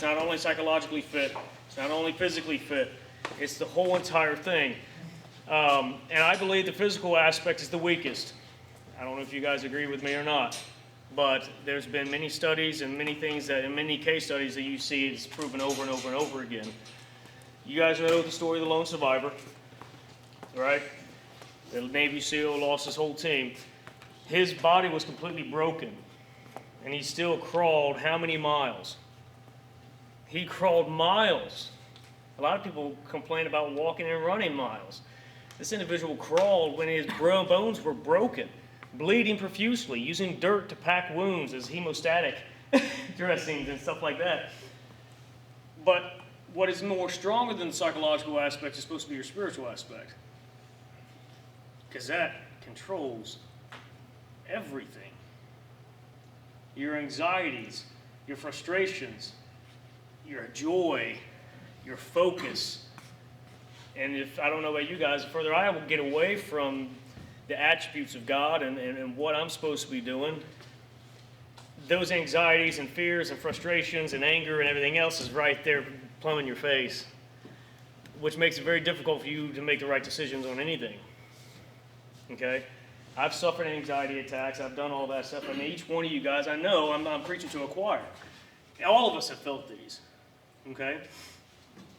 not only psychologically fit, it's not only physically fit, it's the whole entire thing. And I believe the physical aspect is the weakest. I don't know if you guys agree with me or not, but there's been many studies and many things that, in many case studies that you see, it's proven over and over and over again. You guys know the story of the lone survivor, right? The Navy SEAL lost his whole team. His body was completely broken, and he still crawled how many miles? He crawled miles. A lot of people complain about walking and running miles. This individual crawled when his bones were broken, bleeding profusely, using dirt to pack wounds as hemostatic dressings and stuff like that. But what is more stronger than the psychological aspect is supposed to be your spiritual aspect, because that controls everything. Your anxieties, your frustrations, your joy, your focus. And if I don't know about you guys, the further I will get away from the attributes of God and what I'm supposed to be doing, those anxieties and fears and frustrations and anger and everything else is right there plumbing your face, which makes it very difficult for you to make the right decisions on anything. Okay? I've suffered anxiety attacks. I've done all that stuff. I mean, each one of you guys, I know I'm preaching to a choir. All of us have felt these. Okay?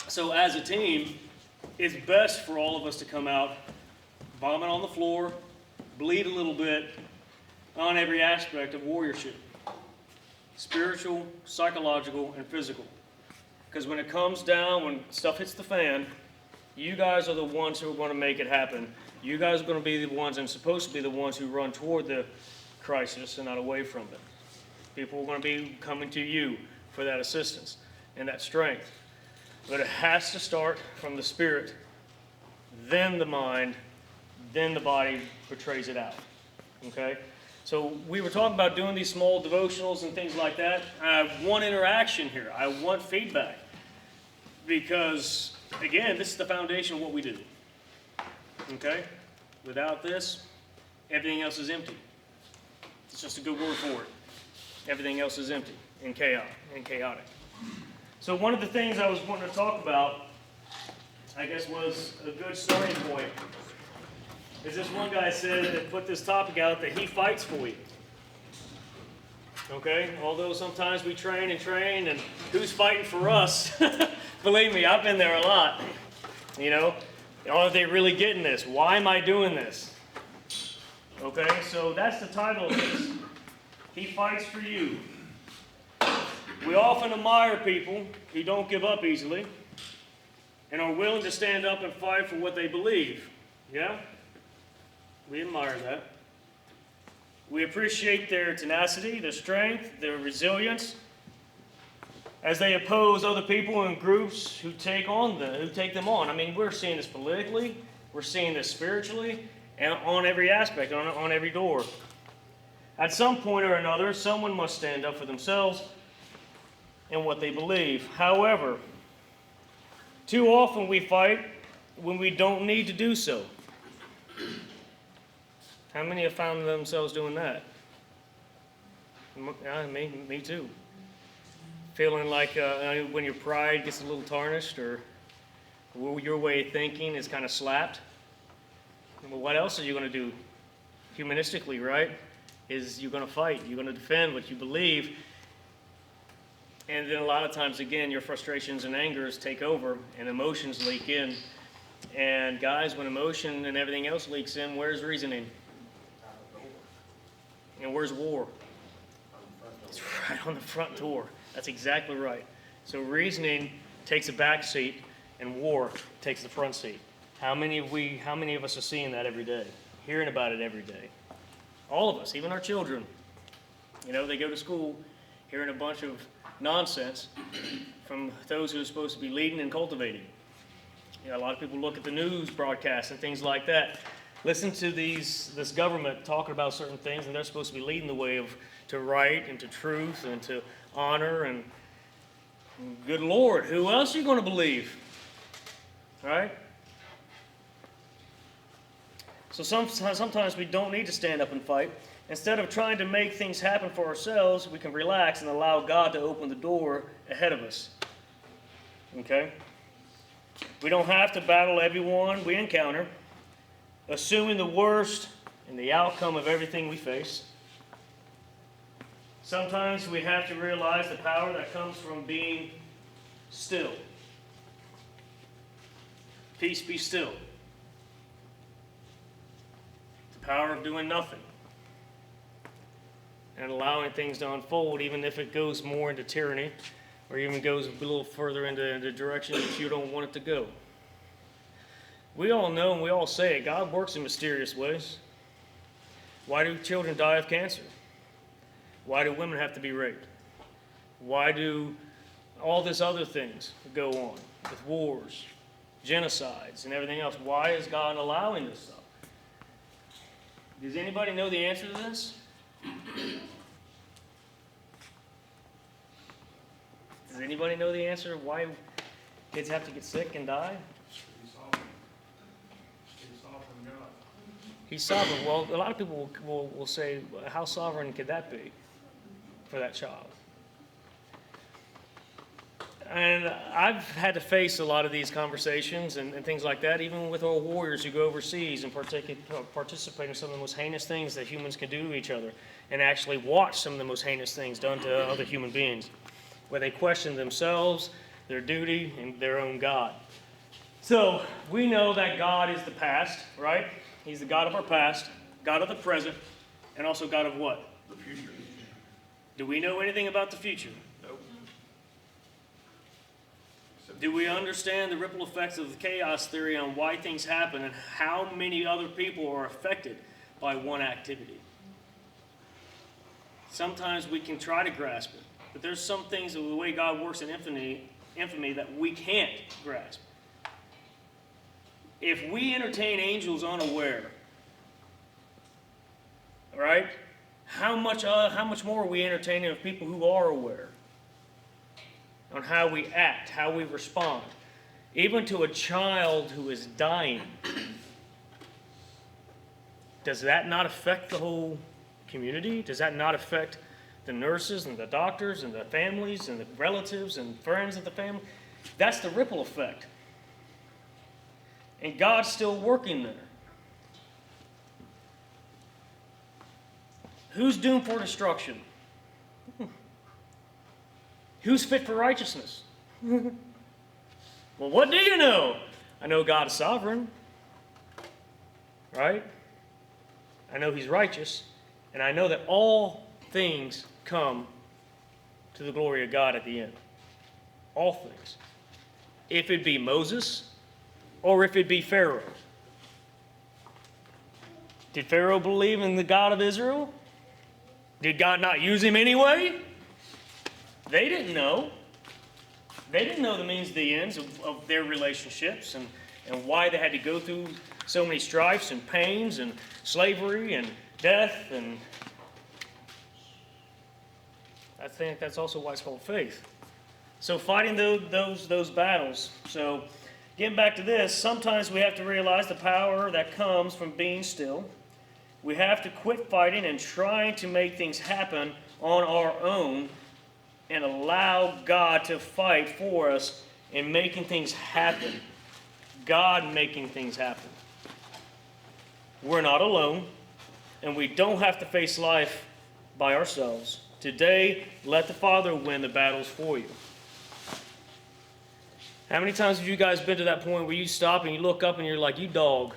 So as a team, it's best for all of us to come out, vomit on the floor, bleed a little bit on every aspect of warriorship. Spiritual, psychological, and physical. Because when it comes down, when stuff hits the fan, you guys are the ones who are going to make it happen. You guys are going to be the ones, and supposed to be the ones, who run toward the crisis and not away from it. People are going to be coming to you for that assistance and that strength. But it has to start from the spirit, then the mind, then the body portrays it out. Okay? So we were talking about doing these small devotionals and things like that. I want interaction here. I want feedback. Because, again, this is the foundation of what we do. Okay? Without this, everything else is empty. It's just a good word for it. Everything else is empty and chaotic. So one of the things I was wanting to talk about, I guess, was a good starting point. Is this one guy said that put this topic out that he fights for you. Okay? Although sometimes we train, and who's fighting for us? Believe me, I've been there a lot. You know? Are they really getting this? Why am I doing this? Okay? So that's the title of this. He fights for you. We often admire people who don't give up easily and are willing to stand up and fight for what they believe. Yeah? We admire that. We appreciate their tenacity, their strength, their resilience as they oppose other people and groups who take them on. I mean, we're seeing this politically, we're seeing this spiritually, and on every aspect, on every door. At some point or another, someone must stand up for themselves and what they believe. However, too often we fight when we don't need to do so. How many have found themselves doing that? Me too. Feeling like when your pride gets a little tarnished or your way of thinking is kind of slapped. Well, what else are you going to do? Humanistically, right? Is you're going to fight. You're going to defend what you believe. And then a lot of times, again, your frustrations and angers take over and emotions leak in. And guys, when emotion and everything else leaks in, where's reasoning? And where's war? It's right on the front door. That's exactly right. So reasoning takes a back seat and war takes the front seat. How many of us are seeing that every day? Hearing about it every day? All of us, even our children. You know, they go to school hearing a bunch of nonsense from those who are supposed to be leading and cultivating. You know, a lot of people look at the news broadcasts and things like that. Listen to this government talking about certain things, and they're supposed to be leading the way to right and to truth and to honor. And good Lord, who else are you going to believe? Right? So sometimes we don't need to stand up and fight. Instead of trying to make things happen for ourselves, we can relax and allow God to open the door ahead of us. Okay? We don't have to battle everyone we encounter, assuming the worst in the outcome of everything we face. Sometimes we have to realize the power that comes from being still. Peace, be still. The power of doing nothing and allowing things to unfold, even if it goes more into tyranny or even goes a little further into the direction that you don't want it to go. We all know and we all say it, God works in mysterious ways. Why do children die of cancer? Why do women have to be raped? Why do all these other things go on with wars, genocides, and everything else? Why is God allowing this stuff? Does anybody know the answer to this? Does anybody know the answer to why kids have to get sick and die? He's sovereign. Well, a lot of people will say, how sovereign could that be for that child? And I've had to face a lot of these conversations and things like that, even with our warriors who go overseas and participate in some of the most heinous things that humans can do to each other, and actually watch some of the most heinous things done to other human beings, where they question themselves, their duty, and their own God. So we know that God is the past, right? He's the God of our past, God of the present, and also God of what? The future. Do we know anything about the future? Nope. Do we understand the ripple effects of the chaos theory on why things happen and how many other people are affected by one activity? Sometimes we can try to grasp it, but there's some things, the way God works in infamy that we can't grasp. If we entertain angels unaware, right? How much more are we entertaining of people who are aware on how we act, how we respond, even to a child who is dying? Does that not affect the whole community? Does that not affect the nurses and the doctors and the families and the relatives and friends of the family? That's the ripple effect. And God's still working there. Who's doomed for destruction? Who's fit for righteousness? Well, what do you know? I know God is sovereign, right? I know He's righteous, and I know that all things come to the glory of God at the end. All things. If it be Moses, or if it be Pharaoh. Did Pharaoh believe in the God of Israel? Did God not use him anyway? They didn't know. They didn't know the means of the ends of their relationships and why they had to go through so many strifes and pains and slavery and death. And I think that's also why it's called faith. So fighting those battles. So getting back to this, sometimes we have to realize the power that comes from being still. We have to quit fighting and trying to make things happen on our own and allow God to fight for us in making things happen. God making things happen. We're not alone, and we don't have to face life by ourselves. Today, let the Father win the battles for you. How many times have you guys been to that point where you stop and you look up and you're like, you dog.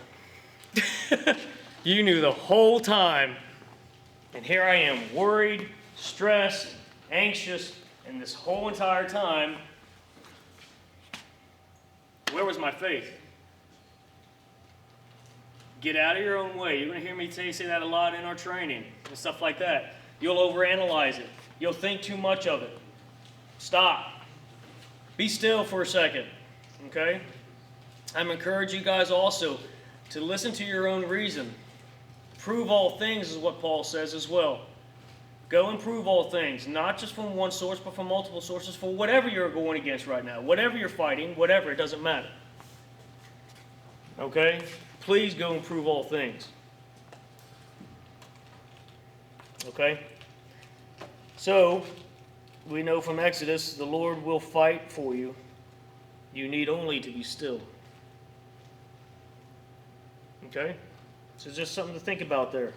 You knew the whole time. And here I am, worried, stressed, anxious, and this whole entire time, where was my faith? Get out of your own way. You're going to hear me say that a lot in our training and stuff like that. You'll overanalyze it. You'll think too much of it. Stop. Be still for a second, okay? I'm encouraging you guys also to listen to your own reason. Prove all things is what Paul says as well. Go and prove all things, not just from one source, but from multiple sources for whatever you're going against right now, whatever you're fighting, whatever, it doesn't matter. Okay? Please go and prove all things. Okay? So, we know from Exodus, the Lord will fight for you. You need only to be still. Okay? So just something to think about there.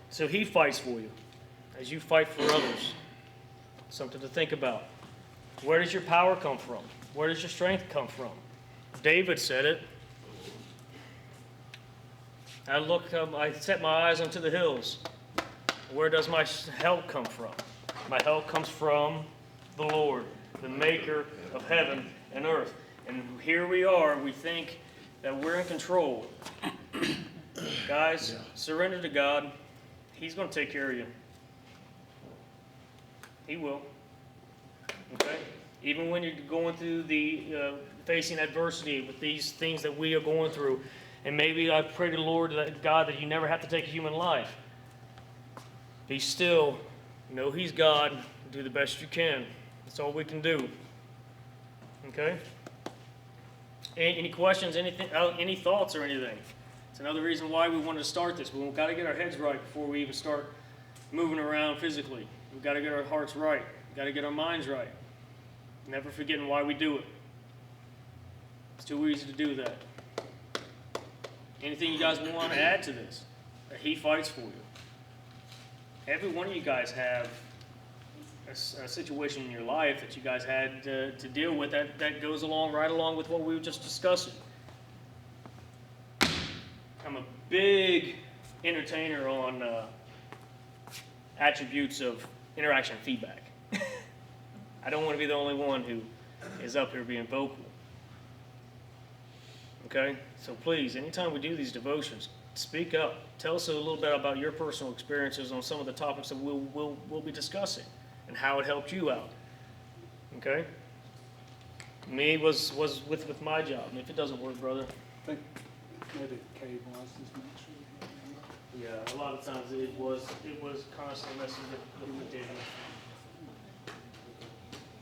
So he fights for you as you fight for others. Something to think about. Where does your power come from? Where does your strength come from? David said it. I set my eyes unto the hills. Where does my help come from? My help comes from the Lord, the maker of heaven and earth. And here we are, we think that we're in control. Guys, surrender to God. He's going to take care of you. He will. Okay? Even when you're going through facing adversity with these things that we are going through, and maybe I pray to the Lord, God, that you never have to take a human life. Be still. Know He's God. Do the best you can. That's all we can do. Okay? Any questions? Anything? Any thoughts or anything? It's another reason why we wanted to start this. We've got to get our heads right before we even start moving around physically. We've got to get our hearts right. We've got to get our minds right. Never forgetting why we do it. It's too easy to do that. Anything you guys want to add to this? That He fights for you. Every one of you guys have a situation in your life that you guys had to deal with that goes right along with what we were just discussing. I'm a big entertainer on attributes of interaction and feedback. I don't want to be the only one who is up here being vocal. Okay? So please, anytime we do these devotions, speak up. Tell us a little bit about your personal experiences on some of the topics that we'll be discussing and how it helped you out. Okay? Me was with my job. And if it doesn't work, brother. I think maybe cable was just make sure. Yeah, a lot of times it was constantly messing with the data.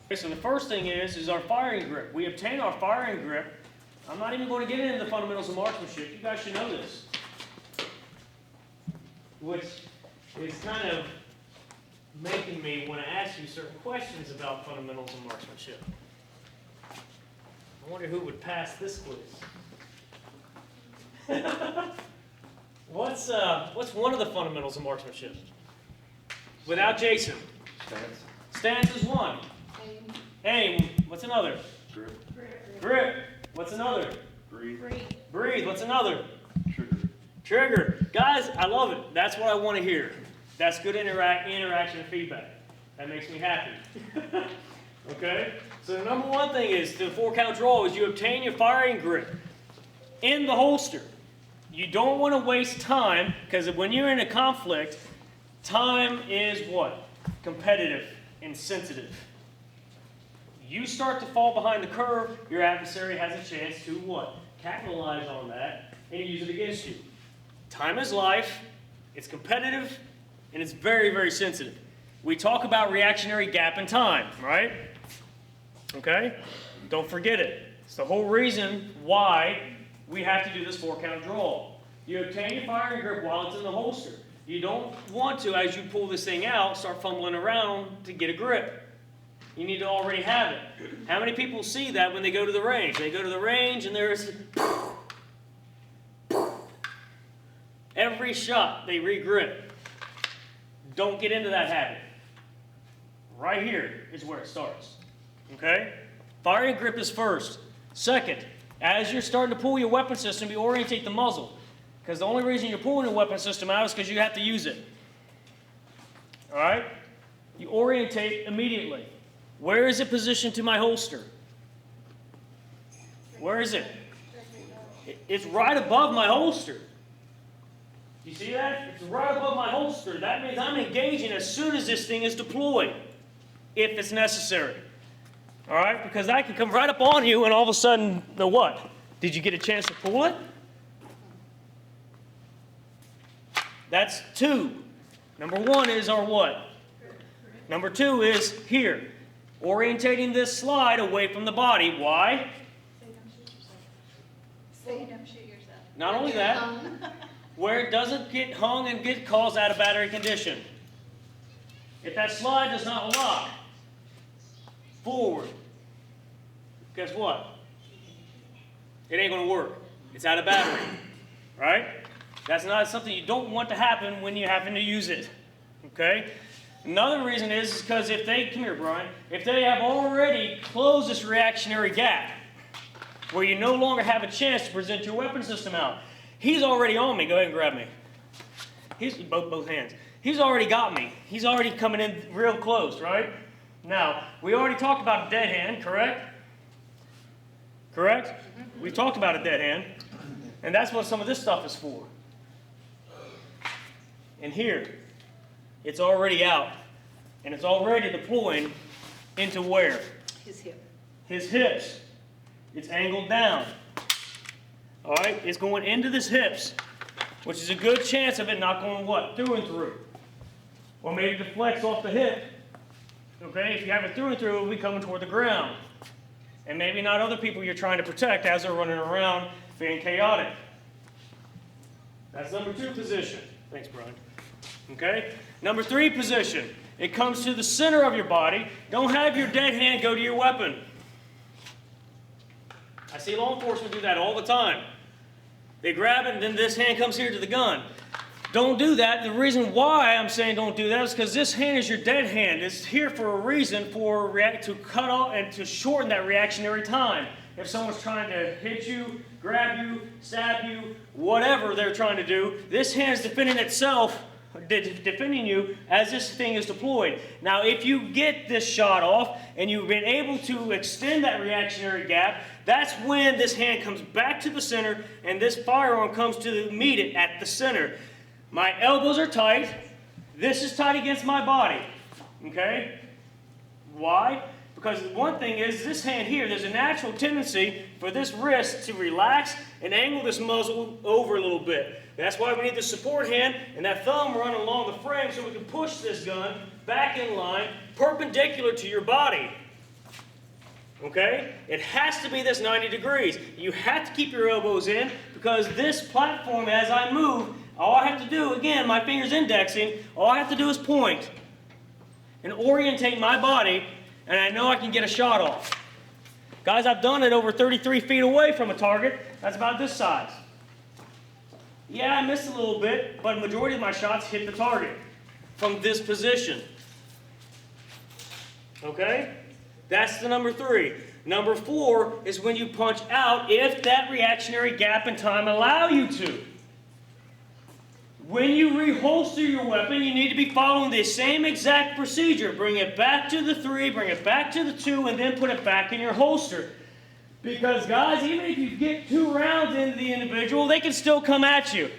Okay, so the first thing is our firing grip. We obtain our firing grip. I'm not even going to get into the fundamentals of marksmanship. You guys should know this. Which is kind of making me want to ask you certain questions about fundamentals of marksmanship. I wonder who would pass this quiz. What's one of the fundamentals of marksmanship? Without Jason. Stance is one. Aim. What's another? Grip. Grip. What's another? Breathe. Breathe. What's another? Trigger. Trigger. Guys, I love it. That's what I want to hear. That's good interaction and feedback. That makes me happy. Okay? So the number one thing is the 4-count draw is you obtain your firing grip in the holster. You don't want to waste time because when you're in a conflict, time is what? Competitive and sensitive. You start to fall behind the curve, your adversary has a chance to what? Capitalize on that and use it against you. Time is life, it's competitive, and it's very, very sensitive. We talk about reactionary gap in time, right? Okay? Don't forget it. It's the whole reason why we have to do this 4-count draw. You obtain your firing grip while it's in the holster. You don't want to, as you pull this thing out, start fumbling around to get a grip. You need to already have it. How many people see that when they go to the range? They go to the range and there's every shot they re-grip. Don't get into that habit. Right here is where it starts. Okay? Firing grip is first. Second, as you're starting to pull your weapon system, you orientate the muzzle. Because the only reason you're pulling your weapon system out is because you have to use it. All right? You orientate immediately. Where is it positioned to my holster? Where is it? It's right above my holster. You see that? It's right above my holster. That means I'm engaging as soon as this thing is deployed, if it's necessary. All right? Because that can come right up on you and all of a sudden, the what? Did you get a chance to pull it? That's 2. Number 1 is our what? Number 2 is here. Orientating this slide away from the body. Why? So you don't shoot yourself. Not only that, where it doesn't get hung and get caused out of battery condition. If that slide does not lock forward, guess what? It ain't going to work. It's out of battery, right? That's not something you don't want to happen when you happen to use it, okay? Another reason is because if they, come here, Brian, if they have already closed this reactionary gap, where you no longer have a chance to present your weapon system out. He's already on me. Go ahead and grab me. He's both hands. He's already got me. He's already coming in real close, right? Now, we already talked about a dead hand, correct? Correct? We talked about a dead hand. And that's what some of this stuff is for. And here, it's already out. And it's already deploying into where? His hip. His hips. It's angled down. All right? It's going into his hips, which is a good chance of it not going what? Through and through. Or maybe deflects off the hip. Okay? If you have it through and through, it will be coming toward the ground. And maybe not other people you're trying to protect as they're running around being chaotic. That's number 2 position. Thanks, Brian. Okay? Number 3 position. It comes to the center of your body. Don't have your dead hand go to your weapon. I see law enforcement do that all the time. They grab it and then this hand comes here to the gun. Don't do that. The reason why I'm saying don't do that is because this hand is your dead hand. It's here for a reason, to cut off and to shorten that reactionary time. If someone's trying to hit you, grab you, stab you, whatever they're trying to do, this hand is defending itself, defending you as this thing is deployed. Now, if you get this shot off and you've been able to extend that reactionary gap, that's when this hand comes back to the center and this firearm comes to meet it at the center. My elbows are tight. This is tight against my body. Okay? Why? Because one thing is this hand here, there's a natural tendency for this wrist to relax and angle this muzzle over a little bit. That's why we need the support hand and that thumb running along the frame so we can push this gun back in line perpendicular to your body. Okay? It has to be this 90 degrees. You have to keep your elbows in because this platform, as I move, all I have to do, again, my finger's indexing, all I have to do is point and orientate my body, and I know I can get a shot off. Guys, I've done it over 33 feet away from a target. That's about this size. Yeah, I missed a little bit, but the majority of my shots hit the target from this position. Okay? That's the number 3. Number 4 is when you punch out if that reactionary gap in time allow you to. When you reholster your weapon, you need to be following the same exact procedure. Bring it back to the 3, bring it back to the 2, and then put it back in your holster. Because, guys, even if you get 2 rounds into the individual, they can still come at you.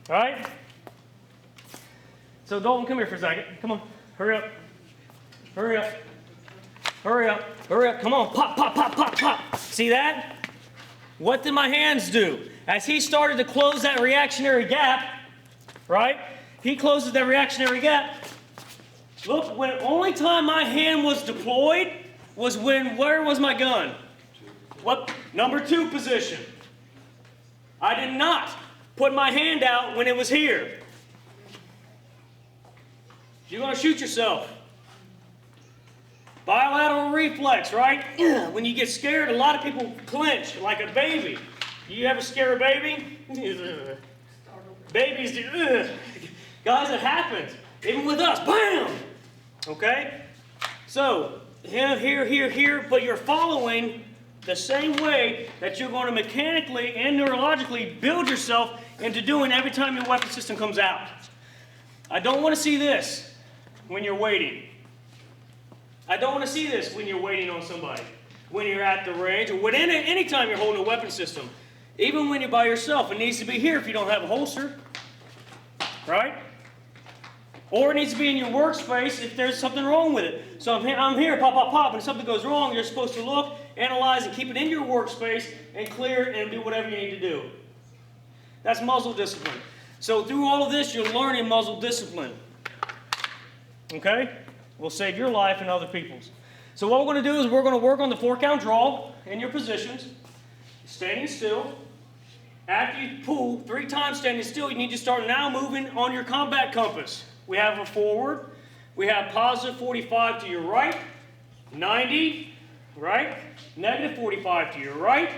All right? So, Dalton, come here for a second. Come on. Hurry up. Hurry up. Hurry up. Hurry up. Come on. Pop, pop, pop, pop, pop. See that? What did my hands do? As he started to close that reactionary gap, right? He closes that reactionary gap. Look, when the only time my hand was deployed was when, where was my gun? What? Number 2 position. I did not put my hand out when it was here. You're going to shoot yourself. Bilateral reflex, right? When you get scared, a lot of people clench like a baby. You ever scare a baby? Babies do. Guys, it happens. Even with us. Bam! Okay? So, here, but you're following the same way that you're going to mechanically and neurologically build yourself into doing every time your weapon system comes out. I don't want to see this when you're waiting. I don't want to see this when you're waiting on somebody, when you're at the range, or when any time you're holding a weapon system. Even when you're by yourself, it needs to be here if you don't have a holster, right? Or it needs to be in your workspace if there's something wrong with it. So I'm here, pop, pop, pop, and if something goes wrong, you're supposed to look, analyze, and keep it in your workspace and clear it and do whatever you need to do. That's muzzle discipline. So through all of this, you're learning muzzle discipline. Okay? Will save your life and other people's. So what we're going to do is we're going to work on the 4-count draw in your positions, standing still, After you pull 3 times standing still, you need to start now moving on your combat compass. We have a forward. We have positive 45 to your right, 90, right? Negative 45 to your right.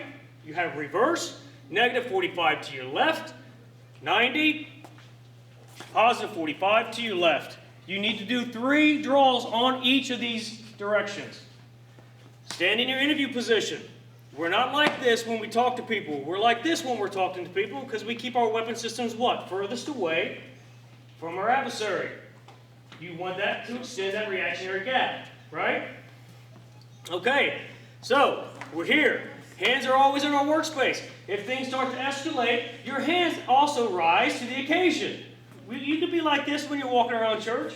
You have reverse, negative 45 to your left, 90, positive 45 to your left. You need to do 3 draws on each of these directions. Stand in your interview position. We're not like this when we talk to people. We're like this when we're talking to people because we keep our weapon systems what? Furthest away from our adversary. You want that to extend that reactionary gap, right? Okay, so we're here. Hands are always in our workspace. If things start to escalate, your hands also rise to the occasion. You could be like this when you're walking around church.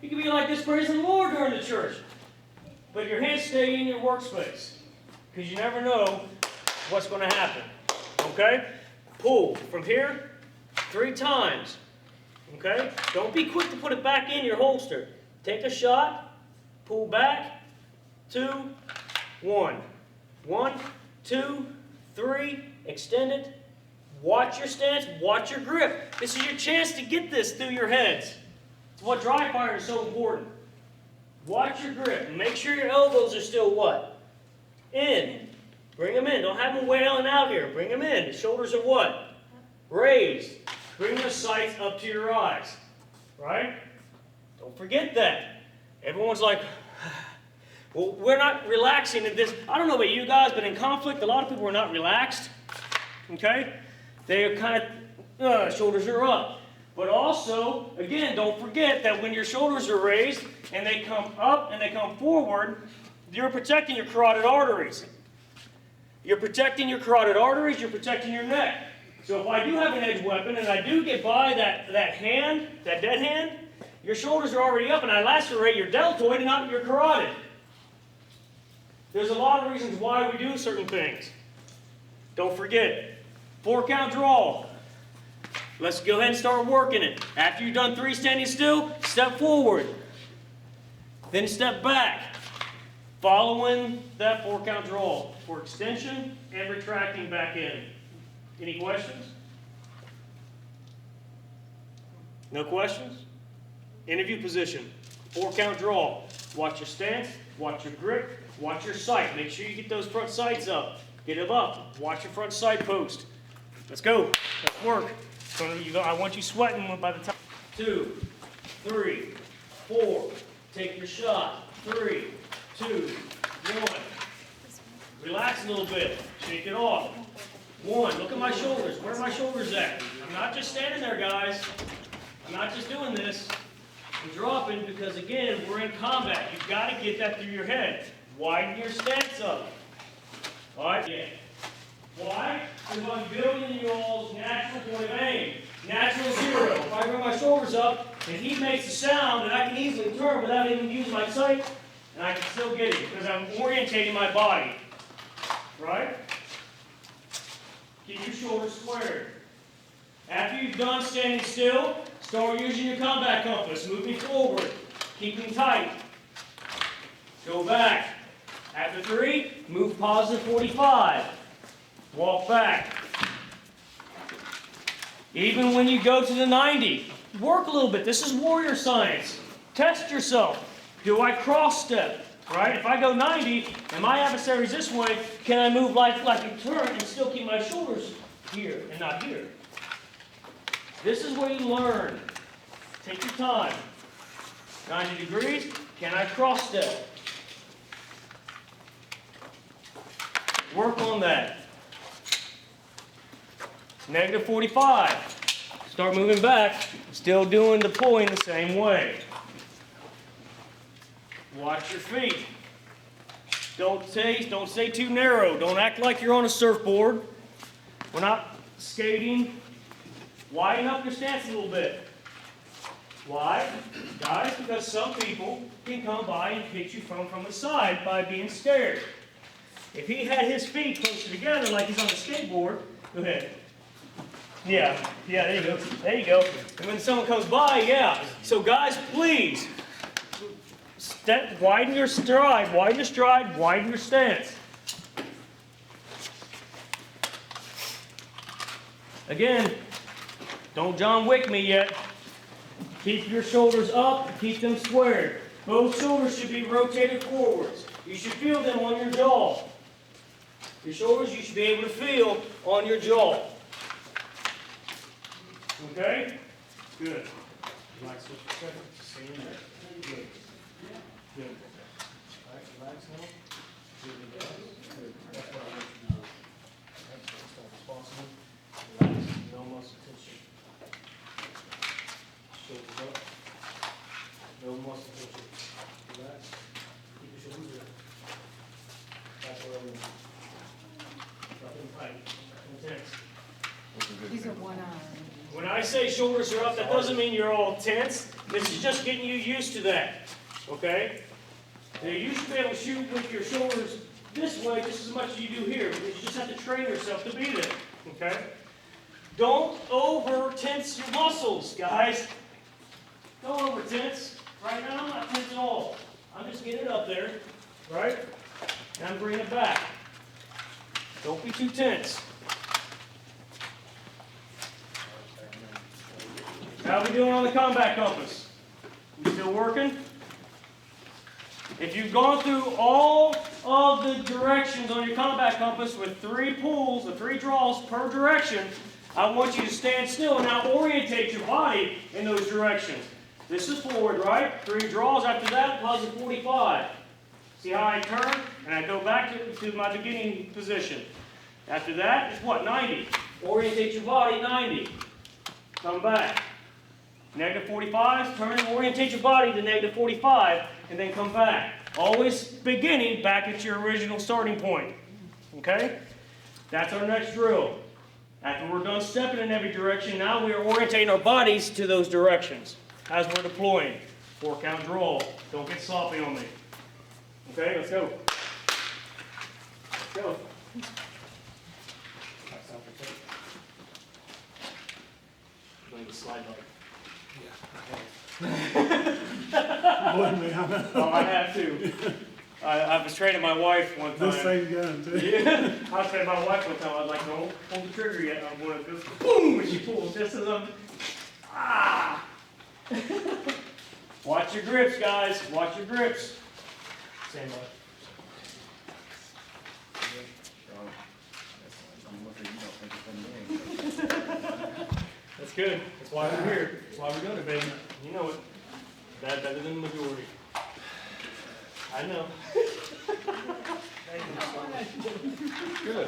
You could be like this praising the Lord during the church. But your hands stay in your workspace. Because you never know what's going to happen. Okay? Pull from here 3 times. Okay? Don't be quick to put it back in your holster. Take a shot, pull back, 2, 1. 1, 2, 3, extend it. Watch your stance, watch your grip. This is your chance to get this through your heads. It's what dry fire is so important. Watch your grip. Make sure your elbows are still what? In. Bring them in. Don't have them wailing out here. Bring them in. The shoulders are what? Raised. Bring the sights up to your eyes. Right? Don't forget that. Everyone's like, well, we're not relaxing in this. I don't know about you guys, but in conflict, a lot of people are not relaxed. Okay? They are kind of, shoulders are up. But also, again, don't forget that when your shoulders are raised and they come up and they come forward, you're protecting your carotid arteries. You're protecting your carotid arteries, you're protecting your neck. So if I do have an edge weapon and I do get by that hand, that dead hand, your shoulders are already up and I lacerate your deltoid and not your carotid. There's a lot of reasons why we do certain things. Don't forget, 4-count draw. Let's go ahead and start working it. After you've done 3 standing still, step forward. Then step back. Following that 4-count draw for extension and retracting back in. Any questions? No questions? Interview position. 4-count draw. Watch your stance, watch your grip, watch your sight. Make sure you get those front sights up. Get them up. Watch your front sight post. Let's go. Let's work. So I want you sweating by the time. 2, 3, 4. Take your shot. 3, 2, 1. Relax a little bit. Shake it off. 1. Look at my shoulders. Where are my shoulders at? I'm not just standing there, guys. I'm not just doing this. I'm dropping because, again, we're in combat. You've got to get that through your head. Widen your stance up. All right? Yeah. Why? Because I'm building y'all's natural point of aim. Natural 0. If I bring my shoulders up and he makes a sound, then I can easily turn without even using my sight, and I can still get it because I'm orientating my body. Right? Keep your shoulders squared. After you've done standing still, start using your combat compass. Moving forward. Keeping tight. Go back. After 3, move positive 45. Walk back. Even when you go to the 90, work a little bit. This is warrior science. Test yourself. Do I cross step? Right? If I go 90 and my adversary's this way, can I move like a turn and still keep my shoulders here and not here? This is where you learn. Take your time. 90 degrees, can I cross step? Work on that. Negative 45. Start moving back, still doing the pulling the same way. Watch your feet. Don't stay too narrow. Don't act like you're on a surfboard. We're not skating. Widen up your stance a little bit. Why? Guys, because some people can come by and hit you from the side by being scared. If he had his feet closer together like he's on a skateboard, go ahead. Yeah, there you go. There you go. And when someone comes by, yeah. So guys, please, widen your stride, widen your stance. Again, don't John Wick me yet. Keep your shoulders up, keep them squared. Both shoulders should be rotated forwards. You should feel them on your jaw. Your shoulders you should be able to feel on your jaw. Okay? Good. Relax for a second. Stay in there. Good. Good. All right, relax now. Good. That's what I want you to do. That's as possible. Relax. No muscle tension. Shoulders up. No muscle tension. Relax. Keep your shoulders up. That's what I want. Drop them tight. Intense. These are one arm. When I say shoulders are up, that doesn't mean you're all tense. This is just getting you used to that. Okay? Now, you should be able to shoot with your shoulders this way just as much as you do here. You just have to train yourself to be there. Okay? Don't over tense your muscles, guys. Don't over tense. Right now, I'm not tense at all. I'm just getting it up there. Right? And I'm bringing it back. Don't be too tense. How are we doing on the combat compass? We still working? If you've gone through all of the directions on your combat compass with 3 pulls or 3 draws per direction, I want you to stand still and now orientate your body in those directions. This is forward, right? 3 draws after that, positive 45. See how I turn? And I go back to my beginning position. After that, it's what? 90. Orientate your body, 90. Come back. Negative 45, turn and orientate your body to negative 45, and then come back. Always beginning back at your original starting point. Okay? That's our next drill. After we're done stepping in every direction, now we are orientating our bodies to those directions as we're deploying. 4 count draw. Don't get sloppy on me. Okay, let's go. Let's go. Going to slide button. Believe me, I know. Oh, I have to. I was training my wife one time. This same gun, too. Yeah. I was training my wife one time. I was like, don't pull the trigger yet. I'm going to go boom, and she pulls just as I'm. Ah! Watch your grips, guys. Watch your grips. Stand by. That's good. That's why we're here. That's why we're doing it, baby. You know it. Better than the majority. I know. Good.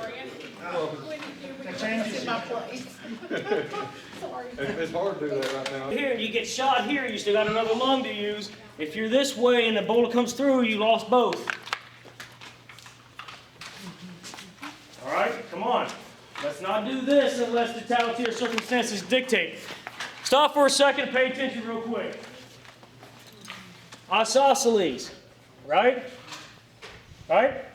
That changes my place. Sorry. It's hard to do that right now. Here, you get shot here, you still got another lung to use. If you're this way and the bullet comes through, you lost both. All right, come on. Let's not do this unless the totality or circumstances dictate. Stop for a second, pay attention real quick. Isosceles, right? Right?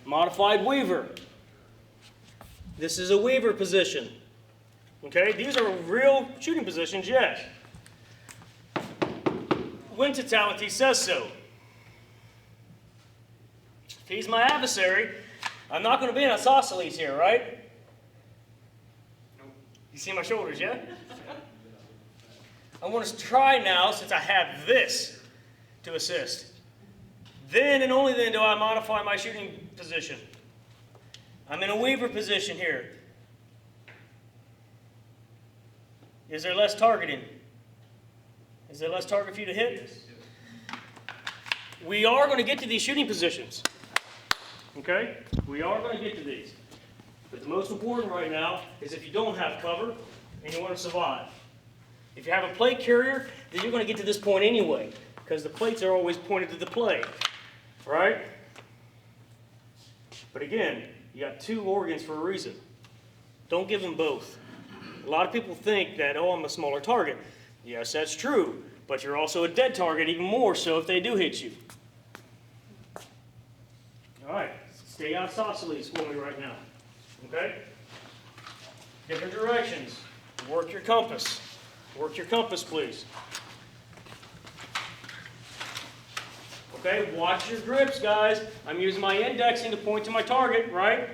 Modified Weaver. This is a Weaver position. Okay, these are real shooting positions, yes. Win totality says so. If he's my adversary, I'm not going to be an isosceles here, right? You see my shoulders, yeah? I want to try now, since I have this, to assist. Then and only then do I modify my shooting position. I'm in a Weaver position here. Is there less targeting? Is there less target for you to hit? We are going to get to these shooting positions. Okay? We are going to get to these. But the most important right now is if you don't have cover and you want to survive. If you have a plate carrier, then you're going to get to this point anyway, because the plates are always pointed to the plate. Right? But again, you got 2 organs for a reason. Don't give them both. A lot of people think that, oh, I'm a smaller target. Yes, that's true. But you're also a dead target, even more so if they do hit you. All right, stay isosceles for me right now. Okay? Different directions. Work your compass. Work your compass, please. Okay, watch your grips, guys. I'm using my indexing to point to my target, right?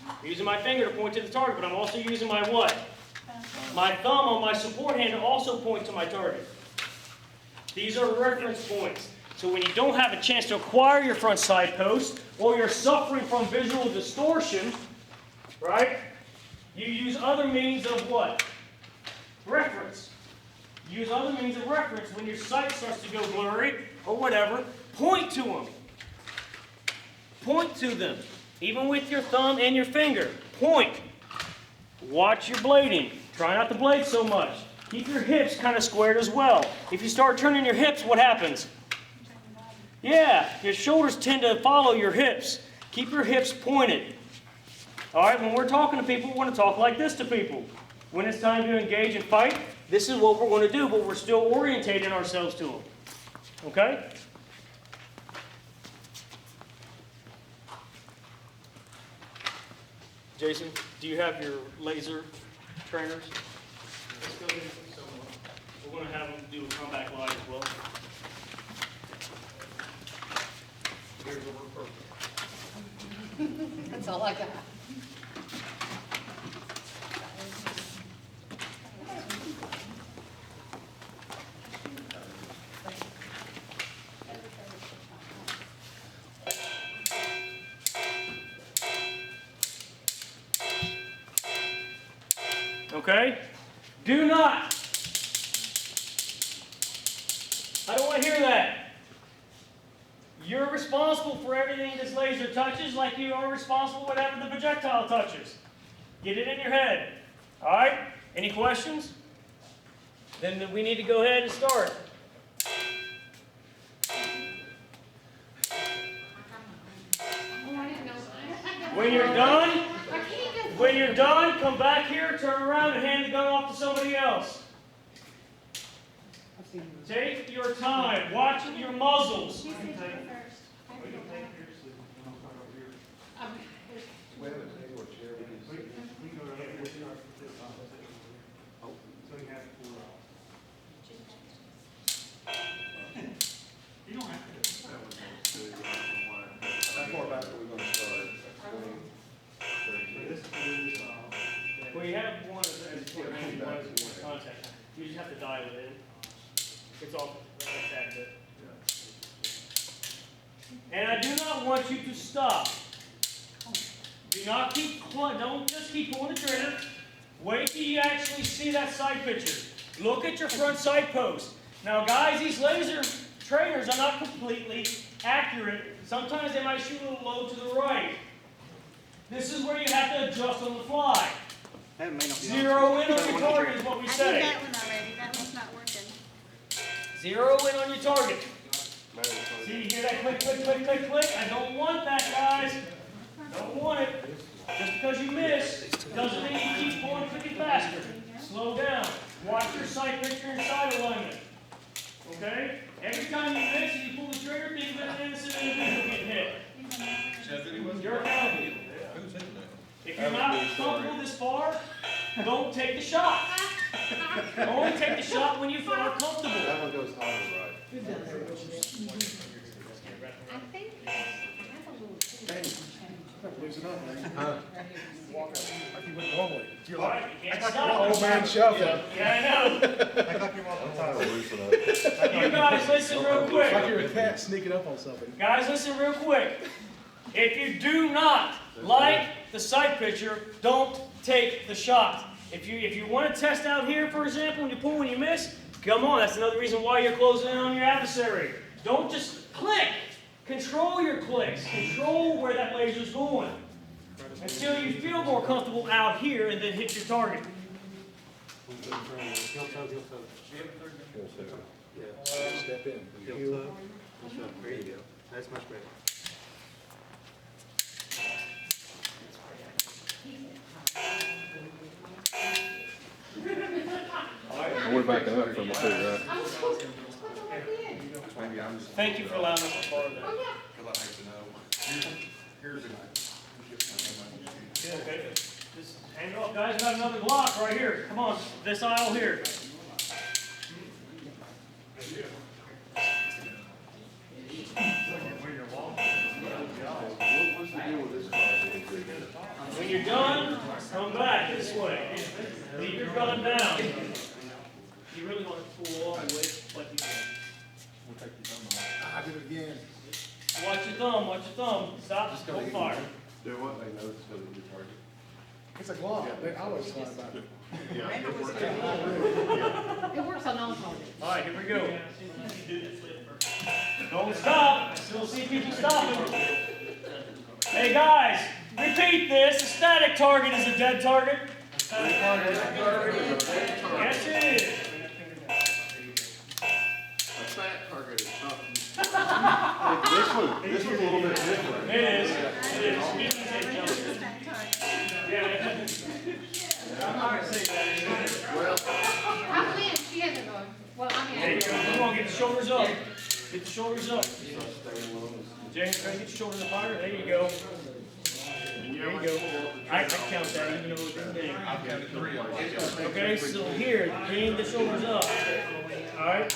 I'm using my finger to point to the target, but I'm also using my what? My thumb on my support hand to also point to my target. These are reference points. So when you don't have a chance to acquire your front side post, or you're suffering from visual distortion, right? You use other means of what? Reference. Use other means of reference when your sight starts to go blurry or whatever. Point to them. Point to them. Even with your thumb and your finger. Point. Watch your blading. Try not to blade so much. Keep your hips kind of squared as well. If you start turning your hips, what happens? Yeah, your shoulders tend to follow your hips. Keep your hips pointed. All right, when we're talking to people, we want to talk like this to people. When it's time to engage and fight, this is what we're going to do, but we're still orientating ourselves to them. Okay? Jason, do you have your laser trainers? Let's go ahead and put some on. We're going to have them do a comeback live as well. Here's what we're perfect. That's all I got. Okay? Do not. I don't want to hear that. You're responsible for everything this laser touches like you are responsible for whatever the projectile touches. Get it in your head. All right? Any questions? Then we need to go ahead and start. When you're done, come back here, turn around, and hand the gun off to somebody else. Take your time. Watch your muzzles. Well, you have one as contact. You just have to dial it in. It's all like that. And I do not want you to stop. Do not don't just keep pulling the trigger. Wait till you actually see that side picture. Look at your front side post. Now, guys, these laser trainers are not completely accurate. Sometimes they might shoot a little low to the right. This is where you have to adjust on the fly. Zero in on your target is what we say. I did that one already. That one's not working. Zero in on your target. See, you hear that click, click, click, click, click? I don't want that, guys. Don't want it. Just because you miss doesn't mean you keep going clicking faster. Slow down. Watch your sight picture and side alignment. Okay? Every time you miss and you pull the trigger, think of an innocent individual getting hit. You're accountable. If you're not comfortable this far, don't take the shot. Only take the shot when you feel uncomfortable. That one goes higher, right? I think I have a little. Loosen up, man. Huh? Walk up like you would normally. You're All like, right, you can't stop. old man shuffling. Yeah, I know. Loosen up. You guys listen real quick. Like you're a cat sneaking up on something. Guys, listen real quick. If you do not like the sight picture, don't take the shot. If you want to test out here, for example, when you pull and you miss, come on, that's another reason why you're closing in on your adversary. Don't just click. Control your clicks. Control where that laser's going. Until you feel more comfortable out here and then hit your target. Step in. There you go. That's much better. We're backing up from the two, right? I'm supposed to put them back in. Maybe I'm just. Thank you for allowing us to borrow that. Oh, yeah. Because I like to know. Here's a. Okay. Just hand it off. Guys, got another Glock right here. Come on, this aisle here. What's the deal with this car? When you're way. Leave your gun down. You really want to pull all the way like you can. I did it again. Watch your thumb, watch your thumb. Stop, don't fire. Do what they know it's gonna be target. It's a Glock. They always fly about it. Yeah. It works on all targets. All right, here we go. Don't stop. I still see people stopping. Hey guys, repeat this. A static target is a dead target. Yes, it is. A fat target is something. This was a little bit different. It is. It is. Yeah. I'm not gonna say that. Well, I win, she hasn't gone. Well, I There you mean. go. Come on, get the shoulders up. Get the shoulders up. James, try to get your shoulders up higher. There you go. There you go. I count that even though it didn't ding. I've got 3. Okay, so here, bring the shoulders up. Alright?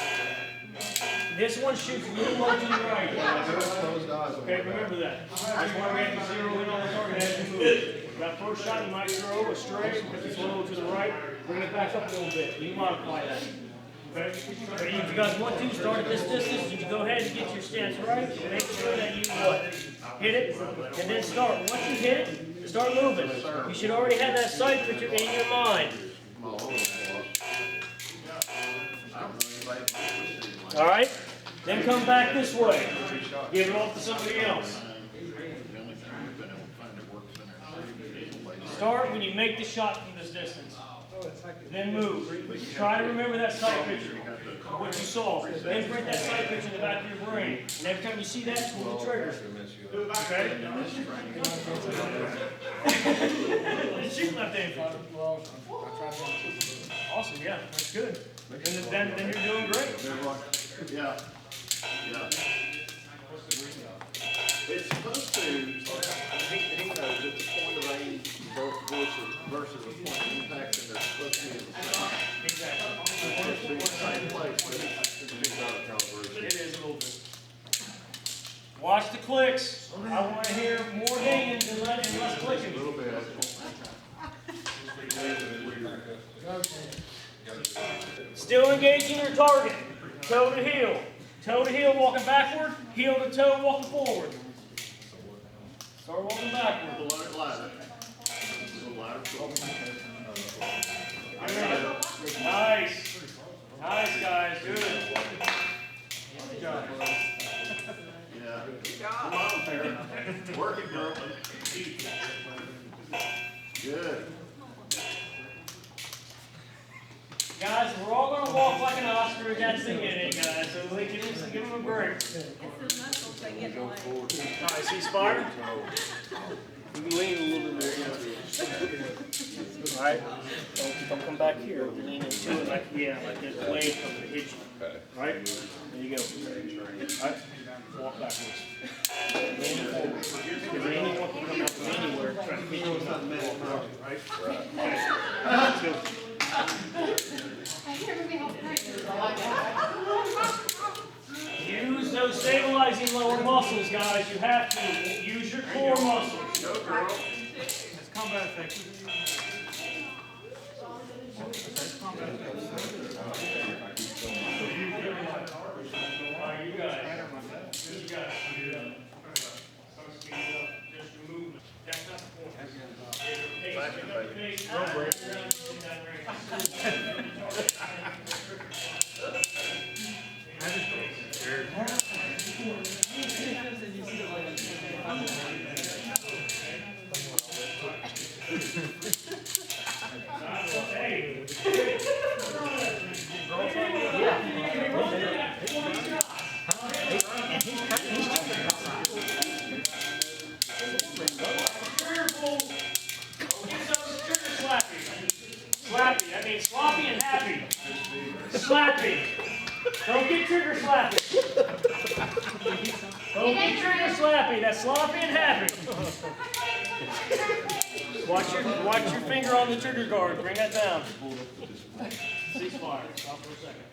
This one shoots a little more to the right. Closed eyes. Okay, remember that. That's why we have to zero in on the target as you move. That first shot, you might throw a straight, if it's a little to the right, bring it back up a little bit. You modify that. Okay? But if you guys want to, start at this distance, you can go ahead and get your stance right. Make sure that you what? Hit it, and then start. Once you hit it, start moving. You should already have that sight picture in your mind. All right? Then come back this way. Give it off to somebody else. Start when you make the shot from this distance. Then move. Try to remember that sight picture, what you saw. Then print that sight picture in the back of your brain. And every time you see that, pull the trigger. Okay? Shoot left-handed. Awesome, yeah, that's good. Then you're doing great. Yeah. Yeah. It's supposed to, he knows it's a point of aim versus a point of impact, and they're supposed to be in the same. Exactly. Same place, but it's not a calibration. It is a little bit. Watch the clicks. I want to hear more dinging and less clicking. A little bit. Still engaging your target. Toe to heel. Toe to heel walking backward. Heel to toe walking forward. Start walking backward. A little lighter. A little lighter. Nice. Nice, guys. Good. Good job, bro. Yeah. Come on, Tara. Work it, girl. Good. Guys, we're all going to walk like an ostrich at the beginning, guys, so we can just give them a break. All right, see Spider? You can lean a little bit more. All right, don't come back here. Lean into it like, yeah, like this blade comes to hit you. All right, there you go. All right, walk backwards. Lean forward. Because anyone can come out from anywhere trying to hit you. Right? Okay. Let's go. Use those stabilizing lower muscles, guys. You have to use your core muscles. Go, girl. It's combat effective. Alright, you guys. You guys. Speed up. Just your movement. That's not the point. Pace, pick up the pace. Hey. Slappy, that means sloppy and happy. Slappy. Don't get trigger slappy. Don't get trigger slappy. That's sloppy and happy. Watch your finger on the trigger guard. Bring that down. Ceasefire. Stop for a second.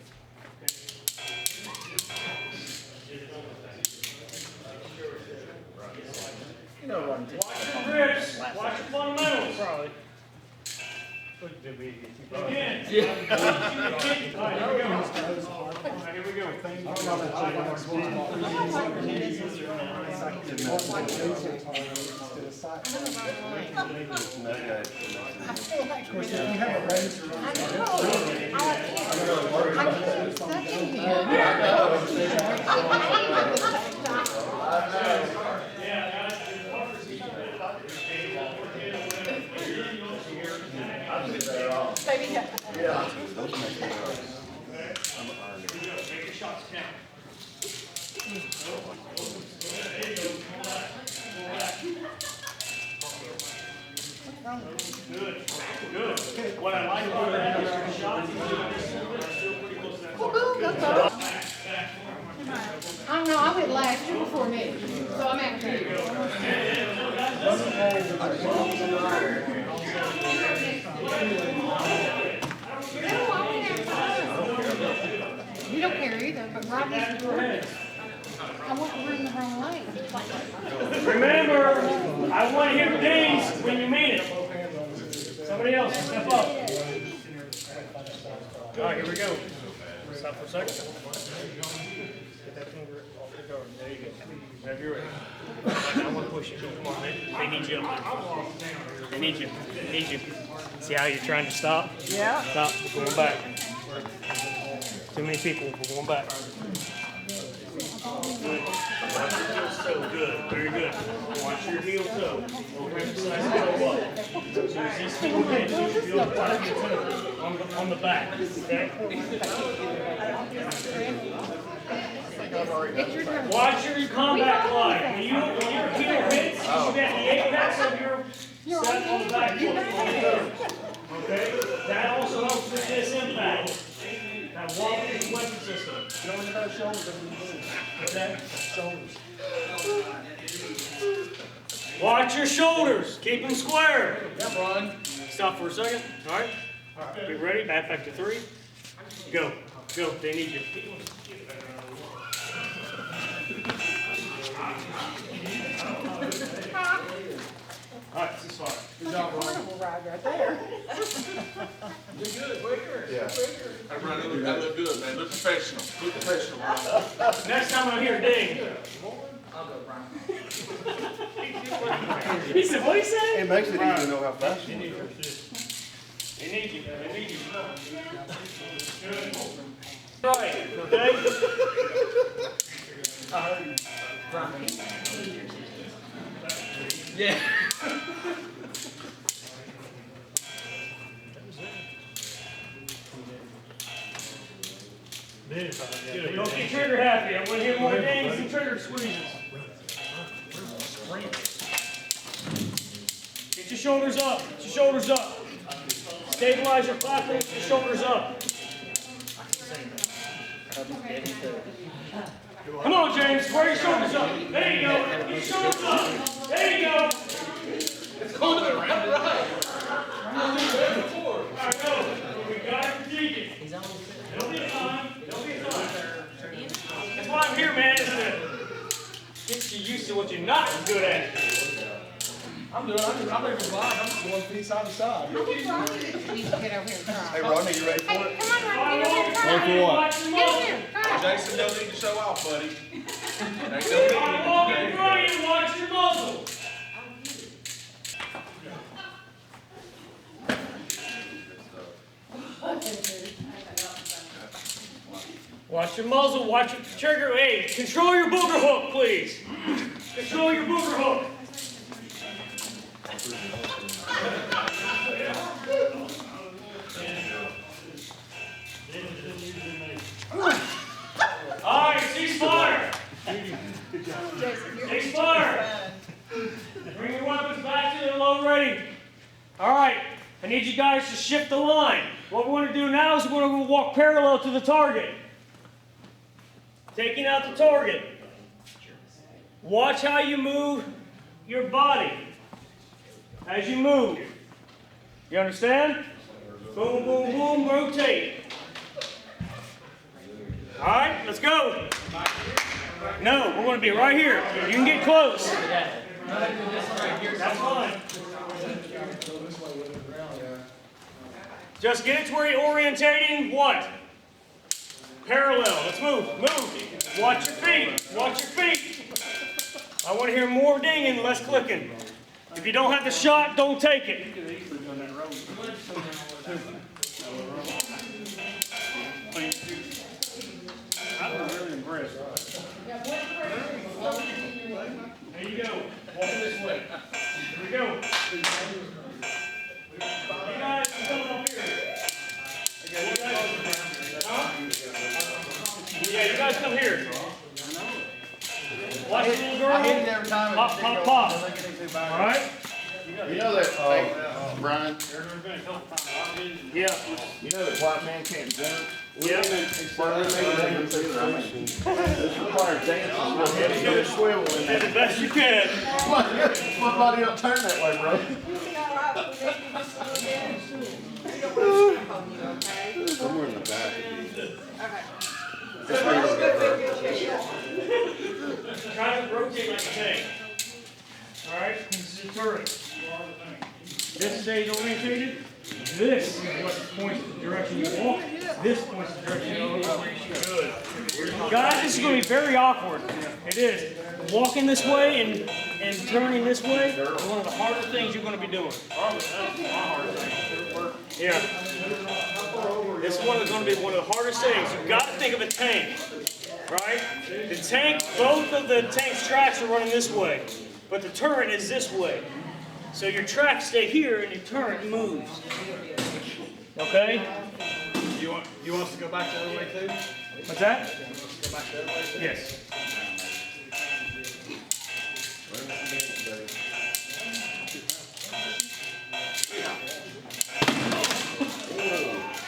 Watch your grips. Watch your fundamentals. Again. All right, here we go. All right, here we go. Of course, if you have a raise, I can't stuck in here. Maybe, Make your shots count. Good, good. What I like about that is your shots, still pretty close to that. I don't know, I went last, you before me, so I'm after you. You don't care either, but Rob is the I want to run the wrong lane. Remember, I want to hear dings when you mean it. Somebody else, step up. All right, here we go. Stop for a second. Get that finger off the guard. There you go. Whenever you're ready. I want to push you. Come on, they need you up there. They need you. They need you. See how you're trying to stop? Yeah. Stop. We're going back. Too many people. We're going back. Watch your heel toe. Good. Very good. Watch your heel toe. Overemphasize toe up. So as this heel hits, you should be able to watch your toe on the back. Okay? It's your turn. Watch your combat glide. When your heel hits, you should be at the apex of your step on the back foot. Okay? That also helps with this impact. Now walk with the weapon system. you don't have shoulders, doesn't move. Okay? Shoulders. Watch your shoulders. Keep them square. Yeah, Brian. Stop for a second. All right? Get ready. Back to 3. Go. Go. They need you. All right, this is fine. Good job, Brian. Carnival ride right there. That look good, man. Look professional. Look professional. Next time I hear ding. He said, what he say? It makes it easy to know how fast you move. They need you. They need you. Good. Right, okay? Yeah. Good. Don't get trigger happy. I want to hear more dings and trigger squeezes. Get your shoulders up. Get your shoulders up. Stabilize your platform. Get your shoulders up. Come on, James. Square your shoulders up. There you go. Get your shoulders up. There you go. All right, go. We got it for Deacon. There'll be a time. There'll be a time. That's why I'm here, man, is to get you used to what you're not good at. I'm doing, I'm ready to ride. I'm just going feet side to side. Rodney needs to get over here and try. Hey, Rodney, you ready for Hey, it? come on, Rodney, get over here and try. Ready for what? Watch your Get over muscle. here, try. Jason don't need to show off, buddy. Ain't no I'm walking need through you. Watch your muzzle. Watch your muzzle. Watch your trigger. Hey, control your booger hook, please. Control your booger hook. All right, cease fire. Cease fire. Bring your weapons back to the load ready. All right, I need you guys to shift the line. What we're going to do now is we're going to walk parallel to the target. Taking out the target. Watch how you move your body as you move. You understand? Boom, boom, boom, rotate. All right, let's go. No, we're going to be right here. You can get close. That's fine. Just get it to where you're orientating what? Parallel. Let's move. Move. Watch your feet. Watch your feet. I want to hear more dinging, less clicking. If you don't have the shot, don't take it. I'm really impressed. There you go. Walking this way. Here we go. You guys come up here. Huh? Yeah, you guys come here. Watch the little girl. I hit it every time. Pop, pop, pop. All right? You know that, Brian, Yeah. You know that white man can't jump? Yeah. This requires dancing. You're swiveling. Do the best you can. My body don't turn that way, bro. somewhere in the back. Try to rotate like a tank. All right? This is a turret. This stays orientated. This is what points the direction you walk. This points the direction you go. Good. Guys, this is going to be very awkward. It is. Walking this way and turning this way is one of the harder things you're going to be doing. Yeah. This is going to be one of the hardest things. You've got to think of a tank, right? The tank, both of the tank's tracks are running this way, but the turret is this way. So your tracks stay here and your turret moves. Okay? You want us to go back the other way too? What's that? Go back the other way too? Yes.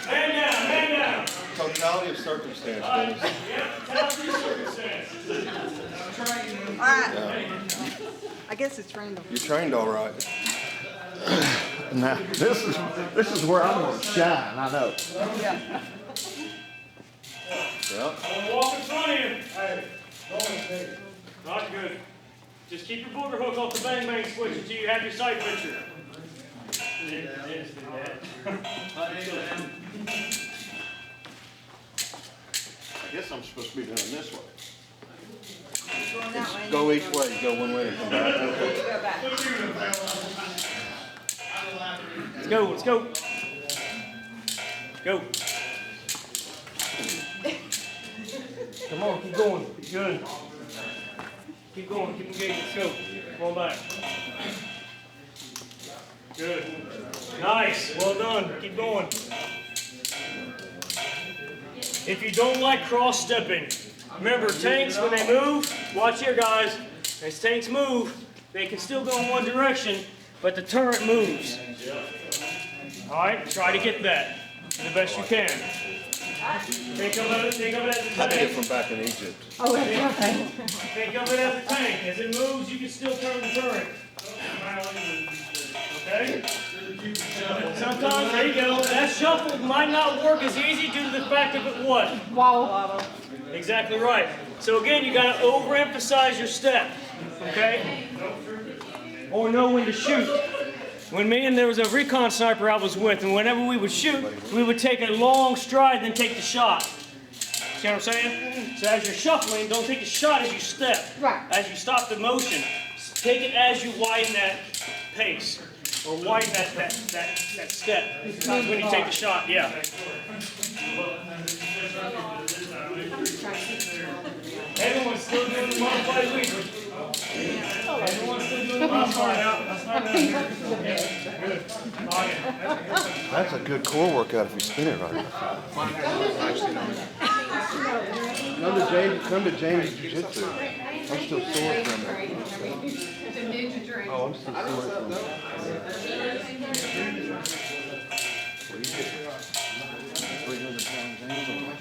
Man down, man down. Totality of circumstance, Dennis. I guess it's random. You trained all right. Now, this is where I'm gonna shine, I know. Yeah. Yeah. Walk in front of you. Not good. Just keep your booger hook off the bang bang switch until you have your sight picture. I guess I'm supposed to be doing it this way. Going that way. Go each way, go one way and come back. Okay. Go back. Let's go, let's go. Go. Come on, keep going. Good. Keep going, keep engaged. Let's go. Come on back. Good. Nice. Well done. Keep going. If you don't like cross stepping, remember tanks, when they move, watch here guys, as tanks move, they can still go in one direction, but the turret moves. Alright, try to get that the best you can. Think of it as a I did it tank. from back in Egypt. Oh, okay. Think of it as a tank. As it moves, you can still turn the turret. Okay? Sometimes, there you go, that shuffle might not work as easy due to the fact of it what? Wobble. Exactly right. So again, you got to overemphasize your step, okay? Or know when to shoot. When there was a recon sniper I was with, and whenever we would shoot, we would take a long stride, then take the shot. See what I'm saying? So as you're shuffling, don't take the shot as you step. Right. As you stop the motion, take it as you widen that pace. Or widen that step. When you take the shot, yeah. Everyone's still doing the modified leader. Everyone's still doing the modified out. That's not down here. Yeah, good. That's a good core workout if you spin it right. Come to James Jiu-Jitsu. I'm still sore from it. It's a ninja drink. Oh, I'm still sore from it. Well, you get 300 pounds anyway.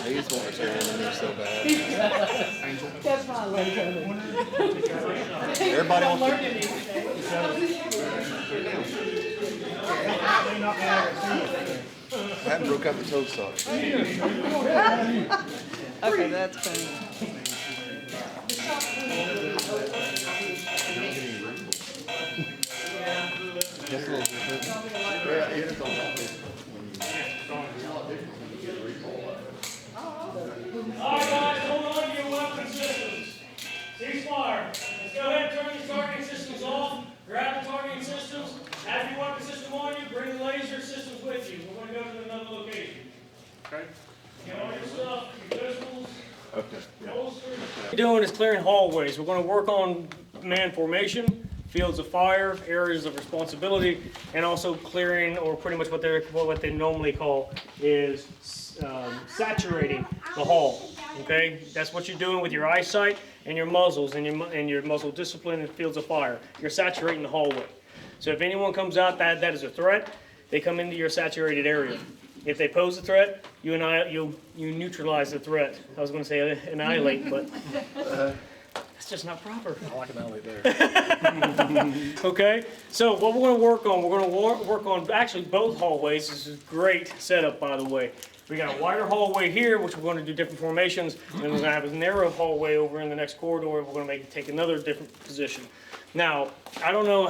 He's wanting to tear in there so bad. That's my logo. Everybody wants to. I broke out the toe socks. Okay, that's funny. Yeah, it is on that list when you, it's a lot different when you get a recall. All right, guys, hold on to your weapon systems. Ceasefire. Let's go ahead and turn these targeting systems off. Grab the targeting systems. Have your weapon system on you. Bring the laser systems with you. We're going to go to another location. Okay? Get all your stuff, your pistols, holsters. What we're doing is clearing hallways. We're going to work on man formation, fields of fire, areas of responsibility, and also clearing, or pretty much what they normally call is saturating the hall. Okay, that's what you're doing with your eyesight and your muzzles and your muzzle discipline and fields of fire. You're saturating the hallway. So if anyone comes out that is a threat, they come into your saturated area. If they pose a threat, you neutralize the threat. I was going to say annihilate, but that's just not proper. I like annihilate there. Okay, so what we're going to work on, we're going to work on actually both hallways. This is a great setup, by the way. We got a wider hallway here, which we're going to do different formations, and then we're going to have a narrow hallway over in the next corridor. We're going to take another different position. Now, I don't know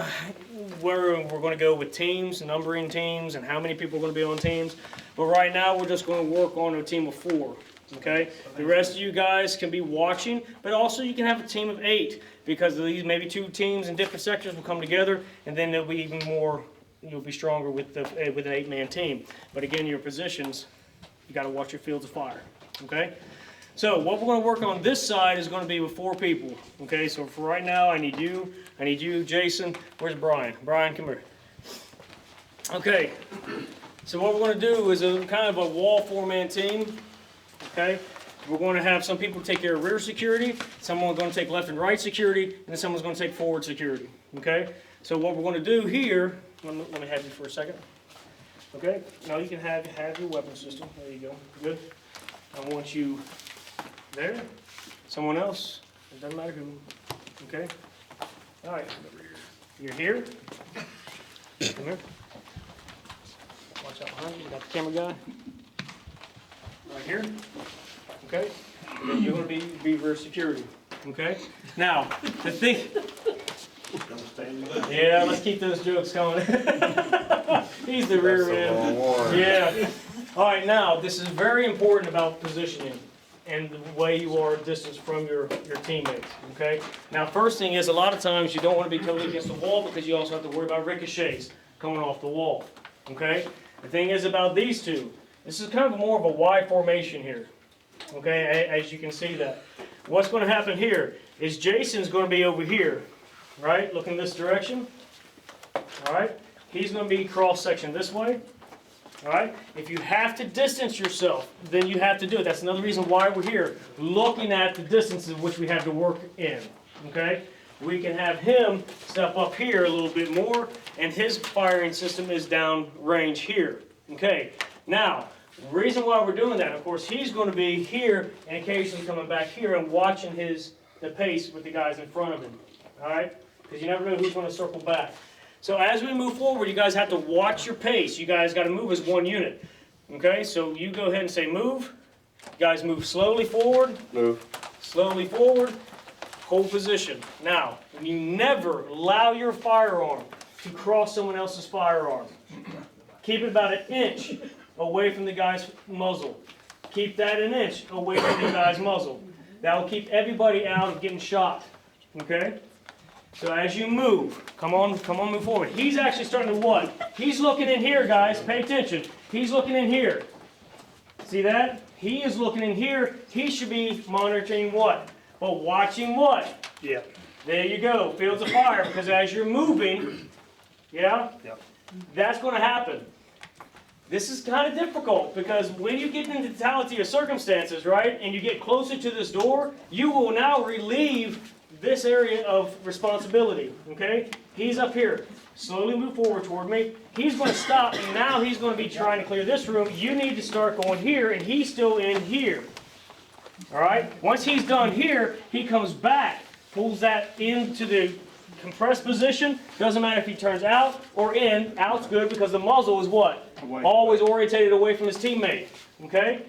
where we're going to go with teams, numbering teams, and how many people are going to be on teams, but right now we're just going to work on a team of 4. Okay, the rest of you guys can be watching, but also you can have a team of 8 because these maybe 2 teams in different sectors will come together, and then there'll be even more. You'll be stronger with an 8-man team. But again, your positions, you got to watch your fields of fire. Okay, so what we're going to work on this side is going to be with 4 people. Okay, so for right now, I need you, Jason. Where's Brian? Brian, come here. Okay, so what we're going to do is a kind of a wall 4-man team. Okay, we're going to have some people take care of rear security, someone's going to take left and right security, and then someone's going to take forward security. Okay, so what we're going to do here, let me have you for a second. Okay, now you can have your weapon system. There you go. Good. I want you there. Someone else. It doesn't matter who. Okay. All right. You're here. Come here. Watch out behind you. You got the camera guy. Right here. Okay. And then you're going to be rear security. Okay. Now, the thing. Yeah, let's keep those jokes coming. He's the rear end. Yeah. All right, now, this is very important about positioning and the way you are distance from your teammates, okay? Now, first thing is, a lot of times you don't want to be totally against the wall because you also have to worry about ricochets coming off the wall, okay? The thing is about these two, this is kind of more of a Y formation here, okay, as you can see that. What's going to happen here is Jason's going to be over here, right, looking this direction, all right? He's going to be cross-section this way. All right? If you have to distance yourself, then you have to do it. That's another reason why we're here, looking at the distances which we have to work in. Okay? We can have him step up here a little bit more, and his firing system is down range here. Okay? Now, the reason why we're doing that, of course, he's going to be here and occasionally coming back here and watching the pace with the guys in front of him. All right? Because you never know who's going to circle back. So as we move forward, you guys have to watch your pace. You guys got to move as one unit. Okay, so you go ahead and say move. You guys move slowly forward. Move. Slowly forward. Hold position. Now, you never allow your firearm to cross someone else's firearm. Keep it about 1 inch away from the guy's muzzle. Keep that 1 inch away from the guy's muzzle. That will keep everybody out of getting shot. Okay? So as you move, come on, move forward. He's actually starting to what? He's looking in here, guys. Pay attention. He's looking in here. See that? He is looking in here. He should be monitoring what? Well, watching what? Yeah. There you go. Fields of fire. Because as you're moving, yeah, that's going to happen. This is kind of difficult because when you get into the totality of circumstances, right, and you get closer to this door, you will now relieve this area of responsibility, okay? He's up here. Slowly move forward toward me. He's going to stop, and now he's going to be trying to clear this room. You need to start going here, and he's still in here. All right? Once he's done here, he comes back, pulls that into the compressed position. Doesn't matter if he turns out or in. Out's good because the muzzle is what? Away. Always orientated away from his teammate, okay?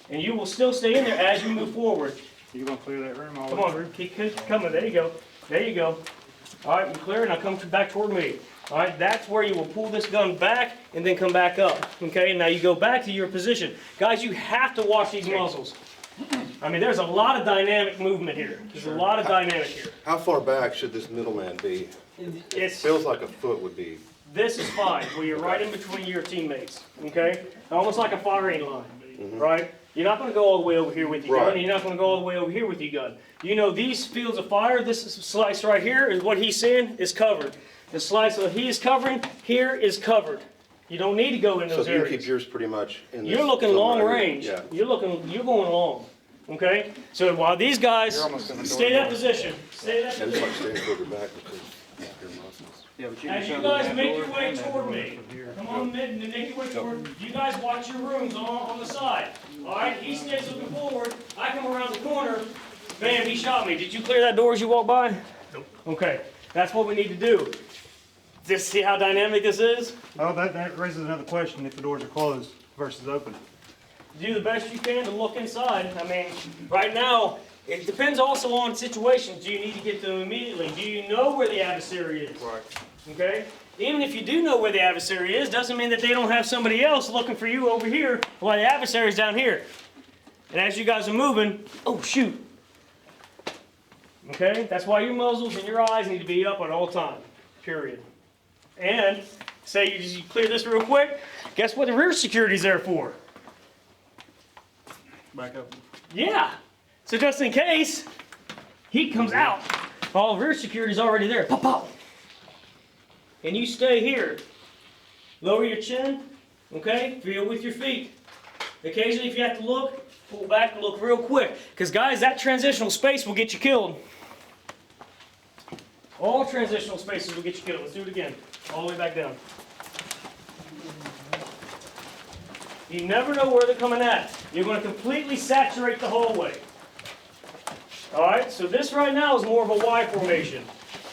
And you will still stay in there as you move forward. You gonna clear that room all the Come way on, through? keep coming. There you go. There you go. All right, you clear, now come back toward me. All right, that's where you will pull this gun back and then come back up. Okay, now you go back to your position. Guys, you have to watch these muzzles. I mean, there's a lot of dynamic movement here. There's a lot of dynamic here. How far back should this middleman be? It's, Feels like a foot would be. this is fine, where you're right in between your teammates, okay? Almost like a firing line, right? You're not gonna go all the way over here with your gun, Right. and you're not gonna go all the way over here with your gun. You know, these fields of fire, this slice right here is what he's saying is covered. The slice that he is covering here is covered. You don't need to go in So those you keep areas. yours pretty much in this. You're looking zone long right here. range. Yeah. You're going long, okay? So while these guys stay that position, stay that And it's position. like staying further back because your muscles. As you guys make your way toward me, come on, make your way toward, you guys watch your rooms on the side. All right, he stays looking forward, I come around the corner, bam, he shot me. Did you clear that door as you walked by? Nope. Okay, that's what we need to do. Just see how dynamic this is? Oh, that raises another question, if the doors are closed versus open. Do the best you can to look inside. I mean, right now, it depends also on situations. Do you need to get to them immediately? Do you know where the adversary is? Right. Okay? Even if you do know where the adversary is, doesn't mean that they don't have somebody else looking for you over here while the adversary's down here. And as you guys are moving, oh shoot. Okay? That's why your muzzles and your eyes need to be up at all times. Period. And say you clear this real quick, guess what the rear security's there for? Back up. Yeah. So just in case he comes out, all rear security's already there. Pop, pop. And you stay here. Lower your chin. Okay? Feel with your feet. Occasionally, if you have to look, pull back and look real quick. Because, guys, that transitional space will get you killed. All transitional spaces will get you killed. Let's do it again. All the way back down. You never know where they're coming at. You're going to completely saturate the hallway. All right, so this right now is more of a Y formation.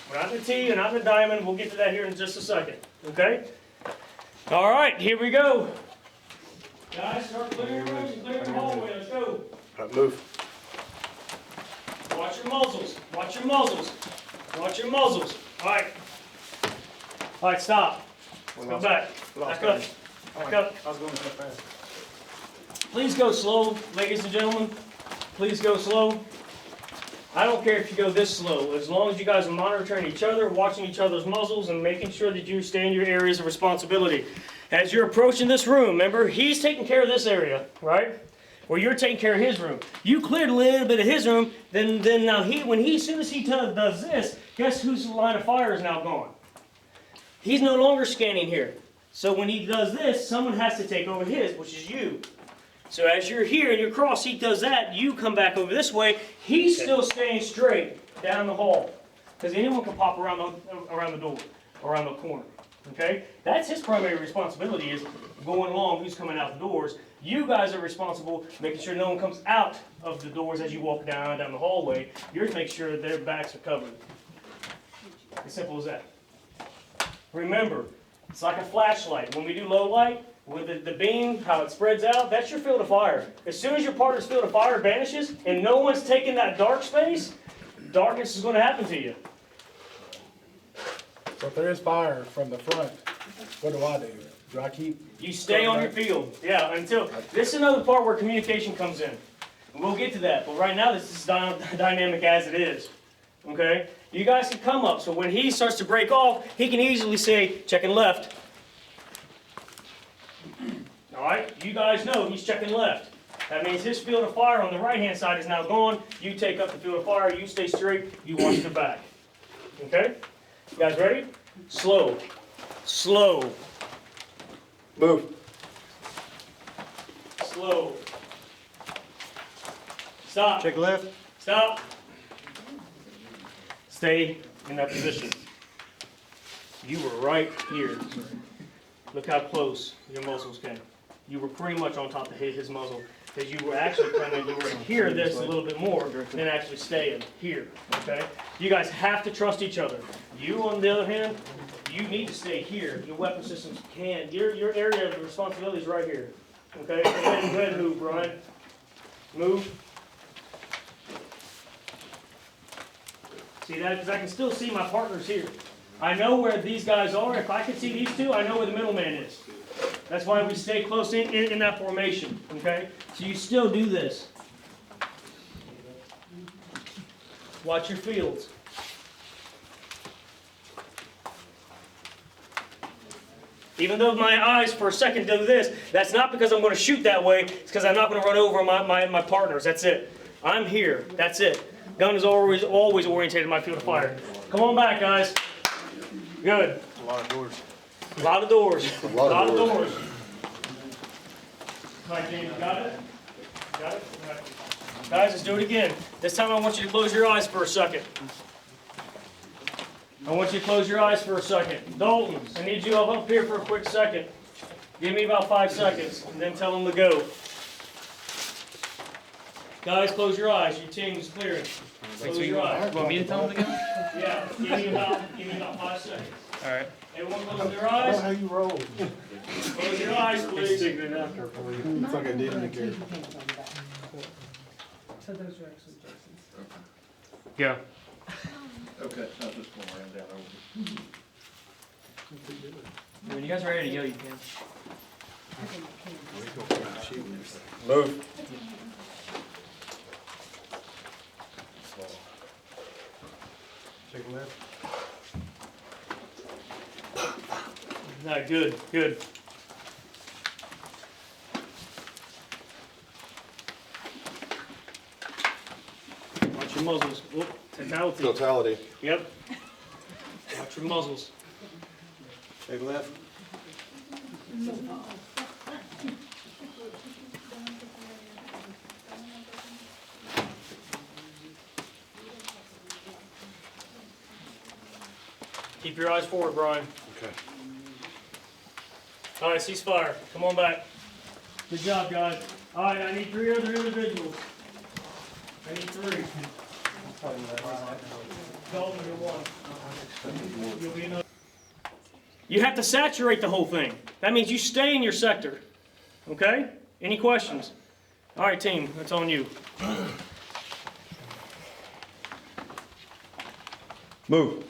We're not in the T, we're not in the diamond. We'll get to that here in just a second. Okay? All right, here we go. Guys, start clearing your rooms and clearing the hallway. Let's go. All right, move. Watch your muzzles. Watch your muzzles. Watch your muzzles. All right. All right, stop. Let's go back. Back up. Back up. I was going so fast. Please go slow, ladies and gentlemen. Please go slow. I don't care if you go this slow, as long as you guys are monitoring each other, watching each other's muzzles, and making sure that you stay in your areas of responsibility. As you're approaching this room, remember, he's taking care of this area, right? Or you're taking care of his room. You cleared a little bit of his room, then now as soon as he does this, guess whose line of fire is now gone? He's no longer scanning here. So when he does this, someone has to take over his, which is you. So as you're here and you're cross, he does that, you come back over this way, he's still staying straight down the hall. Because anyone can pop around the door, around the corner. Okay? That's his primary responsibility, is going along, who's coming out the doors. You guys are responsible making sure no one comes out of the doors as you walk down the hallway. You're to make sure that their backs are covered. As simple as that. Remember, it's like a flashlight. When we do low light, with the beam, how it spreads out, that's your field of fire. As soon as your partner's field of fire vanishes and no one's taking that dark space, darkness is going to happen to you. So if there is fire from the front, what do I do? Do I keep? You stay on your field. Yeah, until, this is another part where communication comes in. And we'll get to that, but right now this is dynamic as it is. Okay? You guys can come up, so when he starts to break off, he can easily say, checking left. Alright, you guys know he's checking left. That means his field of fire on the right-hand side is now gone. You take up the field of fire, you stay straight, you watch the back. Okay? You guys ready? Slow. Slow. Move. Slow. Stop. Check left. Stop. Stay in that position. You were right here. Look how close your muzzles came. You were pretty much on top of his muzzle, because you were actually trying to hear this a little bit more than actually staying here, okay? You guys have to trust each other. You, on the other hand, you need to stay here. Your weapon systems can. Your area of responsibility is right here, okay? Go ahead and move, Brian. Move. See that? Because I can still see my partners here. I know where these guys are. If I can see these two, I know where the middleman is. That's why we stay close in that formation, okay? So you still do this. Watch your fields. Even though my eyes for a second do this, that's not because I'm going to shoot that way. It's because I'm not going to run over my partners. That's it. I'm here. That's it. Gun is always orientated in my field of fire. Come on back, guys. Good. A lot of doors. A lot of doors. A lot of doors. All right, James, got it? Got it? All right. Guys, let's do it again. This time I want you to close your eyes for a second. I want you to close your eyes for a second. Dalton, I need you up here for a quick second. Give me about 5 seconds, and then tell them to go. Guys, close your eyes. Your team is clearing. Close your eyes. Want me to tell them to go? Yeah, give me about 5 seconds. All right. Everyone close their eyes. How you roll? Close your eyes, please. It's like I did in the game. So those are actually Jason's. Go. Okay, I'll just go around down over. When you guys are ready to go, you can. Move. Check left. No, good, good. Watch your muzzles. Whoop, totality. Totality. Yep. Watch your muzzles. Check left. Keep your eyes forward, Brian. Okay. All right, cease fire. Come on back. Good job, guys. All right, I need 3 other individuals. I need 3. Dalton, you're 1. You'll be another. You have to saturate the whole thing. That means you stay in your sector. Okay? Any questions? All right, team, that's on you. Move.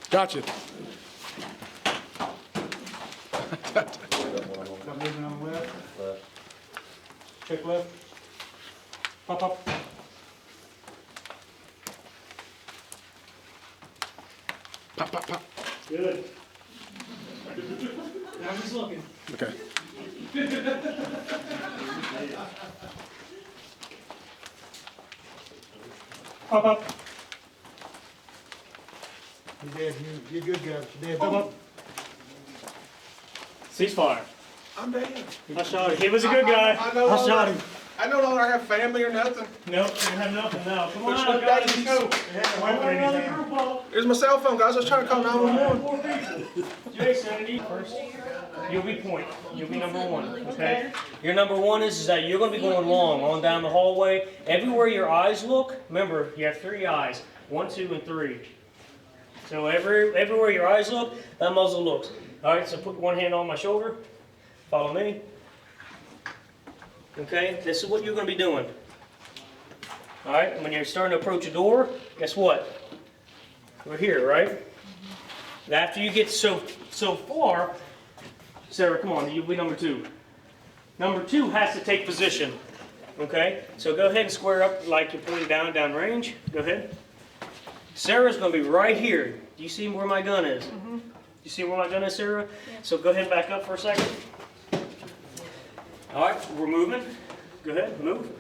Gotcha. Stop moving on the left. Check left. Pop up. Pop, pop, pop. Good. I'm just looking. Okay. Pop up. You're dead. You're good, guys. You're dead. Pop up. Cease fire. I'm dead. I shot him. He was a good guy. I no I longer- shot him. I no longer have family or nothing. Nope, didn't have nothing now. Come on There's out, no guys. days. Let's go. Come on, another group up. Here's my cell phone, guys. I was trying to call 911. 4 people. Jason, I need first. You'll be point. You'll be number 1. Okay. Your number 1 is that you're going to be going long on down the hallway. Everywhere your eyes look. Remember, you have 3 eyes. 1, 2, and 3. So everywhere your eyes look, that muzzle looks. All right. So put one hand on my shoulder. Follow me. Okay. This is what you're going to be doing. All right. When you're starting to approach a door, guess what? We're here, right? After you get so far, Sarah, come on, you'll be number 2. Number 2 has to take position. Okay? So go ahead and square up like you're pointing down range. Go ahead. Sarah's going to be right here. Do you see where my gun is? Do you see where my gun is, Sarah? So go ahead and back up for a second. All right, we're moving. Go ahead, move.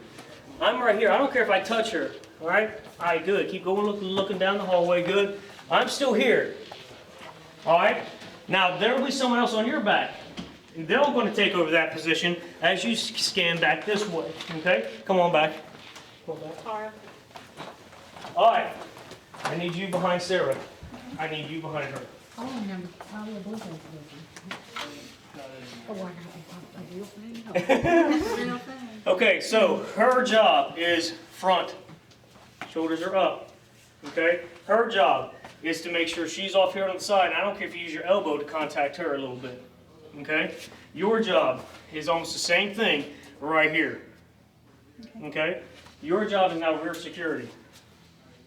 I'm right here. I don't care if I touch her. All right? All right, good. Keep going, looking down the hallway. Good. I'm still here. All right? Now, there will be someone else on your back. And they're going to take over that position as you scan back this way. Okay? Come on back. Come on back. All right. I need you behind Sarah. I need you behind her. Oh, number, probably a blue one. Oh, why not? A real thing? Real thing. Okay, so her job is front. Shoulders are up. Okay? Her job is to make sure she's off here on the side. And I don't care if you use your elbow to contact her a little bit. Okay? Your job is almost the same thing right here. Okay? Your job is now rear security.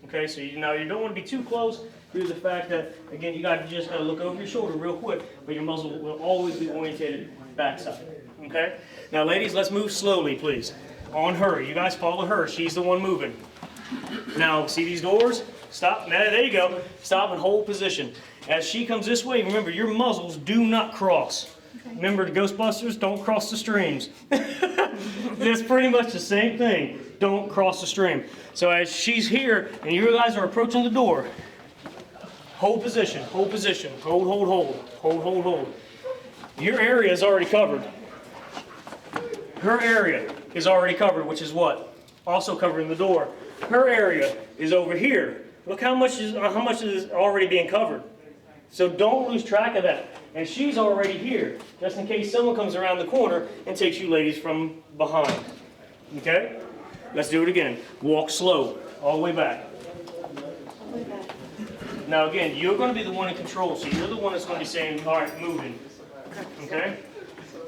Okay, so now you don't want to be too close due to the fact that, again, you just got to look over your shoulder real quick, but your muzzle will always be orientated backside. Okay? Now, ladies, let's move slowly, please. On her. You guys follow her. She's the one moving. Now, see these doors? Stop. There you go. Stop and hold position. As she comes this way, remember, your muzzles do not cross. Remember the Ghostbusters? Don't cross the streams. It's pretty much the same thing. Don't cross the stream. So as she's here and you guys are approaching the door, hold position, hold position, hold, hold, hold, hold, hold, hold. Your area is already covered. Her area is already covered, which is what? Also covering the door. Her area is over here. Look how much is already being covered. So don't lose track of that. And she's already here, just in case someone comes around the corner and takes you ladies from behind. Okay? Let's do it again. Walk slow, all the way back. Now again, you're going to be the one in control, so you're the one that's going to be saying, all right, moving. Okay?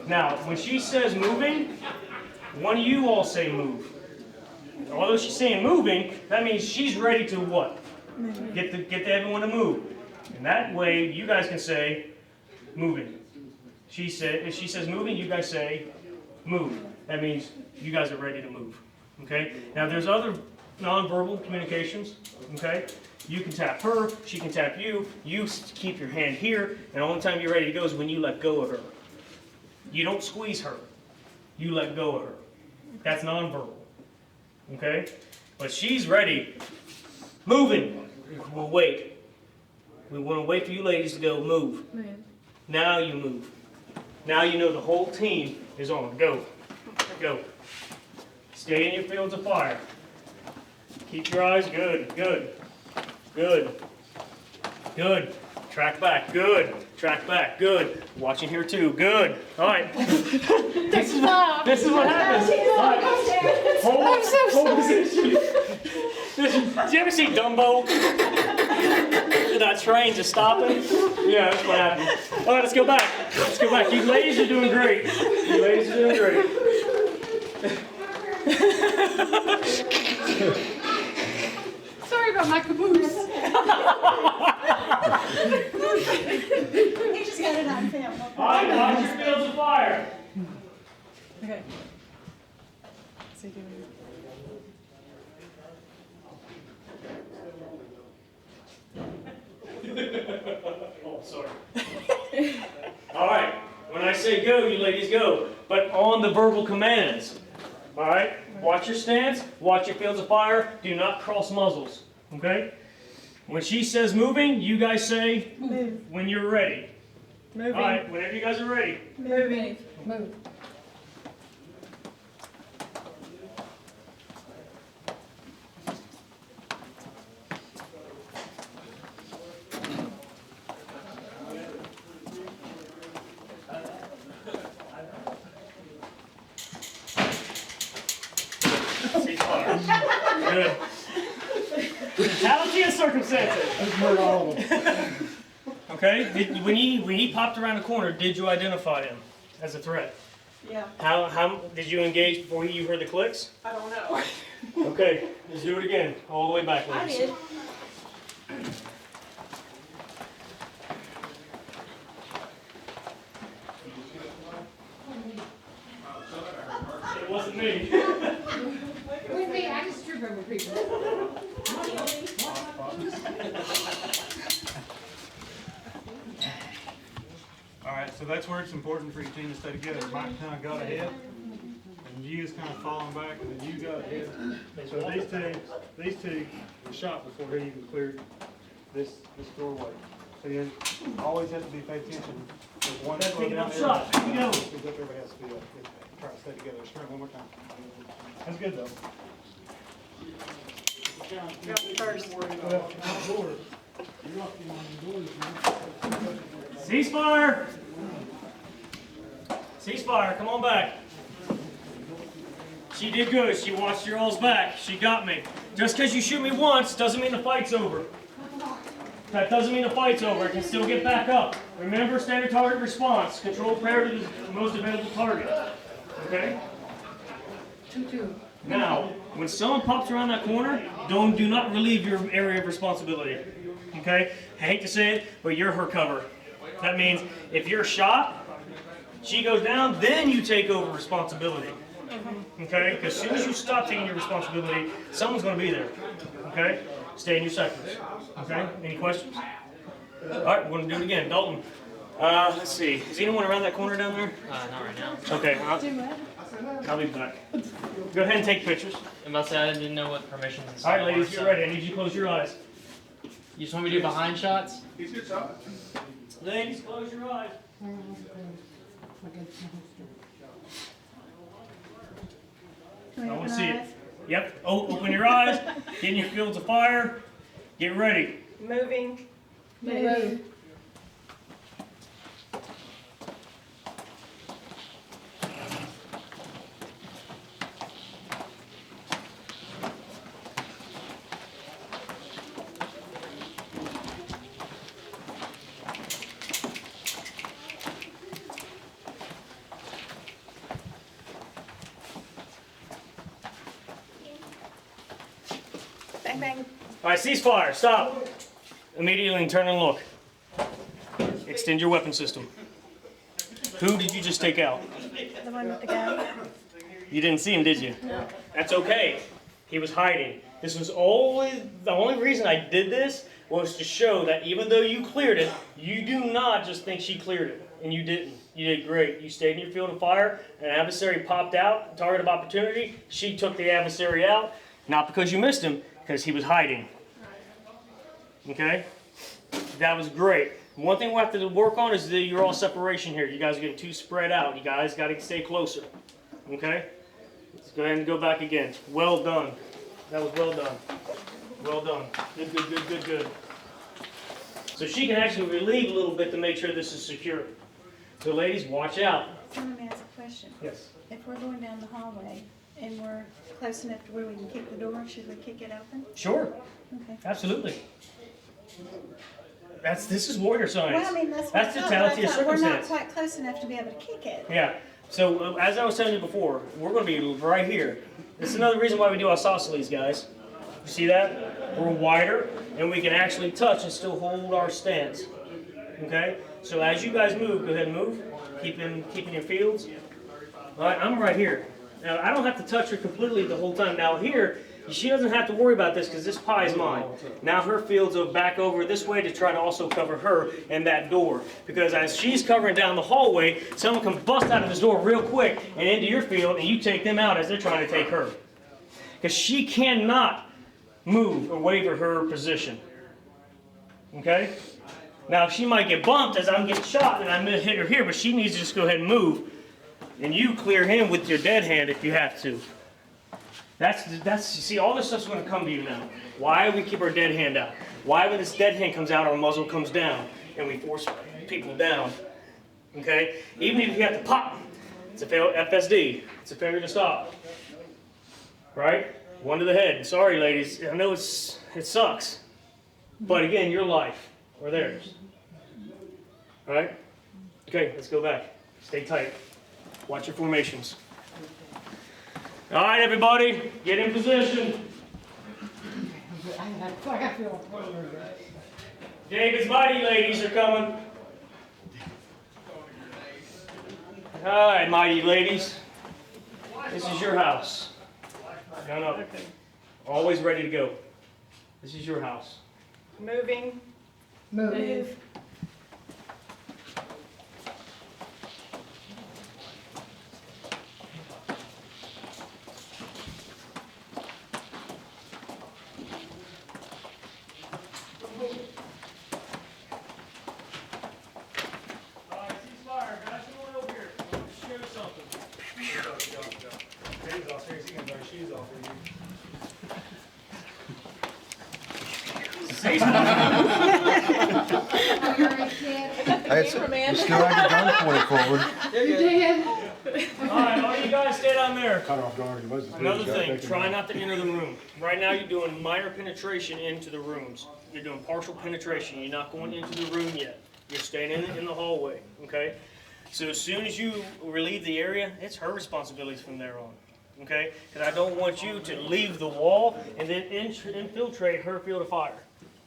Now, when she says moving, one of you all say move. Although she's saying moving, that means she's ready to what? Get everyone to move. And that way, you guys can say, moving. If she says moving, you guys say, move. That means you guys are ready to move. Okay? Now, there's other nonverbal communications. Okay? You can tap her, she can tap you. You keep your hand here, and the only time you're ready to go is when you let go of her. You don't squeeze her. You let go of her. That's nonverbal. Okay? But she's ready. Moving. We'll wait. We want to wait for you ladies to go move. Now you move. Now you know the whole team is on. Go. Go. Stay in your fields of fire. Keep your eyes good. Good. Good. Good. Track back. Good. Track back. Good. Watching here too. Good. All right. This is what happens. All right. Hold position. Did you ever see Dumbo? That train just stopping? Yeah, that's what happened. All right, let's go back. Let's go back. You ladies are doing great. You ladies are doing great. Sorry about my caboose. He just got it on film. All right, watch your fields of fire. Okay. So do Oh, sorry. All right, when I say go, you ladies go, but on the verbal commands. All right, watch your stance, watch your fields of fire, do not cross muzzles, okay? When she says moving, you guys say Move. when you're ready. Moving. All right, whenever you guys are ready. Moving. Move. Good. Fatality and circumstances. Okay. When he popped around the corner, did you identify him as a threat? Yeah. How did you engage before you heard the clicks? I don't know. Okay. Let's do it again. All the way back, I ladies. did. It wasn't me. With me, I just trip over people. All right, so that's where it's important for your team to stay together. Mike kind of got ahead, and you was kind of falling back, and then you got ahead. So these two shot before he even cleared this doorway. So you always have to be paying attention. There's one That's slow picking down up there. shots. Here we go. Because up everybody has to be try to stay together. Let's try it one more time. That's good though. Ceasefire. Ceasefire. Come on back. She did good. She watched your all's back. She got me. Just because you shoot me once doesn't mean the fight's over. That doesn't mean the fight's over. I can still get back up. Remember, standard target response. Control pair to the most available target. Okay? 2-2. Now, when someone pops around that corner, do not relieve your area of responsibility. Okay? I hate to say it, but you're her cover. That means if you're shot, she goes down, then you take over responsibility. Okay? Because as soon as you stop taking your responsibility, someone's going to be there. Okay? Stay in your sectors. Okay? Any questions? All right, we're going to do it again. Dalton. Let's see. Is anyone around that corner down there? Not right now. Okay, Do what? I'll be back. Go ahead and take pictures. I'm about to say I didn't know what permissions and All stuff right, ladies, were, get so- ready. I need you to close your eyes. You just want me to do behind shots? Ladies, close your eyes. Can we I want open to see our it. eyes? Yep. Oh, open your eyes. Get in your fields of fire. Get ready. Moving. Move. Bang, bang. All right, ceasefire. Stop. Immediately turn and look. Extend your weapon system. Who did you just take out? The one with the gun. You didn't see him, did you? That's okay. He was hiding. This was always the only reason I did this was to show that even though you cleared it, you do not just think she cleared it, and you didn't. You did great. You stayed in your field of fire. An adversary popped out, target of opportunity. She took the adversary out, not because you missed him, because he was hiding. Okay, that was great. One thing we have to work on is your all separation here. You guys are getting too spread out. You guys got to stay closer. Okay, let's go ahead and go back again. Well done. That was well done. Well done. Good, good, good, good, good. So she can actually relieve a little bit to make sure this is secure. So ladies, watch out. So let me ask a question. Yes. If we're going down the hallway and we're close enough to where we can kick the door, should we kick it open? Sure. Okay. Absolutely. This is warrior science. Well, I mean, that's what That's I thought, totality but I of thought we're not circumstance. quite close enough to be able to kick it. Yeah. So as I was telling you before, we're going to be right here. This is another reason why we do isosceles, guys. You see that? We're wider, and we can actually touch and still hold our stance. Okay? So as you guys move, go ahead and move. Keep in your fields. All right, I'm right here. Now, I don't have to touch her completely the whole time. Now here, she doesn't have to worry about this because this pie is mine. Now her fields are back over this way to try to also cover her and that door. Because as she's covering down the hallway, someone can bust out of this door real quick and into your field, and you take them out as they're trying to take her. Because she cannot move or waver her position. Okay? Now she might get bumped as I'm getting shot and I'm going to hit her here, but she needs to just go ahead and move. And you clear him with your dead hand if you have to. That's you see, all this stuff's going to come to you now. Why we keep our dead hand out? Why when this dead hand comes out, our muzzle comes down and we force people down? Okay? Even if you have to pop, it's a FSD. It's a failure to stop. Right? One to the head. Sorry, ladies. I know it sucks. But again, your life or theirs. All right? Okay, let's go back. Stay tight. Watch your formations. All right, everybody, get in position. David's mighty ladies are coming. All right, mighty ladies. This is your house. No. Always ready to go. This is your house. Moving. Move. All right, ceasefire, guys. Come on over here. Show something. Dave's off here, so he can throw his shoes off with you. All right, kid. Hey, you still have your gun pointed forward. You did? Alright, all you guys stay down there. Cut off guard, it wasn't. Another thing, try not to enter the room. Right now, you're doing minor penetration into the rooms. You're doing partial penetration. You're not going into the room yet. You're staying in the hallway, okay? So as soon as you relieve the area, it's her responsibility from there on, okay? Because I don't want you to leave the wall and then infiltrate her field of fire.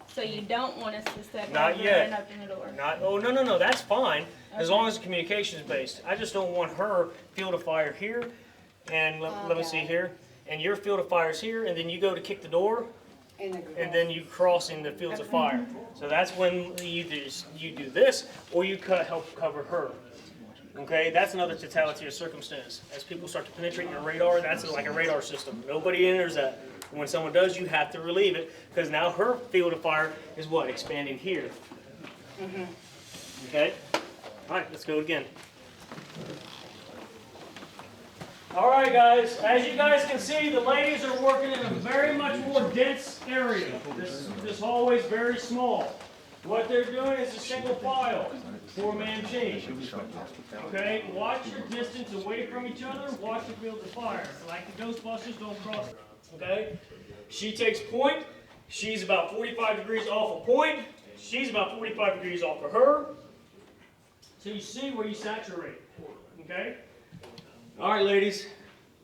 So you don't want us to step Not over yet. and open the door? Oh, no, that's fine, as long as the communication is based. I just don't want her field of fire here, and let me see here, and your field of fire is here, and then you go to kick the door, and then you cross in the fields of fire. So that's when you do this, or you help cover her. Okay, that's another totality of circumstance. As people start to penetrate your radar, that's like a radar system. Nobody enters that. When someone does, you have to relieve it, because now her field of fire is what? Expanding here. Okay? All right, let's go again. All right, guys. As you guys can see, the ladies are working in a very much more dense area. This hallway is very small. What they're doing is a single file, 4-man chain. Okay? Watch your distance away from each other. Watch the field of fire. Like the Ghostbusters, don't cross it. Okay? She takes point. She's about 45 degrees off of point. She's about 45 degrees off of her. So you see where you saturate. Okay? All right, ladies.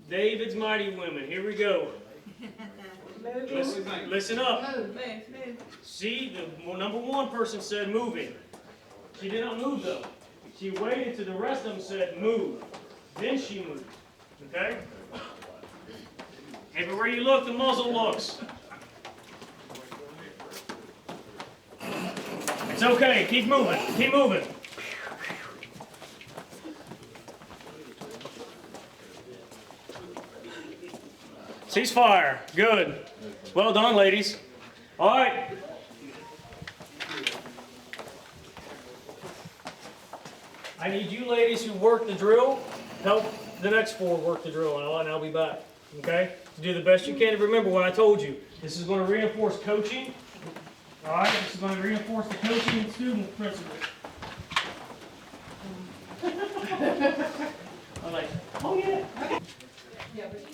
David's Mighty Women. Here we go. Listen up. Move. See, the number one person said moving. She did not move, though. She waited till the rest of them said move. Then she moved. Okay? Everywhere you look, the muzzle looks. It's okay. Keep moving. Keep moving. Ceasefire. Good. Well done, ladies. All right. I need you ladies who work the drill, help the next 4 work the drill, and I'll be back. Okay? Do the best you can. And remember what I told you. This is going to reinforce coaching. All right? This is going to reinforce the coaching and student principle. I'm like, oh yeah.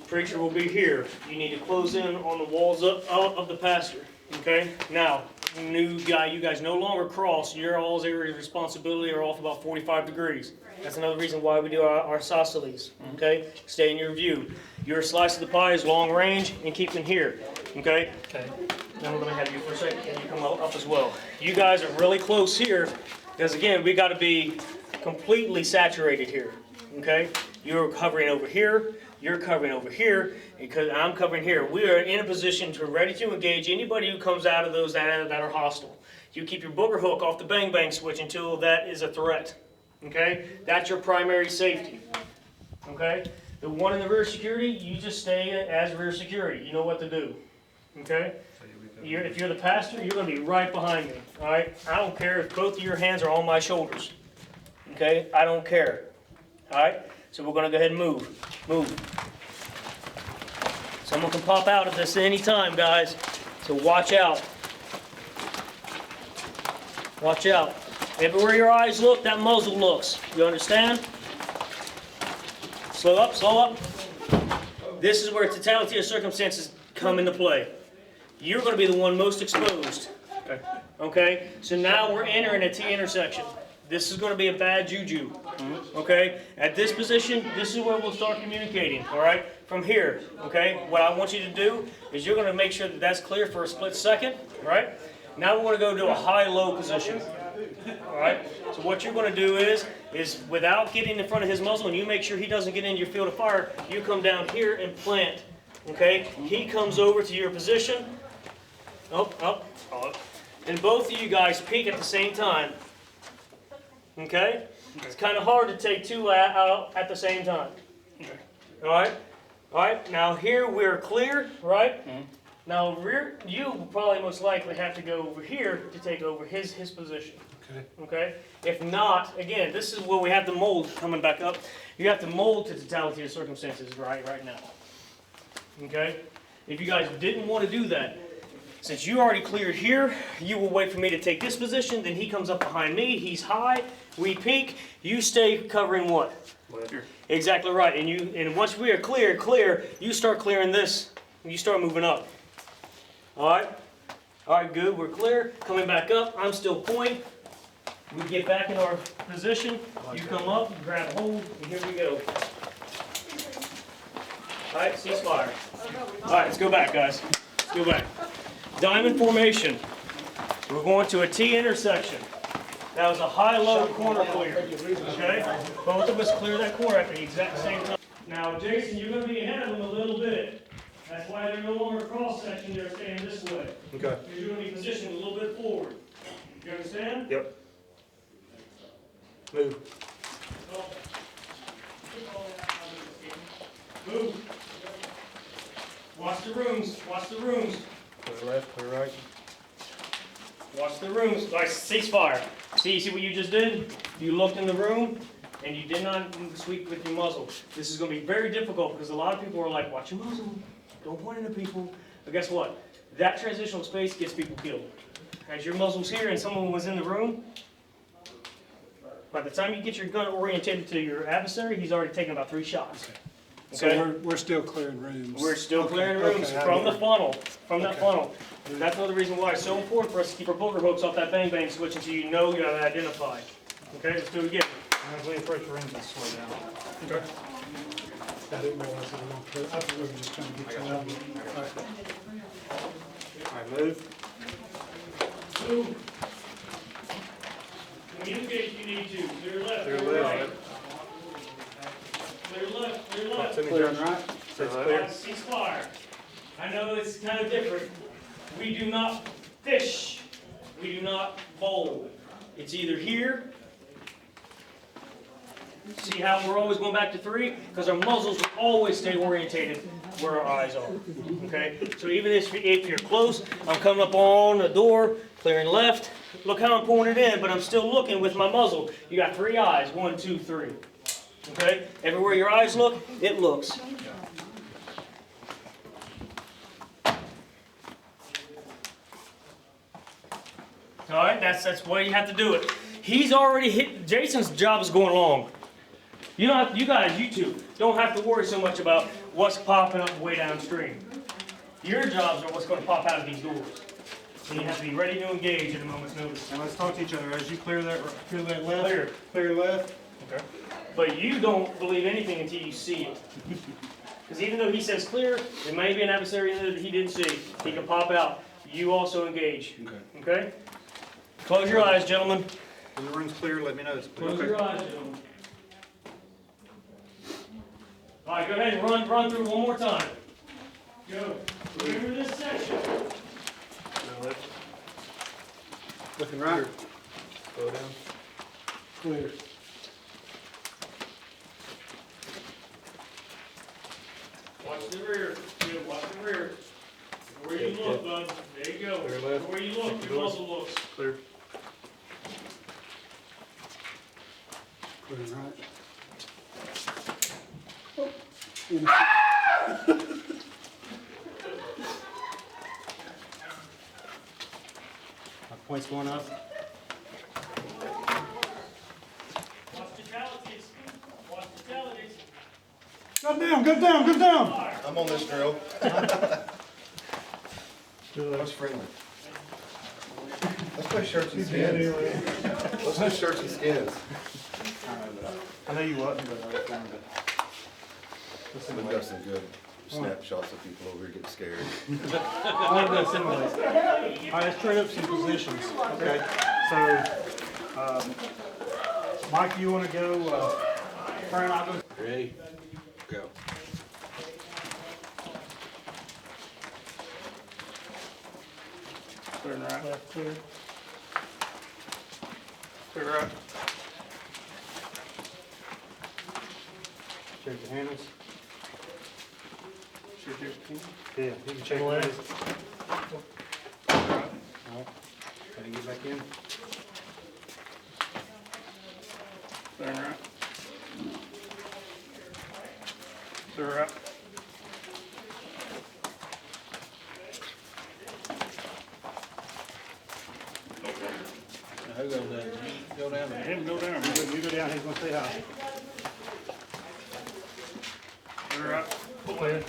Preacher will be here. You need to close in on the walls of the pastor. Okay? Now, new guy, you guys no longer cross. Your all's area of responsibility are off about 45 degrees. That's another reason why we do our isosceles. Okay? Stay in your view. Your slice of the pie is long range and keep in here. Okay? Okay. Then we're going to have you for a second. Can you come up as well? You guys are really close here because, again, we got to be completely saturated here. Okay? You're covering over here. You're covering over here, because I'm covering here. We are in a position to ready to engage anybody who comes out of those that are hostile. You keep your booger hook off the bang bang switch until that is a threat. Okay? That's your primary safety. Okay? The one in the rear security, you just stay as rear security. You know what to do. Okay? If you're the pastor, you're going to be right behind me. All right? I don't care if both of your hands are on my shoulders. Okay? I don't care. All right? So we're going to go ahead and move. Move. Someone can pop out of this at any time, guys. So watch out. Watch out. Everywhere your eyes look, that muzzle looks. You understand? Slow up, slow up. This is where totality of circumstances come into play. You're going to be the one most exposed. Okay? So now we're entering a T intersection. This is going to be a bad juju. Okay? At this position, this is where we'll start communicating. All right? From here. Okay? What I want you to do is you're going to make sure that that's clear for a split second. All right? Now we're going to go to a high-low position. All right? So what you're going to do is without getting in front of his muzzle, and you make sure he doesn't get into your field of fire, you come down here and plant. Okay? He comes over to your position. Up. And both of you guys peek at the same time. Okay? It's kind of hard to take 2 out at the same time. All right? All right? Now here we're clear, right? Now rear, you will probably most likely have to go over here to take over his position. Okay? If not, again, this is where we have the mold coming back up. You have to mold to totality of circumstances right now. Okay? If you guys didn't want to do that, Since you already cleared here, you will wait for me to take this position, then he comes up behind me, he's high, we peak, you stay covering what? Exactly right, and once we are clear, you start clearing this, you start moving up. Alright, good, we're clear, coming back up, I'm still point. We get back in our position, you come up, grab hold, and here we go. Alright, ceasefire. Alright, let's go back, guys. Let's go back. Diamond formation. We're going to a T intersection. That was a high-low corner clear. Okay? Both of us clear that corner at the exact same time. Now, Jason, you're going to be ahead of them a little bit. That's why they're no longer cross-section, they're staying this way. Okay. Because you're going to be positioned a little bit forward. You understand? Yep. Move. Move. Watch the rooms. Watch the rooms. Clear left, clear right. Watch the rooms. All right, ceasefire. See what you just did? You looked in the room and you did not sweep with your muzzle. This is going to be very difficult because a lot of people are like, watch your muzzle. Don't point into people. But guess what? That transitional space gets people killed. As your muzzle's here and someone was in the room, by the time you get your gun oriented to your adversary, he's already taken about 3 shots. So Okay? we're still clearing rooms. We're still clearing rooms Okay, I from the get it. funnel, And that's another reason why it's so important for us to keep our poker hooks off that bang bang switch until you know you have it identified. Okay, let's do it again. As we approach the rings, let's slow down. Okay. I didn't realize they were going to clear. I thought we were just trying to get to the level. All right, move. Move. Communicate if you need to. Clear left, Clear clear left. right. Clear left, clear left. Clearing right? Says clear. Ceasefire. I know it's kind of different. We do not fish. We do not bowl. It's either here. See how we're always going back to 3? Because our muzzles will always stay orientated where our eyes are. Okay? So even if you're close, I'm coming up on the door, clearing left. Look how I'm pulling it in, but I'm still looking with my muzzle. You got 3 eyes. 1, 2, 3. Okay? Everywhere your eyes look, it looks. All right, that's why you have to do it. He's already hit. Jason's job is going along. You don't have, you guys, you two, don't have to worry so much about what's popping up way downstream. Your jobs are what's going to pop out of these doors. So you have to be ready to engage at a moment's notice. And let's talk to each other as you clear that left. Clear. Clear left. Okay. But you don't believe anything until you see it. Because even though he says clear, there may be an adversary in there that he didn't see. He can pop out. You also engage. Okay. Okay? Close your eyes, gentlemen. When the room's clear, let me know it's clear. Close your eyes, gentlemen. All right, go ahead and run through one more time. Go. Remember this section. Looking right? Slow down. Clear. Watch the rear. Good. Watch the rear. Where you look, bud. There you go. Clear left. Where you look, your muzzle looks. Clear. Clearing right. My point's going up. Watch fatalities. Watch fatalities. Go down, go down, go down. Fire. I'm on this drill. What's friendly? Let's play shirts and skins. Let's play shirts and skins. I know you wasn't, but I was trying to. We've got some good snapshots of people over here getting scared. I like that simulate. All right, let's trade up some positions. Okay. So, Mike, you want to go? Fran, I'll go. Ready? Go. Clear right. Left clear. Clear right. Check the handles. Should do it. Yeah, you can check the handles. All right. Let him get back in. Clearing right. Clear right. Who goes down? Go down there. Him go down, you go down, he's gonna stay high. Clear up. Clear.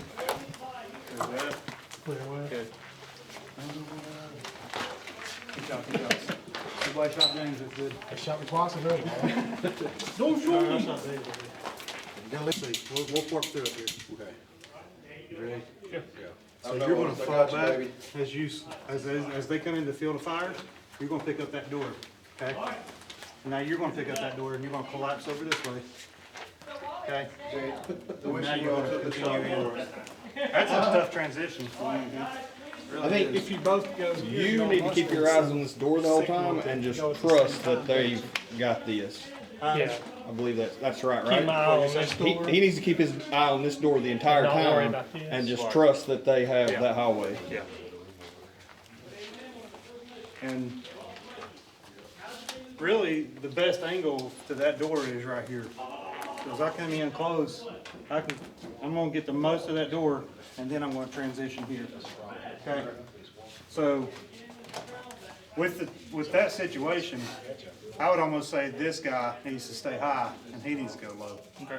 Clear away. Okay. Good job, good job. Everybody shot James, that's good. They shot me twice already. Don't shoot me. That's not David. Let's see, we'll work through it here. Okay. You ready? Yeah. So you're gonna fall back as they come in the field of fire, you're gonna pick up that door, okay? Now you're gonna pick up that door and you're gonna collapse over this way, okay? Now you're gonna continue in. That's a tough transition. I think if you both go. You need to keep your eyes on this door the whole time and just trust that they've got this. Yeah. I believe that's right, Keep my eye right? on this He door. needs to keep his eye on this door the entire Don't worry time about this. and just Right. trust that they have Yeah. that hallway. Yeah. And really, the best angle to that door is right here. Because I come in close, I'm gonna get the most of that door, and then I'm gonna transition here. Okay? So, with that situation, I would almost say this guy needs to stay high, and he needs to go low. Okay.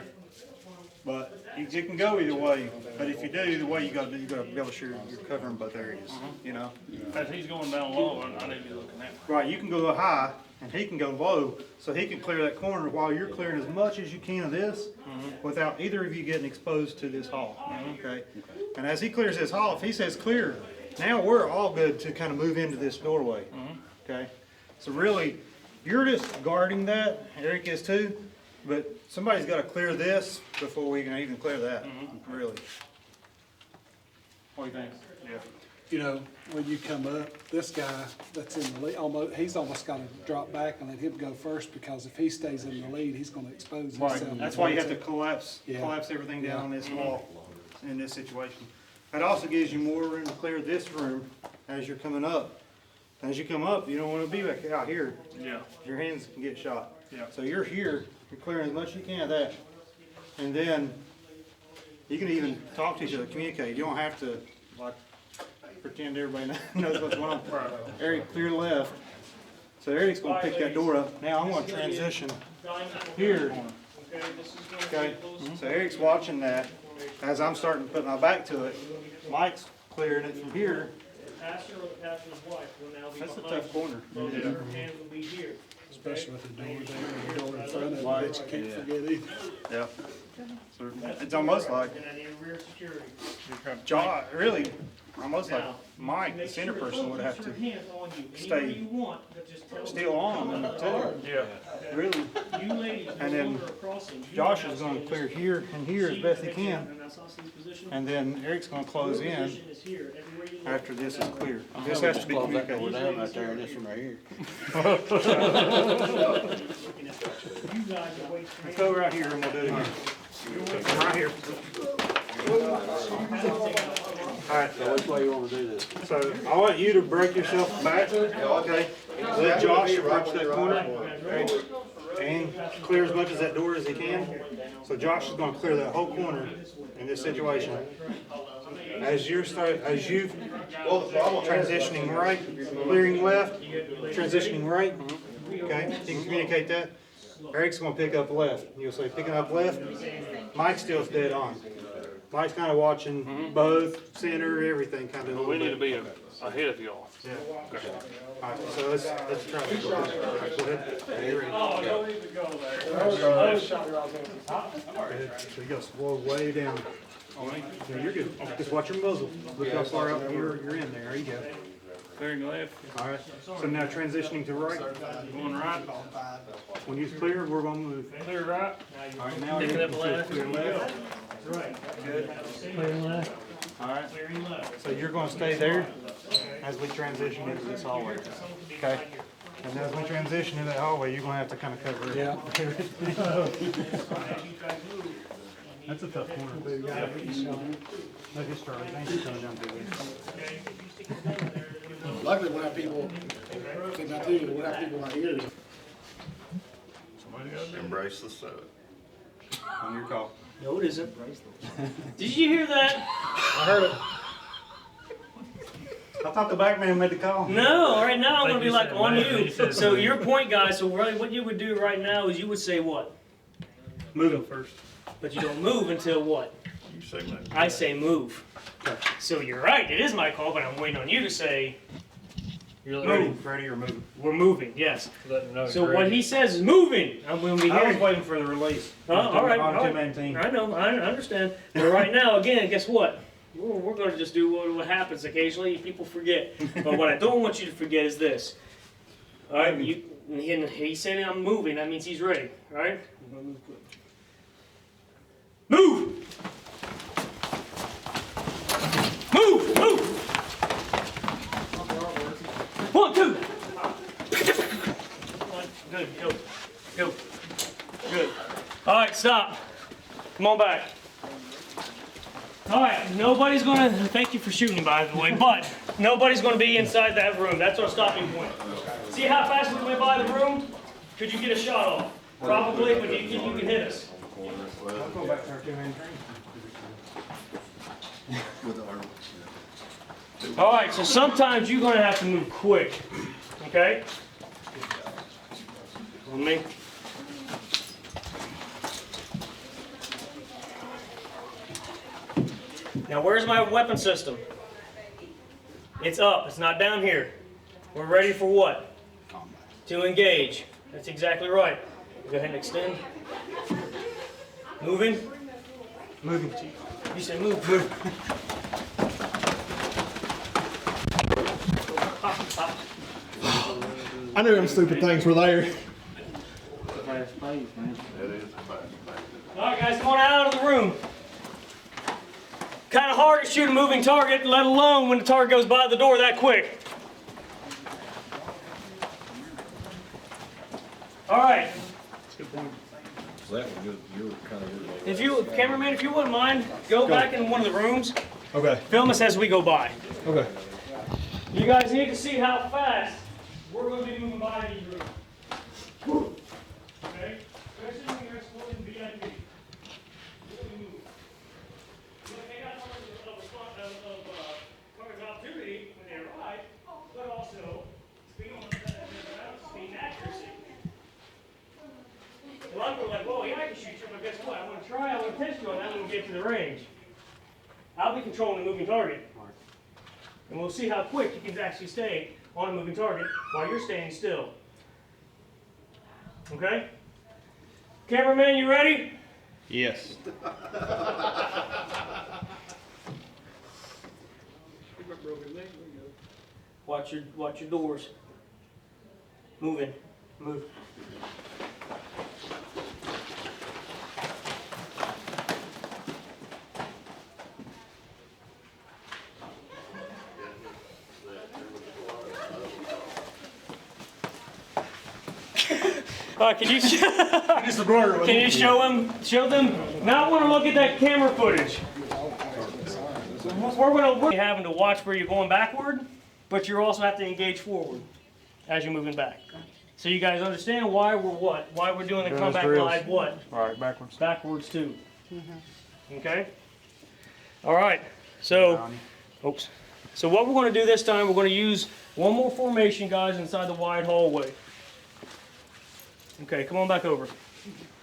But you can go either way, but if you do either way, you gotta be able to sure you're covering both areas, you know? As he's going down low, I need to be looking at. Right, you can go high, and he can go low, so he can clear that corner while you're clearing as much as you can of this, without either of you getting exposed to this hall, okay? And as he clears this hall, if he says clear, now we're all good to kind of move into this doorway, okay? So really, you're just guarding that, Eric is too, but somebody's gotta clear this before we can even clear that, really. What do you think? Yeah. You know, when you come up, this guy that's in the lead, he's almost gotta drop back and let him go first, because if he stays in the lead, he's gonna expose Right, himself. that's why you have to collapse Yeah. everything down on this wall in this situation. That also gives you more room to clear this room as you're coming up. As you come up, you don't wanna be back out here. Yeah. Your hands can get shot. Yeah. So you're here, you're clearing as much as you can of that. And then you can even talk to each other, communicate. You don't have to like pretend everybody knows what's going on. Eric, clear left. So Eric's gonna pick that door up. Now I'm gonna transition here. Okay, so Eric's watching that as I'm starting to put my back to it. Mike's clearing it from here. Pastor or the pastor's wife will now be That's a behind tough corner. you. Both of her hands will be here. Especially with the door there, and the door in front of it, that you can't forget either. Yeah. So it's almost like And I need rear security. John, really, almost like Mike, the Make center sure person, someone would have puts to their hands on you stay anywhere you want, but just tell them still on them too. Yeah. Really. You ladies, And no then longer are crossing. You Josh are is gonna now clear seeing here and here as best he this. can. And that's Austin's position. And then Eric's gonna close Your in position is here. Everywhere you look. after this is clear. This How has we to be close that door communicated. down right there and this one right here? You guys are waiting. Let's go right here and we'll do it again. Right here. Alright, So which way you wanna do this? so I want you to break yourself back, okay? Let Josh approach that corner, okay? And clear as much of that door as he can. So Josh is gonna clear that whole corner in this situation. As you transitioning right, clearing left, transitioning right, okay? You can communicate that. Eric's gonna pick up left. You'll say picking up left. Mike's still dead on. Mike's kind of watching both, center, everything kind of. We need to be ahead of y'all. Yeah. All right, so let's try to go ahead. Oh, don't even go there. Good. So you go slow way down. Yeah, you're good. Just watch your muzzle. Look how far out you're in there. There you go. Clearing left, All right. So now transitioning to right. going right, When you clear, we're gonna move. clear right. All right, now Picking you're up left. clear left. Right. Good. Clearing left. All right. Clearing left. So you're gonna stay there as we transition into this hallway. Okay. And as we transition into that hallway, you're gonna have to kind of cover it. Yeah. That's a tough corner. Look, it's Charlie. Thanks for coming down to this. Luckily, we'll have people, we'll have people in our ears. Embrace the suck. On your call. No, it isn't. Did you hear that? I heard it. I thought the back man made the call. No, right now I'm Like gonna be you like said, on man, you. you said So man. your point, guys, so really what you would do right now is you would say what? Move it first. But you don't move until what? You say that. I say move. So you're right, it is my call, but I'm waiting on you to say, You're Move. ready or moving. we're moving, yes. Let them know. So what he says is moving, I'm gonna be I was hearing. waiting for the release. All right, all On right. two-man team. I know, I understand. But right now, again, guess what? We're gonna just do what happens occasionally, people forget. But what I don't want you to forget is this. All right, he's saying I'm moving, that means he's ready, all right? Move! Move, move! 1, 2! Good, go, good. All right, stop. Come on back. All right, nobody's gonna, thank you for shooting, by the way, but nobody's gonna be inside that room. That's our stopping point. See how fast we went by the room? Could you get a shot off? Probably, but you can hit us. I'll go back to our two-man team. With the arm. All right, so sometimes you're gonna have to move quick, okay? On me. Now, where's my weapon system? It's up, it's not down here. We're ready for what? To engage. That's exactly right. Go ahead and extend. Moving. Moving, Chief. You said move. Move. I knew them stupid things were there. That is a fact. All right, guys, come on out of the room. Kind of hard to shoot a moving target, let alone when the target goes by the door that quick. All right. So that one, you were kind of. If you, cameraman, if you wouldn't mind, go back in one of the rooms. Okay. Film us as we go by. Okay. You guys need to see how fast we're going to be moving by these rooms. Okay? Especially when you're exploring VIP. They got of opportunity when they arrive, but also speed and accuracy. A lot of people are like, well, yeah, I can shoot you, but guess what? I'm going to try, I'm going to test you on that when we get to the range. I'll be controlling the moving target. And we'll see how quick you can actually stay on a moving target while you're staying still. Okay? Cameraman, you ready? Yes. Watch your doors. Moving. Move. All right, can you show them? Now I want to look at that camera footage. We're having to watch where you're going backward, but you also have to engage forward as you're moving back. So you guys understand why we're what? Why we're doing the comeback live what? All right, backwards. Backwards too. Okay? All right. So, oops. So what we're going to do this time, we're going to use one more formation, guys, inside the wide hallway. Okay, come on back over.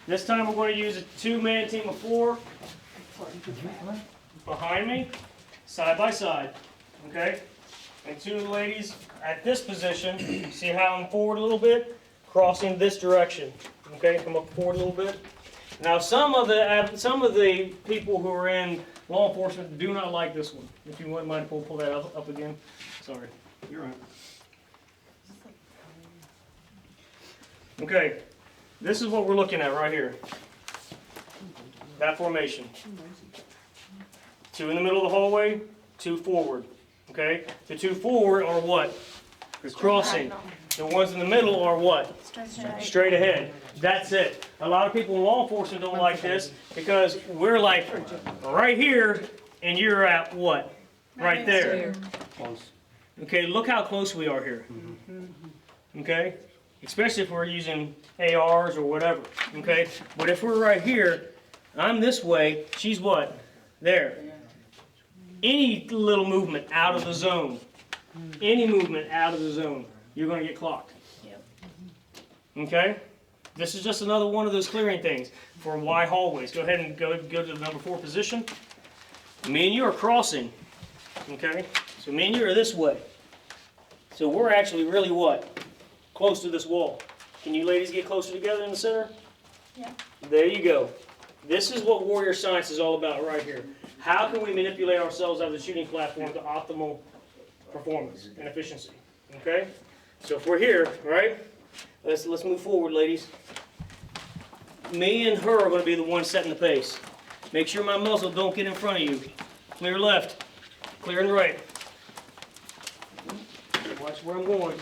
This time we're going to use a two-man team of 4 behind me, side by side. Okay? And 2 of the ladies at this position, see how I'm forward a little bit? Crossing this direction. Okay, come up forward a little bit. Now some of the people who are in law enforcement do not like this one. If you wouldn't mind, pull that up again. Sorry. You're right. Okay, this is what we're looking at right here. That formation. 2 in the middle of the hallway, 2 forward. Okay, the 2 forward are what? Crossing. The ones in the middle are what? Straight ahead. That's it. A lot of people in law enforcement don't like this because we're like right here and you're at what? Right there. Okay, look how close we are here. Okay? Especially if we're using ARs or whatever. Okay? But if we're right here, I'm this way, she's what? There. Any little movement out of the zone any movement out of the zone, you're gonna get clocked. Yep. Okay? This is just another one of those clearing things for Y hallways. Go ahead and go to the number 4 position. Me and you are crossing, okay? So me and you are this way. So we're actually really what? Close to this wall. Can you ladies get closer together in the center? Yeah. There you go. This is what warrior science is all about right here. How can we manipulate ourselves as a shooting platform to optimal performance and efficiency? Okay? So if we're here, right? Let's move forward, ladies. Me and her are going to be the ones setting the pace. Make sure my muzzle don't get in front of you. Clear left. Clear and right. Watch where I'm going.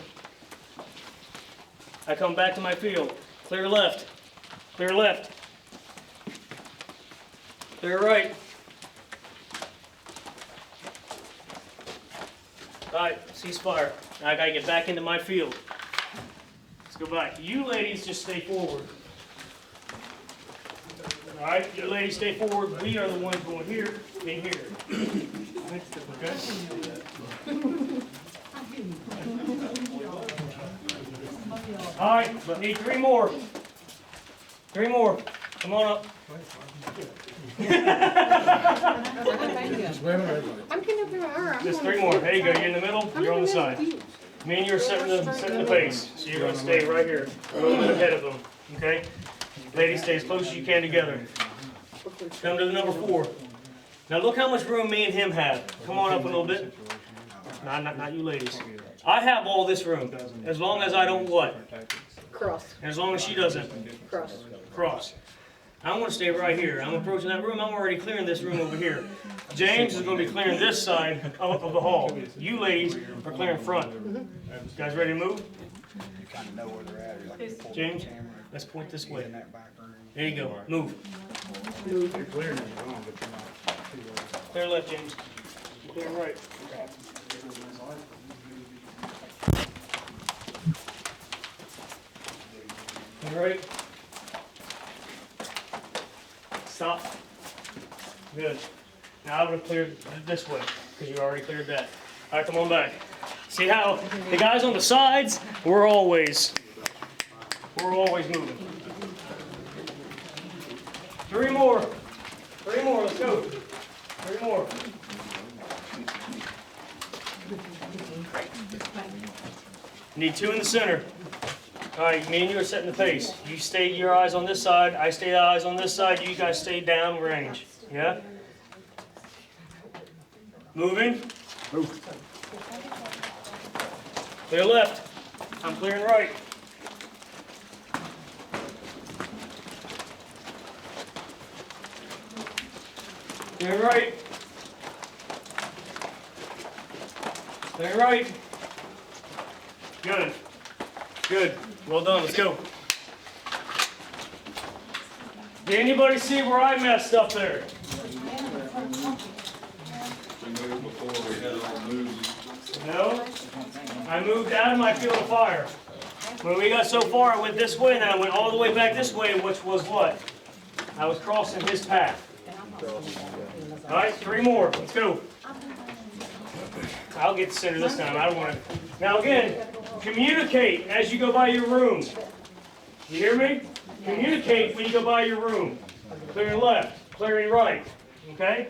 I come back to my field. Clear left. Clear left. Clear right. Alright, ceasefire. Now I gotta get back into my field. Let's go back. You ladies just stay forward. Alright, you ladies stay forward. We are the ones going here and here. Okay? Alright, need 3 more. 3 more. Come on up. I'm getting up there with her. I'm Just going 3 more. There you go. You're in the middle. You're on the side. Me and you are setting the pace. So you're going to stay right here, a little bit ahead of them. Okay? Ladies, stay as close as you can together. Come to the number 4. Now look how much room me and him have. Come on up a little bit. Not you ladies. I have all this room. As long as I don't what? Cross. As long as she doesn't. Cross. Cross. I'm going to stay right here. I'm approaching that room. I'm already clearing this room over here. James is going to be clearing this side of the hall. You ladies are clearing front. You guys ready to move? James, let's point this way. There you go. Move. Clear left, James. Clear right. Clear right. Stop. Good. Now I would have cleared this way, because you already cleared that. All right, come on back. See how the guys on the sides, we're always moving. 3 more. 3 more, let's go. 3 more. Need 2 in the center. All right, me and you are setting the pace. You stay your eyes on this side, I stay eyes on this side, you guys stay down range. Yeah? Moving. Move. Clear left. I'm clearing right. Clear right. Clear right. Good. Good. Well done. Let's go. Did anybody see where I messed up there? No? I moved out of my field of fire. When we got so far, I went this way, and then I went all the way back this way, which was what? I was crossing his path. All right, 3 more. Let's go. I'll get the center this time. I don't want to. Now again, communicate as you go by your room. You hear me? Communicate when you go by your room. Clearing left, clearing right. Okay?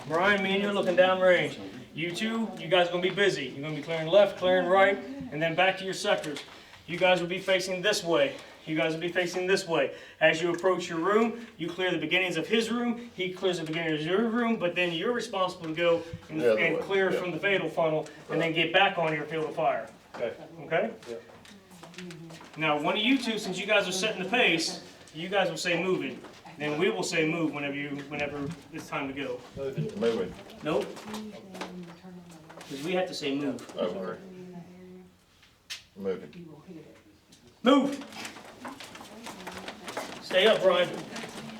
Brian, me and you are looking down range. You two, you guys are going to be busy. You're going to be clearing left, clearing right, and then back to your sectors. You guys will be facing this way. You guys will be facing this way. As you approach your room, you clear the beginnings of his room, he clears the beginnings of your room, but then you're responsible to go and clear from the fatal funnel and then get back on your field of fire. Okay? Now, one of you two, since you guys are setting the pace, you guys will say moving. Then we will say move whenever it's time to go. Moving. Nope. Because we have to say move. Over. Moving. Move! Stay up, Brian.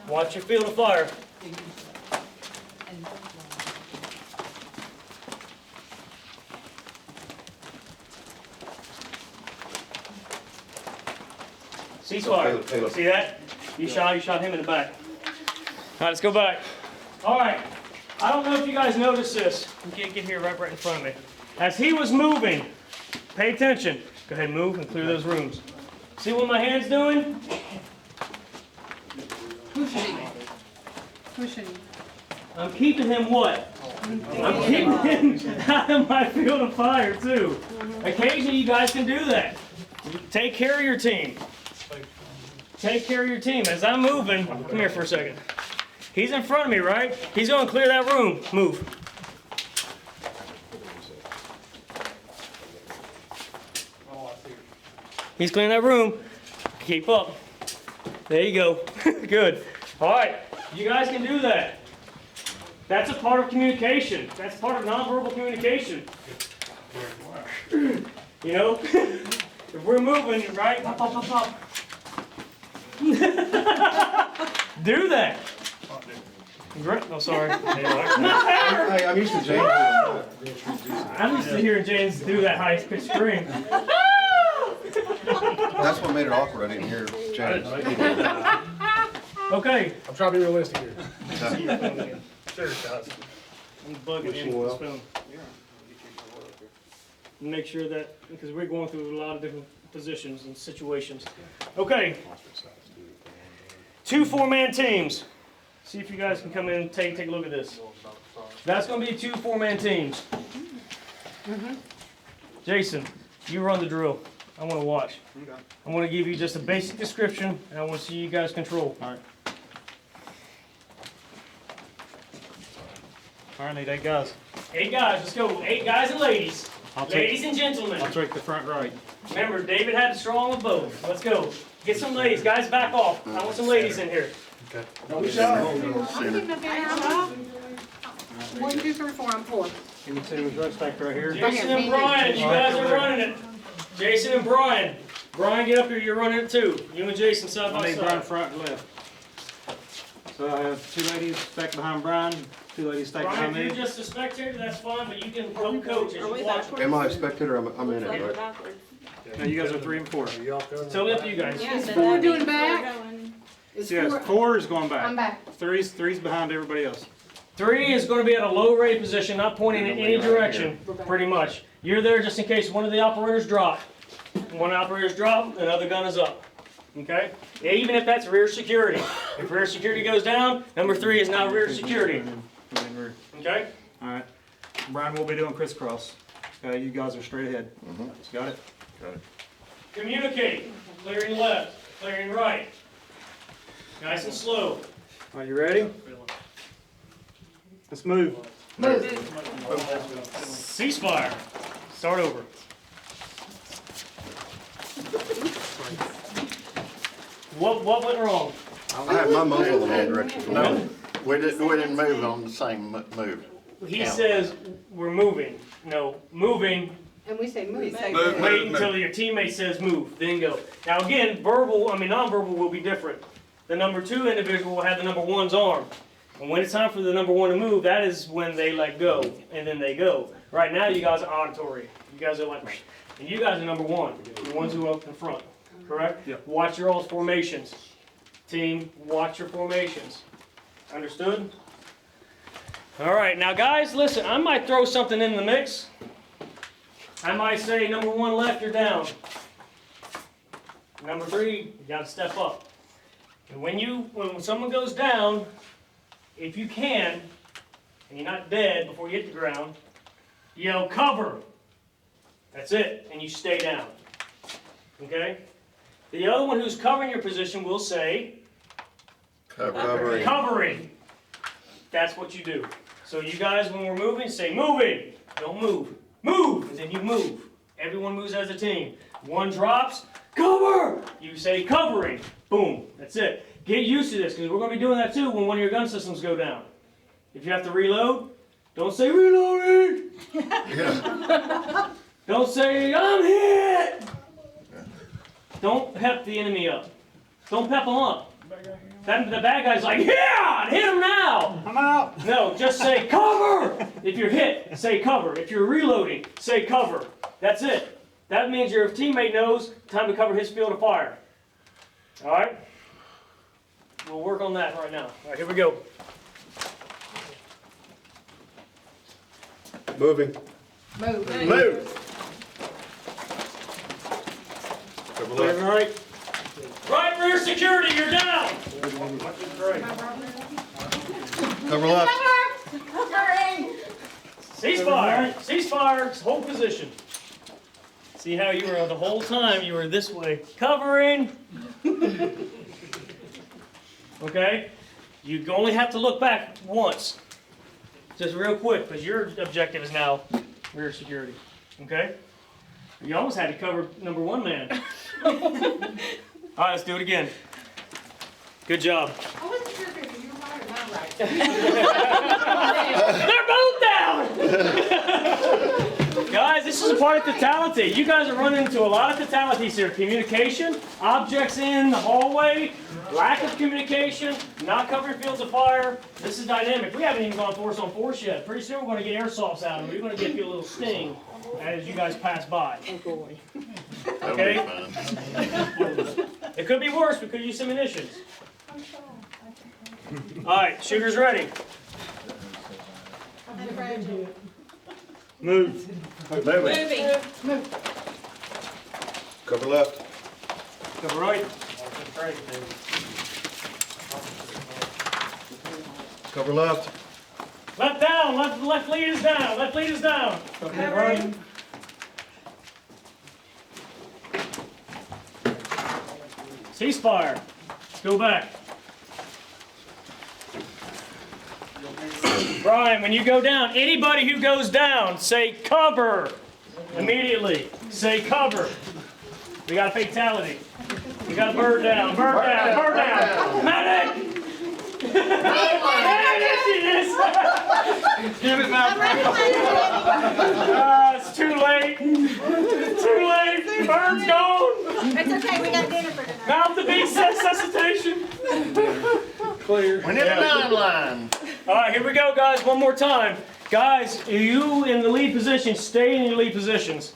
Watch your field of fire. Ceasefire. See that? You shot him in the back. All right, let's go back. All right. I don't know if you guys noticed this. You can't get here right in front of me. As he was moving, pay attention. Go ahead and move and clear those rooms. See what my hand's doing? Pushing. I'm keeping him what? I'm keeping him out of my field of fire too. Occasionally you guys can do that. Take care of your team. Take care of your team. As I'm moving, come here for a second. He's in front of me, right? He's going to clear that room. Move. He's clearing that room. Keep up. There you go. Good. All right. You guys can do that. That's a part of communication. That's part of nonverbal communication. You know? If we're moving, right? Pop, pop, pop, pop. Do that. Oh, sorry. Hey, I'm used to James. I'm used to hearing James do that high-pitched scream. That's what made it awkward. I didn't hear James. Okay. I'm trying to be realistic here. Sure it does. I'm bugging him with this phone. Make sure that, because we're going through a lot of different positions and situations. Okay. 2 4-man teams. See if you guys can come in and take a look at this. That's going to be 2 4-man teams. Jason, you run the drill. I want to watch. I'm going to give you just a basic description, and I want to see you guys control. All right. All right, I need 8 guys. 8 guys, let's go. 8 guys and ladies. Ladies and gentlemen. I'll take the front right. Remember, David had the strong of both. Let's go. Get some ladies. Guys, back off. I want some ladies in here. Okay. I'm keeping up there. 1, 2, 3, 4. I'm 4. You can see the drug stack right here. Jason and Brian, you guys are running it. Jason and Brian. Brian, get up here. You're running it too. You and Jason side I by need Brian side. front and left. So I have 2 ladies stacked behind Brian, 2 ladies stacked Brian, behind if me. you're just a spectator, that's fine, but you can help coach as you watch. Am I a spectator? I'm in it, right? Now you guys are 3 and 4. Totally up to you guys. Is 4 doing back? Is Yes, 4? 4 is going I'm back. back. 3's behind everybody else. 3 is going to be at a low rate position, not pointing in any direction, pretty much. You're there just in case one of the operators drop. One operator's drop, another gun is up. Okay? Even if that's rear security. If rear security goes down, number 3 is now rear security. Okay? All right. Brian will be doing crisscross. Okay, you guys are straight ahead. Got it? Communicate. Clearing left, clearing right. Nice and slow. Are you ready? Let's move. Ceasefire. Start over. What went wrong? I have my muzzle the wrong direction. No, we didn't move on the same move. He Count. says we're moving. No, moving. And we say move. Wait until your teammate says move, then go. Now again, nonverbal will be different. The number 2 individual will have the number 1's arm. And when it's time for the number 1 to move, that is when they let go, and then they go. Right now, you guys are auditory. You guys are like, and you guys are number 1, the ones who are up in front, correct? Yep. Watch your all's formations. Team, watch your formations. Understood? All right, now guys, listen, I might throw something in the mix. I might say number 1 left, you're down. Number 3, you gotta step up. And when someone goes down, if you can, and you're not dead before you hit the ground, yell cover. That's it, and you stay down. Okay? The other one who's covering your position will say, Covering. covering. That's what you do. So you guys, when we're moving, say moving. Don't move. Move, and then you move. Everyone moves as a team. 1 drops, cover. You say covering. Boom. That's it. Get used to this, because we're going to be doing that too when one of your gun systems go down. If you have to reload, don't say reloading. Yeah. Don't say I'm hit. Don't pep the enemy up. Don't pep them up. The bad guy's like, yeah, hit him now. I'm out. No, just say cover. If you're hit, say cover. If you're reloading, say cover. That's it. That means your teammate knows time to cover his field of fire. All right? We'll work on that right now. All right, here we go. Moving. Move. Move. Cover left. Right. Right rear security, you're down. Cover left. Ceasefire, ceasefire, hold position. See how you were the whole time, you were this way, covering. Okay? You only have to look back once. Just real quick, because your objective is now rear security. Okay? You almost had to cover number one man. All right, let's do it again. Good job. I wasn't sure if it was your right or my right. They're both down! Guys, this is a part of totality. You guys are running into a lot of totalities here. Communication, objects in the hallway, lack of communication, not covering fields of fire. This is dynamic. We haven't even gone force on force yet. Pretty soon we're going to get airsoffs out of them. We're going to give you a little sting as you guys pass by. Okay? It could be worse. We could use some munitions. All right, shooters ready. Move. Moving. Cover left. Cover right. Cover left. Left down. Left lead is down. Left lead is down. Okay, right. Ceasefire. Let's go back. Brian, when you go down, anybody who goes down, say cover. Immediately. Say cover. We got a fatality. We got a bird down. Bird down. Bird down. Medic! There she is! Give it now. It's too late. Too late. Bird's gone. It's okay, we got dinner for tonight. Mouth to beat resuscitation. Clear. We're in the 9 line. All right, here we go, guys. One more time. Guys, you in the lead position, stay in your lead positions.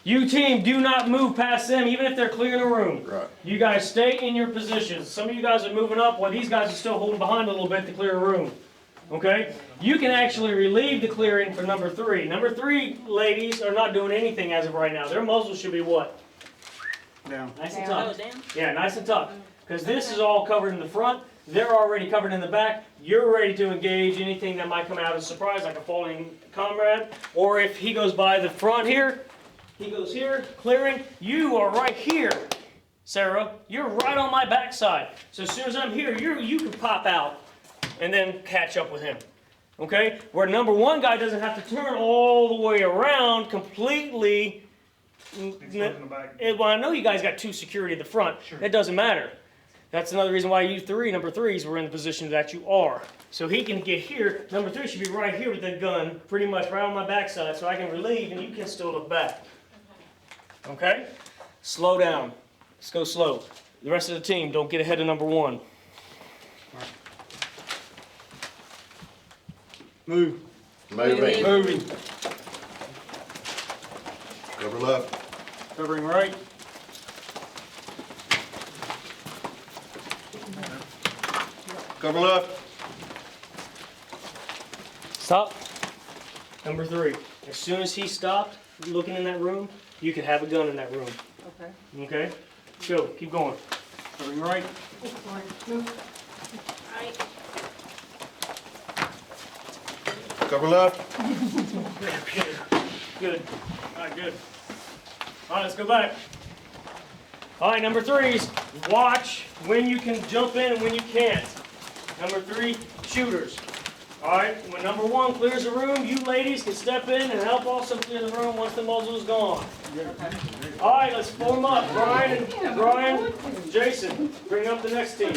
You team, do not move past them, even if they're clearing a room. Right. You guys stay in your positions. Some of you guys are moving up while these guys are still holding behind a little bit to clear a room. Okay? You can actually relieve the clearing for number 3. Number 3 ladies are not doing anything as of right now. Their muzzles should be what? Down. Nice and tucked. Yeah, nice and tucked. Because this is all covered in the front. They're already covered in the back. You're ready to engage anything that might come out as a surprise, like a falling comrade. Or if he goes by the front here, he goes here, clearing. You are right here, Sarah. You're right on my backside. So as soon as I'm here, you can pop out and then catch up with him. Okay? Where number 1 guy doesn't have to turn all the way around completely. Well, I know you guys got 2 security at the front. It doesn't matter. That's another reason why you number threes were in the position that you are. So he can get here. Number 3 should be right here with the gun, pretty much right on my backside, so I can relieve and you can still look back. Okay? Slow down. Let's go slow. The rest of the team, don't get ahead of number 1. Move. Moving. Moving. Cover left. Covering right. Cover left. Stop. Number 3. As soon as he stopped looking in that room, you could have a gun in that room. Okay. Okay? Go. Keep going. Covering right. Right. Cover left. Good. All right, good. All right, let's go back. All right, number 3s, watch when you can jump in and when you can't. Number 3, shooters. All right, when number 1 clears the room, you ladies can step in and help also clear the room once the muzzle is gone. All right, let's form up. Brian, Jason, bring up the next team.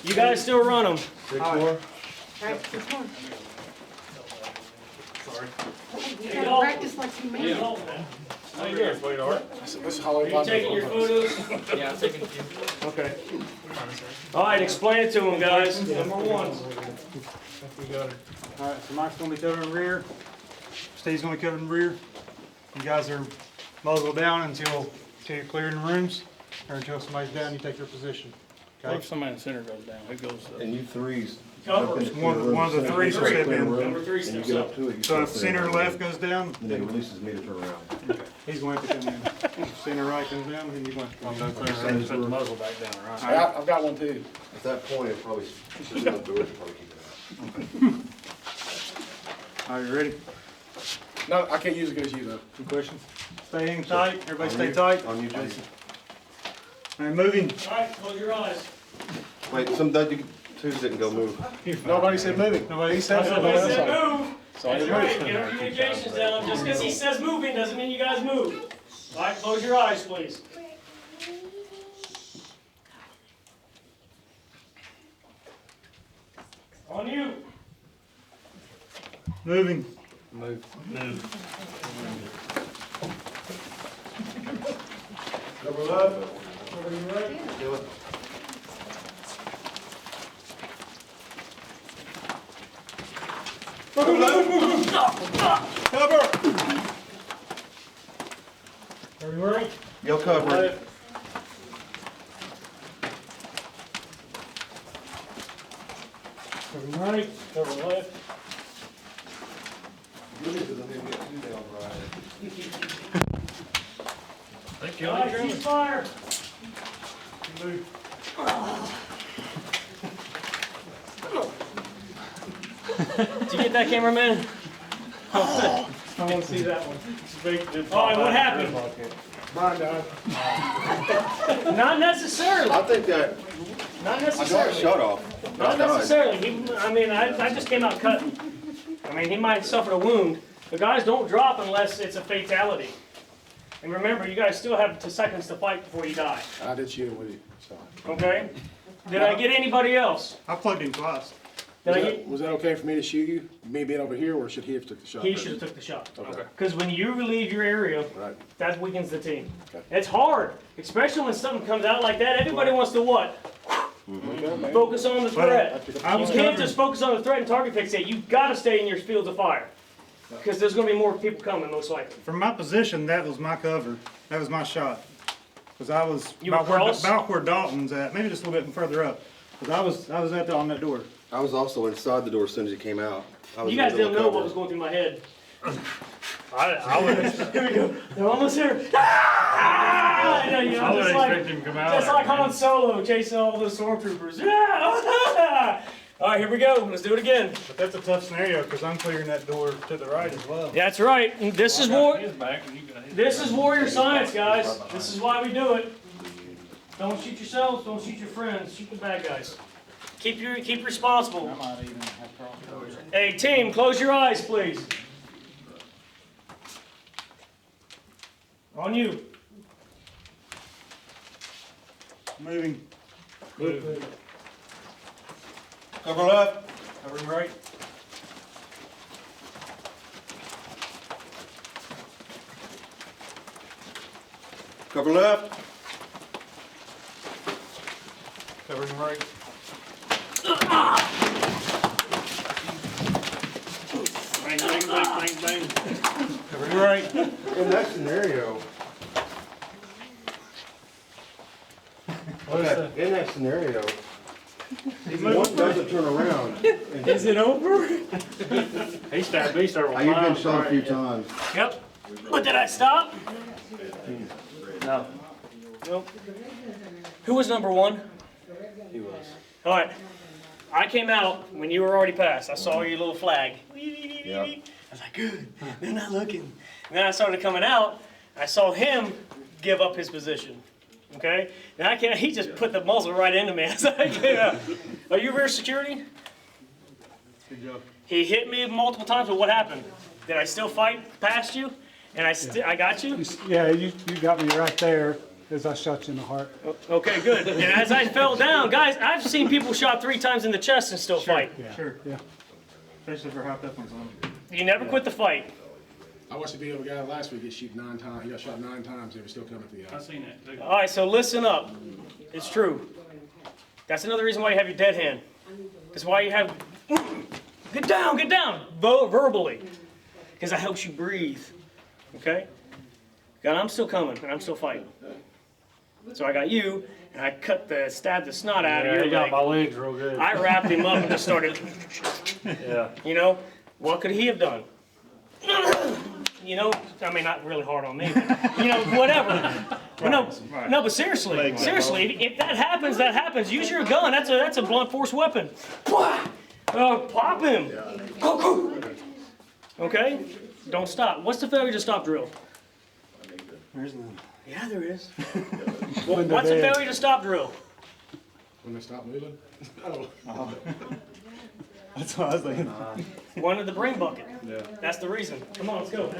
You guys still run them. 6-4. You gotta practice like you mean it. How you doing, sweetheart? This is how Are you taking your photos? Yeah, I'm taking a few. Okay. All right, explain it to them, guys. Number 1. Alright, so Mike's gonna be covering rear. Steve's gonna be covering rear. You guys are muzzle down until you're clearing the rooms, or until somebody's down, you take your position. What if somebody in the center goes down? Who goes? And you 3s, Cover. One of the three will step in. Number 3 And you steps get up. up to it. you So if start center saying, left goes down, And then he releases me to turn around. he's going to have to come in. If center right comes down, then you're going to have to come in. Put the muzzle back down, right? I've got one too. At that point, it probably, should have the doors probably keep it out. Are you ready? No, I can't use it against you though. Some questions? Stay in tight, everybody stay tight. On you, Jason. All right, moving. All right, close your eyes. Wait, twos didn't go move. Nobody said moving. He said Somebody something said else. move. So I That's didn't right, move. get our communications down. Just because he says moving doesn't mean you guys move. All right, close your eyes, please. On you. Moving. Cover left. Are you ready? Yo, cover. Cover right, cover left. Thank you. All right, cease fire. Did you get that, cameraman? I want to see that one. All right, what happened? Brian died. Not necessarily. I think that, Not I got a necessarily. shut off. Not necessarily. I just came out cutting. I mean, he might have suffered a wound. The guys don't drop unless it's a fatality. And remember, you guys still have 2 seconds to fight before you die. I did shoot him with you, so. Okay? Did I get anybody else? I plugged him twice. Did I get? Was that okay for me to shoot you? Me being over here, or should he have took the shot? He should have took the shot. Okay. Because when you relieve your area, Right. that weakens the team. Okay. It's hard, especially when something comes out like that. Everybody wants to what? Okay, man. Focus on the threat. I You was can't covering- just focus on the threat and target fixate. You've got to stay in your fields of fire. Because there's going to be more people coming, most likely. From my position, that was my cover. That was my shot. Because I was You were cross? about where Dalton's at, maybe just a little bit further up. Because I was on that door. I was also inside the door as soon as it came out. I was You in guys the didn't middle know of what was cover. going through my head. I would. Here we go. They're almost here. Ah! You know, I would just like, expect him to come out. just like Han Solo chasing all those stormtroopers. Yeah! All right, here we go. Let's do it again. But that's a tough scenario because I'm clearing that door to the right as well. That's right. This is warrior science, guys. This is why we do it. Don't shoot yourselves. Don't shoot your friends. Shoot the bad guys. Keep responsible. Hey, team, close your eyes, please. On you. Moving. Cover left. Covering right. Cover left. Covering right. Bang, bang, bang, bang, bang. Covering right. In that scenario. In that scenario, if one doesn't turn around. Is it over? He stabbed me several You've been shot a few times. Yep. But did I stop? No. Nope. Who was number 1? He was. All right. I came out when you were already passed. I saw your little flag. Yep. I was like, good. They're not looking. And then I started coming out. I saw him give up his position. Okay? Now he just put the muzzle right into me as I came out. Are you rear security? Good job. He hit me multiple times, but what happened? Did I still fight past you? And I got you? Yeah, you got me right there as I shot you in the heart. Okay, good. And as I fell down, guys, I've seen people shot 3 times in the chest and still fight. Yeah. Sure. Yeah. Especially if they're hopped up on something. You never quit the fight. I watched the video of a guy last week get shot 9 times. He got shot 9 times. He was still coming to the eye. seen that too. All right, so listen up. It's true. That's another reason why you have your dead hand. That's why you have, get down, verbally. Because that helps you breathe. Okay? God, I'm still coming, and I'm still fighting. So I got you, and I stabbed the snot out of Yeah, your he got leg. my legs real good. I wrapped him up and just started, Yeah. you know, what could he have done? You know, I mean, not really hard on me, but, you know, whatever. But no, but seriously, if that happens, that happens. Use your gun. That's a blunt force weapon. Pop him. Okay? Don't stop. What's the failure to stop drill? There's none. Yeah, there is. Well, what's a failure to stop drill? When they stop moving? I don't know. That's what I was thinking. One of the brain bucket. Yeah. That's the reason. Come on, let's go.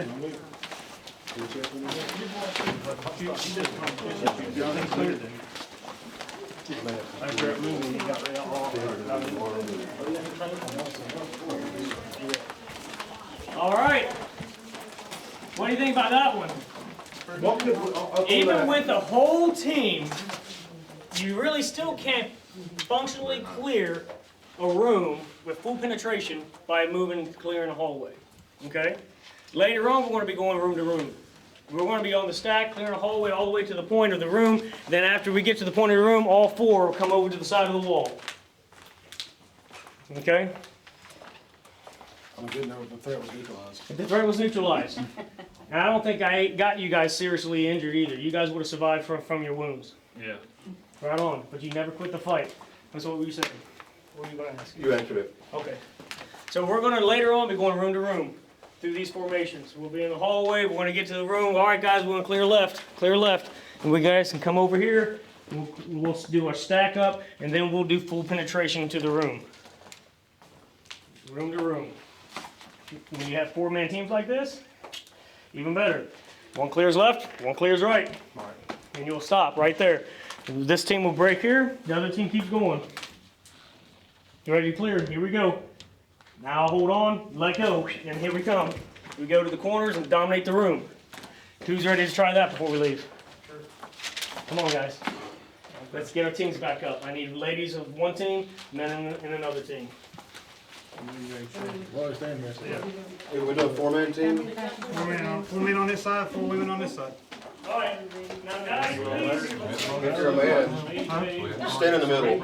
All right. What do you think about that one? Even with the whole team, you really still can't functionally clear a room with full penetration by moving, clearing a hallway. Okay? Later on, we're going to be going room to room. We're going to be on the stack, clearing a hallway all the way to the point of the room. Then after we get to the point of the room, all four will come over to the side of the wall. Okay? I'm good now, the threat was neutralized. The threat was neutralized. And I don't think I got you guys seriously injured either. You guys would have survived from your wounds. Yeah. Right on. But you never quit the fight. That's what we said. What were you going to ask? You answered it. Okay. So we're going to later on be going room to room through these formations. We'll be in the hallway. We're going to get to the room. All right, guys, we're going to clear left. And we guys can come over here. We'll do our stack up, and then we'll do full penetration into the room. Room to room. When you have four-man teams like this, even better. One clears left, one clears right. And you'll stop right there. This team will break here. The other team keeps going. You ready to clear? Here we go. Now hold on, let go, and here we come. We go to the corners and dominate the room. Who's ready to try that before we leave? Come on, guys. Let's get our teams back up. I need ladies of one team, men in another team. Well, stand here. Hey, we do a four-man team? 4 men on this side, 4 women on this side. All right, now guys, please. If you're a man, stand in the middle.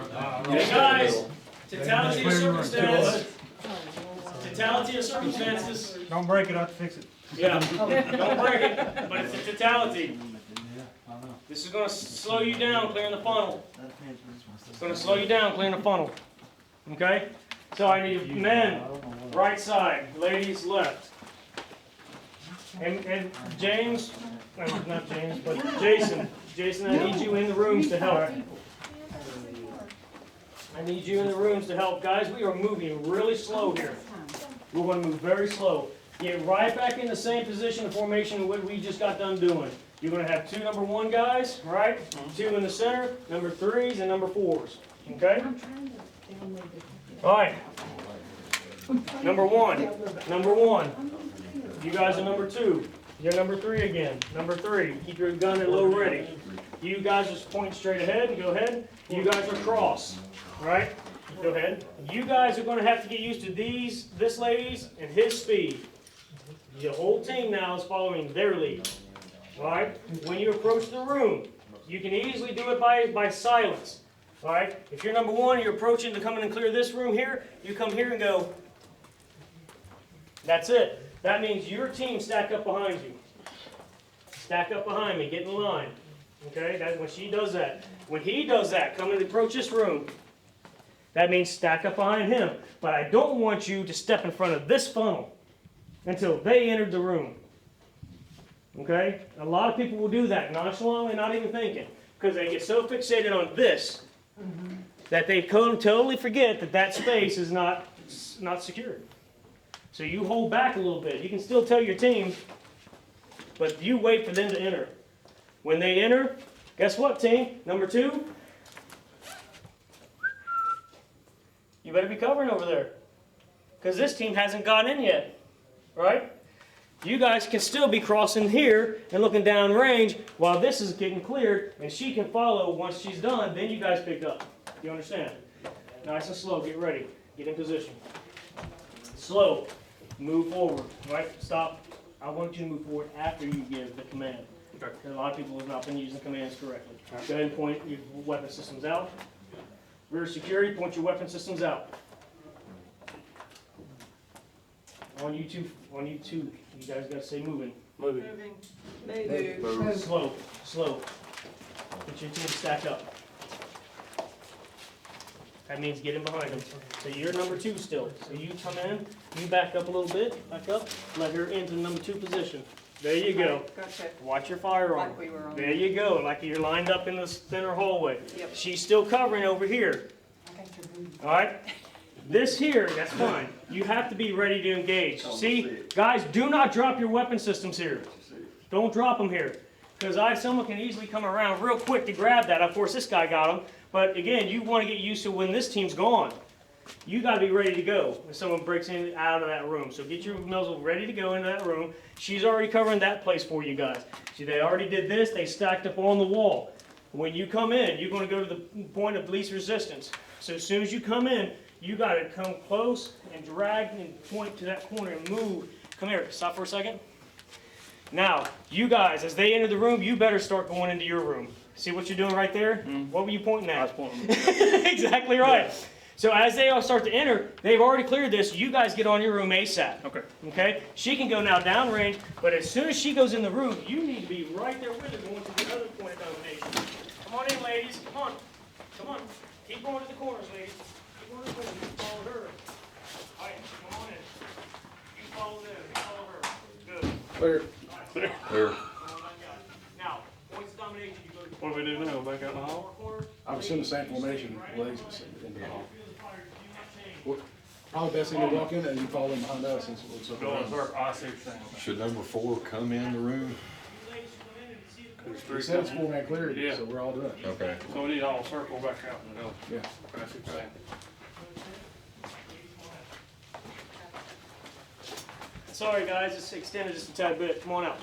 Hey guys, totality of circumstances. Totality of circumstances. Don't break it, I have to fix it. Yeah, don't break it, but it's a totality. This is gonna slow you down clearing the funnel. It's gonna slow you down clearing the funnel. Okay? So I need men, right side, ladies, left. And James, not James, but Jason, I need you in the rooms to help. I need you in the rooms to help. Guys, we are moving really slow here. We're going to move very slow. Get right back in the same position of formation what we just got done doing. You're going to have 2 number 1 guys, right? 2 in the center, number 3s and number 4s. Okay? All right. Number 1. You guys are number 2. You're number 3 again. Number 3. Keep your gun at low ready. You guys just point straight ahead and go ahead. You guys are cross. Right? Go ahead. You guys are going to have to get used to this lady's and his speed. The whole team now is following their lead. Right? When you approach the room, you can easily do it by silence. All right? If you're number 1, you're approaching to come in and clear this room here, you come here and go. That's it. That means your team stack up behind you. Stack up behind me. Get in line. Okay? That's when she does that. When he does that, come and approach this room. That means stack up behind him. But I don't want you to step in front of this funnel until they entered the room. Okay? A lot of people will do that nonchalantly, not even thinking. Because they get so fixated on this that they totally forget that that space is not secured. So you hold back a little bit. You can still tell your team, but you wait for them to enter. When they enter, guess what, team? Number 2, you better be covering over there. Because this team hasn't gotten in yet, right? You guys can still be crossing here and looking down range while this is getting cleared, and she can follow once she's done, then you guys pick up. You understand? Nice and slow, get ready. Get in position. Slow. Move forward, right? Stop. I want you to move forward after you give the command. Okay. because a lot of people have not been using the commands correctly. Go ahead and point your weapon systems out. Rear security, point your weapon systems out. On you two, you guys gotta say moving. Moving. Slow, slow. Get your team stacked up. That means get in behind them. So you're number 2 still. So you come in, you back up a little bit, back up, let her into number 2 position. There you go. Gotcha. Watch your firearm. Like we were on. There you go, like you're lined up in the center hallway. Yep. She's still covering over here. All right? This here, that's fine. You have to be ready to engage. See, guys, do not drop your weapon systems here. Don't drop them here. Because someone can easily come around real quick to grab that. Of course, this guy got them. But again, you want to get used to when this team's gone. You got to be ready to go when someone breaks in out of that room. So get your muzzle ready to go into that room. She's already covering that place for you guys. See, they already did this. They stacked up on the wall. When you come in, you're going to go to the point of least resistance. So as soon as you come in, you got to come close and drag and point to that corner and move. Come here. Stop for a second. Now, you guys, as they enter the room, you better start going into your room. See what you're doing right there? What were you pointing at? I was pointing. Exactly right. Yeah. So as they all start to enter, they've already cleared this. You guys get on your room ASAP. Okay. Okay? She can go now downrange, but as soon as she goes in the room, you need to be right there with her going to the other point of domination. Come on in, ladies. Come on. Come on. Keep going to the corners, ladies. Keep going to the corners. You follow her. All right, come on in. You follow them. You follow her. Good. Clear. Clear. Clear. Now, points of domination, you go to What do we do now? Back out in the hall? I was in the same formation, legs into the hall. Probably best thing to walk in and you follow in behind us since it looks like. Going to work. I see what you're saying. Should number 4 come in the room? He said it's 4-man clear, Yeah. so we're all doing it. Okay. So we need all circle back out and go. Yeah. I see what you're saying. Sorry guys, it's extended just a tad bit. Come on out.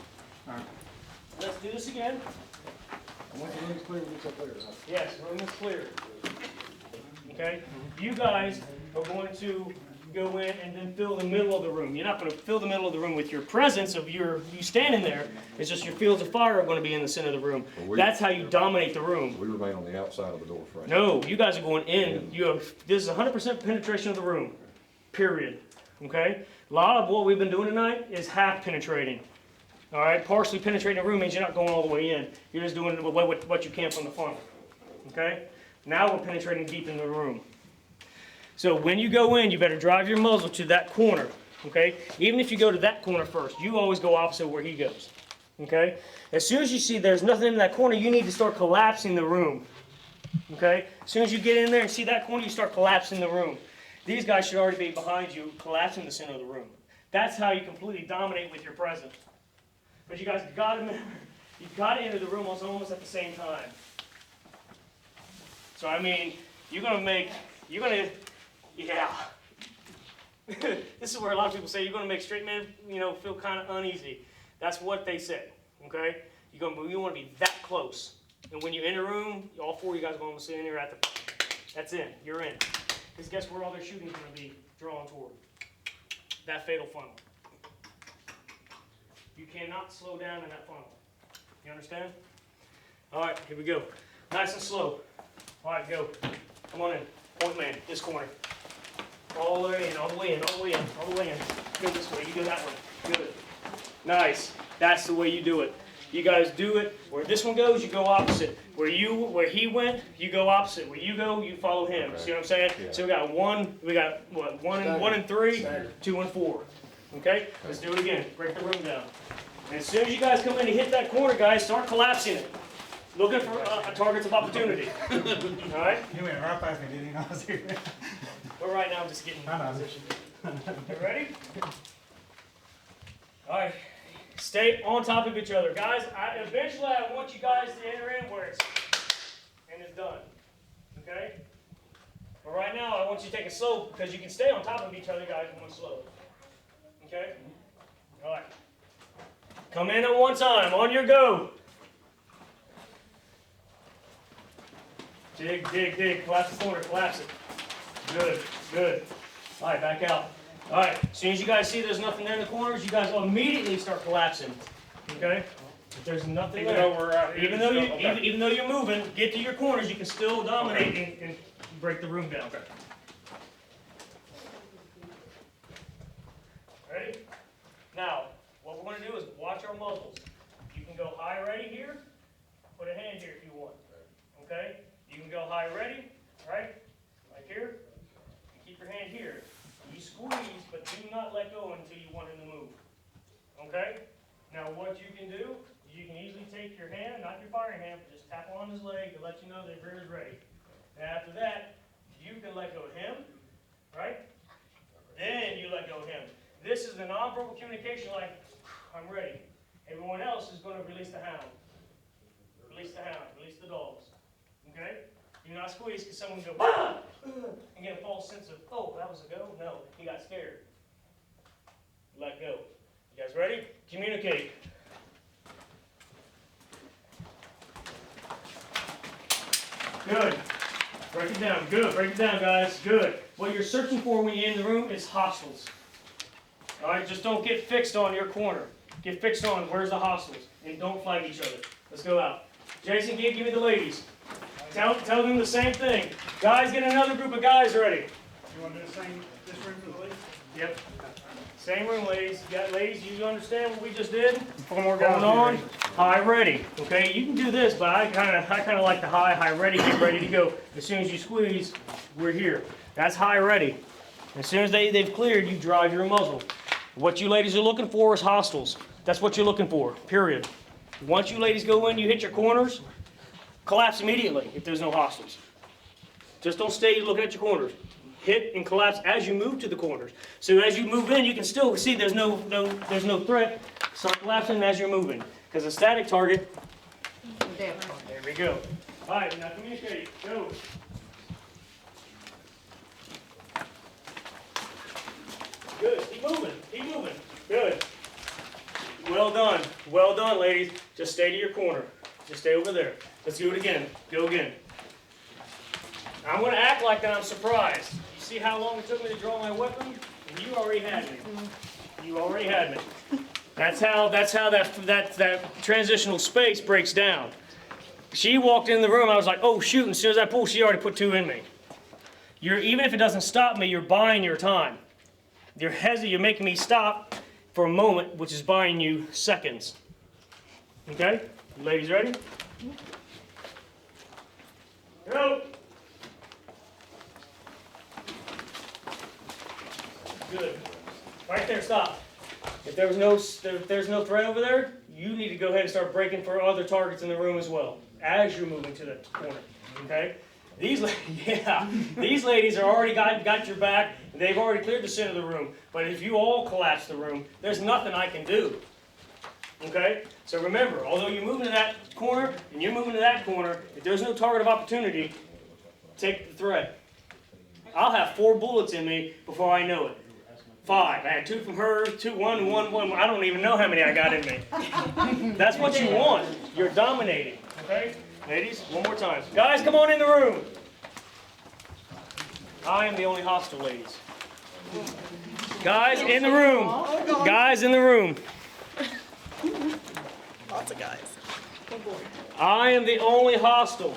All right. Let's do this again. And once the room's clear, we get clear. Yes, room is clear. Okay? You guys are going to go in and then fill the middle of the room. You're not going to fill the middle of the room with your presence of you standing there. It's just your fields of fire are going to be in the center of the room. That's how you dominate the room. We remain on the outside of the door frame. No, you guys are going in. This is 100% penetration of the room. Period. Okay? A lot of what we've been doing tonight is half penetrating. All right? Partially penetrating the room means you're not going all the way in. You're just doing what you can from the funnel. Okay? Now we're penetrating deep in the room. So when you go in, you better drive your muzzle to that corner. Okay? Even if you go to that corner first, you always go opposite where he goes. Okay? As soon as you see there's nothing in that corner, you need to start collapsing the room. Okay? As soon as you get in there and see that corner, you start collapsing the room. These guys should already be behind you, collapsing the center of the room. That's how you completely dominate with your presence. But you guys got to remember, you've got to enter the room almost at the same time. So I mean, yeah. This is where a lot of people say you're going to make straight men, feel kind of uneasy. That's what they say. Okay? You want to be that close. And when you enter the room, all 4 of you guys are going to sit in here that's in. You're in. Because guess where all their shooting is going to be drawn toward? That fatal funnel. You cannot slow down in that funnel. You understand? All right, here we go. Nice and slow. All right, go. Come on in. Point man, this corner. All the way in, all the way in, all the way in, all the way in. Go this way, you go that way. Good. Nice. That's the way you do it. You guys do it. Where this one goes, you go opposite. Where he went, you go opposite. Where you go, you follow him. Okay. See what I'm saying? Yeah. So we got one and 3, 2 and 4. Okay? Let's do it again. Break the room down. And as soon as you guys come in and hit that corner, guys, start collapsing it. Looking for targets of opportunity. All right? You went right past me, didn't you? I was here. We're right now just getting in position. You ready? All right. Stay on top of each other. Guys, eventually I want you guys to enter in where it's done. Okay? But right now I want you to take it slow because you can stay on top of each other, guys, going slow. Okay? All right. Come in at one time. On your go. Dig, dig, dig. Collapse the corner. Collapse it. Good, good. All right, back out. All right, as soon as you guys see there's nothing there in the corners, you guys will immediately start collapsing. Okay? There's nothing Even there. though we're out here. Even though you, Okay. even though you're moving, get to your corners, you can still dominate and break the room down. Ready? Now, what we're gonna do is watch our muzzles. You can go high ready here, put a hand here if you want, okay? You can go high ready, right here, and keep your hand here. You squeeze, but do not let go until you want him to move, okay? Now, what you can do, you can easily take your hand, not your firing hand, but just tap on his leg to let you know that rear is ready. And after that, you can let go of him, right? Then you let go of him. This is the nonverbal communication like, I'm ready. Everyone else is going to release the hound. Release the hound, release the dogs, okay? Do not squeeze because someone will go, ah! And get a false sense of, oh, that was a go? No, he got scared. Let go. You guys ready? Communicate. Good. Break it down. Good. Break it down, guys. Good. What you're searching for when you're in the room is hostiles. All right? Just don't get fixed on your corner. Get fixed on where's the hostiles. And don't fight each other. Let's go out. Jason, give me the ladies. Tell them the same thing. Guys, get another group of guys ready. You want to do the same, this room for the ladies? Yep. Same room, ladies. You got ladies, you understand what we just did? 4 more guys. Going on, high ready. Okay, you can do this, but I kind of like the high ready, get ready to go. As soon as you squeeze, we're here. That's high ready. As soon as they've cleared, you drive your muzzle. What you ladies are looking for is hostiles. That's what you're looking for, period. Once you ladies go in, you hit your corners, collapse immediately if there's no hostiles. Just don't stay looking at your corners. Hit and collapse as you move to the corners. So as you move in, you can still see there's no threat. Start collapsing as you're moving. Because a static target, there we go. All right, now communicate. Go. Good. Keep moving. Keep moving. Good. Well done. Well done, ladies. Just stay to your corner. Just stay over there. Let's do it again. Go again. I'm going to act like that I'm surprised. You see how long it took me to draw my weapon? And you already had me. You already had me. That's how that transitional space breaks down. She walked in the room, I was like, oh shoot, and as soon as I pulled, she already put 2 in me. Even if it doesn't stop me, you're buying your time. You're making me stop for a moment, which is buying you seconds. Okay? You ladies ready? Go! Good. Right there, stop. If there's no threat over there, you need to go ahead and start breaking for other targets in the room as well, as you're moving to the corner. Okay? These ladies are already got your back. They've already cleared the center of the room. But if you all collapse the room, there's nothing I can do. Okay? So remember, although you're moving to that corner and you're moving to that corner, if there's no target of opportunity, take the threat. I'll have 4 bullets in me before I know it. 5. I had 2 from her, 2, 1, 1. I don't even know how many I got in me. That's what you want. You're dominating. Okay? Ladies, one more time. Guys, come on in the room. I am the only hostile, ladies. Guys in the room. Guys in the room. Lots of guys. I am the only hostile.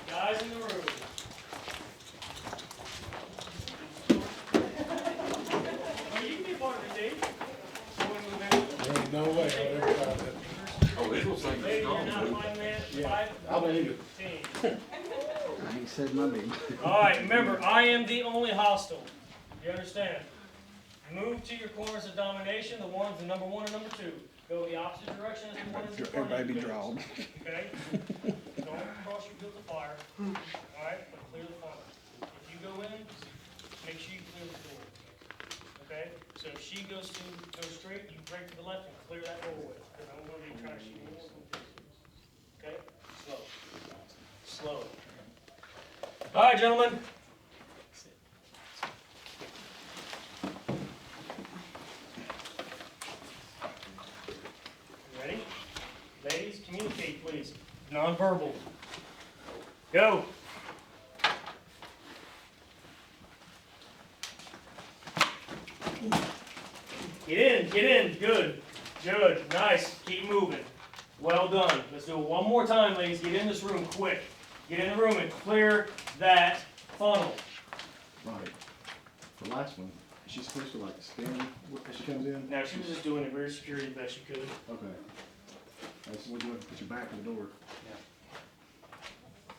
Guys in the room. You can be a part of the team. There's no way I'll ever try that. Oh, it was like Ladies, you're now 5-man, 5 I believe it. team. He said my name. All right, remember, I am the only hostile. You understand? Move to your corners of domination, the number 1 and number 2. Go the opposite direction as the one that's in front of you. Everybody be drawn. Okay? Don't cross your field of fire. All right? But clear the funnel. If you go in, make sure you clear the door. Okay? So if she goes straight, you break to the left and clear that doorway. Because I'm going to be trying to shoot you. Okay? Slow. Slow. All right, gentlemen. Ready? Ladies, communicate, please. Nonverbal. Go. Get in, good. Good, nice, keep moving. Well done. Let's do it one more time, ladies. Get in this room quick. Get in the room and clear that funnel. Right. The last one, is she supposed to like stand as she comes in? Now, she was just doing it very secure as best she could. Okay. That's what you do, put your back to the door.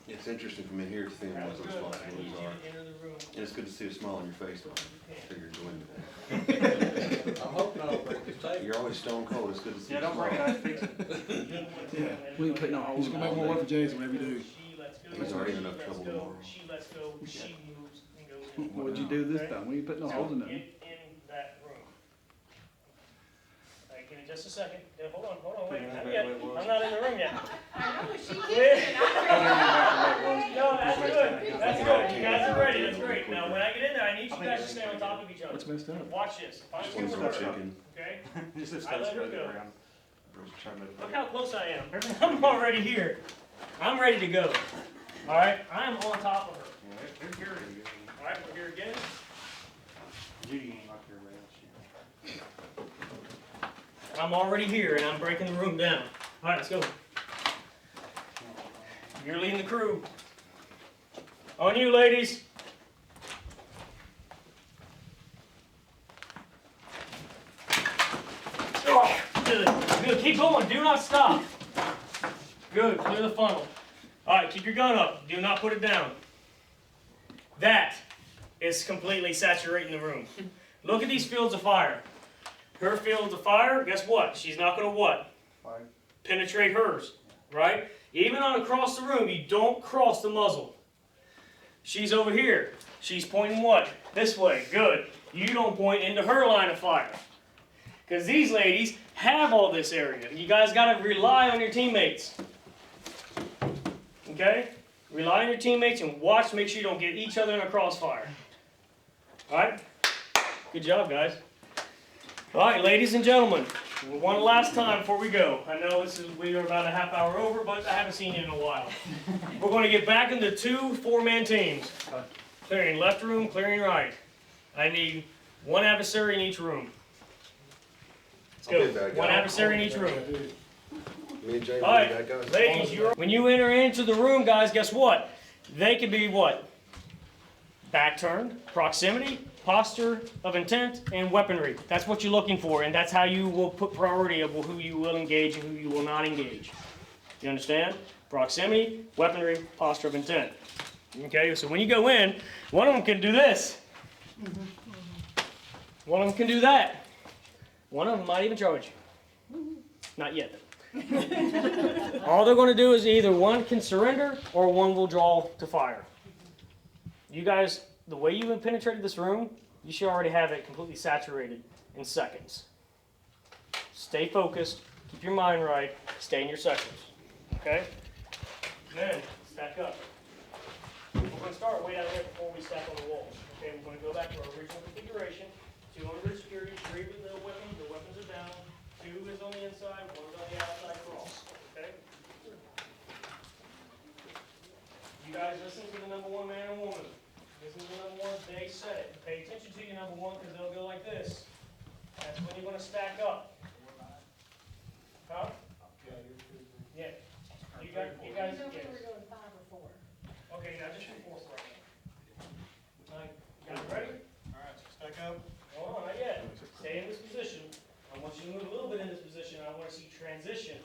It's interesting from in here seeing what That's the good. I need responsibilities you are. to enter the room. And it's good to see a smile on your face, though. Figure you're doing that. I'm hoping I don't break this table. You're always stone cold, it's good to see Yeah, a don't break it, smile. I fix it. Yeah, we ain't putting no holes. He's gonna make more work for Jason, whatever you do. She lets go. He's already in She enough lets trouble go. tomorrow. She lets go, she moves and goes in. What'd you do this time? We ain't putting no holes in Get there. in that room. All right, give me just a second. Yeah, hold on, wait, not yet. I'm not in the room yet. I know, she did, and I No, that's good, that's good. You guys are ready, that's great. Now, when I get in there, I need you guys to stay on top of each other. What's messed up? Watch this. If I'm Just want here some with her, chicken. okay? Just if I let her that's go. around. Look how close I am. I'm already here. I'm ready to go. All right, I am on top of her. All right, we're here again. Judy ain't like your around. I'm already here and I'm breaking the room down. All right, let's go. You're leading the crew. On you, ladies. Oh, good, good. Keep going. Do not stop. Good. Clear the funnel. All right, keep your gun up. Do not put it down. That is completely saturating the room. Look at these fields of fire. Her fields of fire, guess what? She's not going to what? Penetrate hers, right? Even on across the room, you don't cross the muzzle. She's over here. She's pointing what? This way. Good. You don't point into her line of fire. Because these ladies have all this area. You guys got to rely on your teammates. Okay? Rely on your teammates and watch, make sure you don't get each other in a crossfire. Alright? Good job, guys. Alright, ladies and gentlemen, one last time before we go. I know we are about a half hour over, but I haven't seen you in a while. We're going to get back into 2 4-man teams. Clearing left room, clearing right. I need 1 adversary in each room. Let's I'll be go. a bad guy. 1 adversary in each room. Me and James All are right, bad guys. ladies, when you enter into the room, guys, guess what? They can be what? Back turned, proximity, posture of intent, and weaponry. That's what you're looking for, and that's how you will put priority of who you will engage and who you will not engage. You understand? Proximity, weaponry, posture of intent. Okay, so when you go in, one of them can do this. One of them can do that. One of them might even charge you. Not yet. All they're going to do is either one can surrender or one will draw to fire. You guys, the way you have penetrated this room, you should already have it completely saturated in seconds. Stay focused, keep your mind right, stay in your sectors. Okay? Then, stack up. We're going to start way down here before we stack on the walls. Okay, we're going to go back to our original configuration. 2 under security, 3 with the weapons are down. 2 is on the inside, 1 is on the outside cross. Okay? You guys listen to the number 1 man and woman. Listen to the number 1, they said it. Pay attention to your number 1 because they'll go like this. That's when you're going to stack up. Huh? Yeah. You guys, You yes. know if we're going 5 or 4. Okay, now just do 4 for right now. All right, you guys ready? All right, so stack up. Hold on, not yet. Stay in this position. I want you to move a little bit in this position. I want to see transition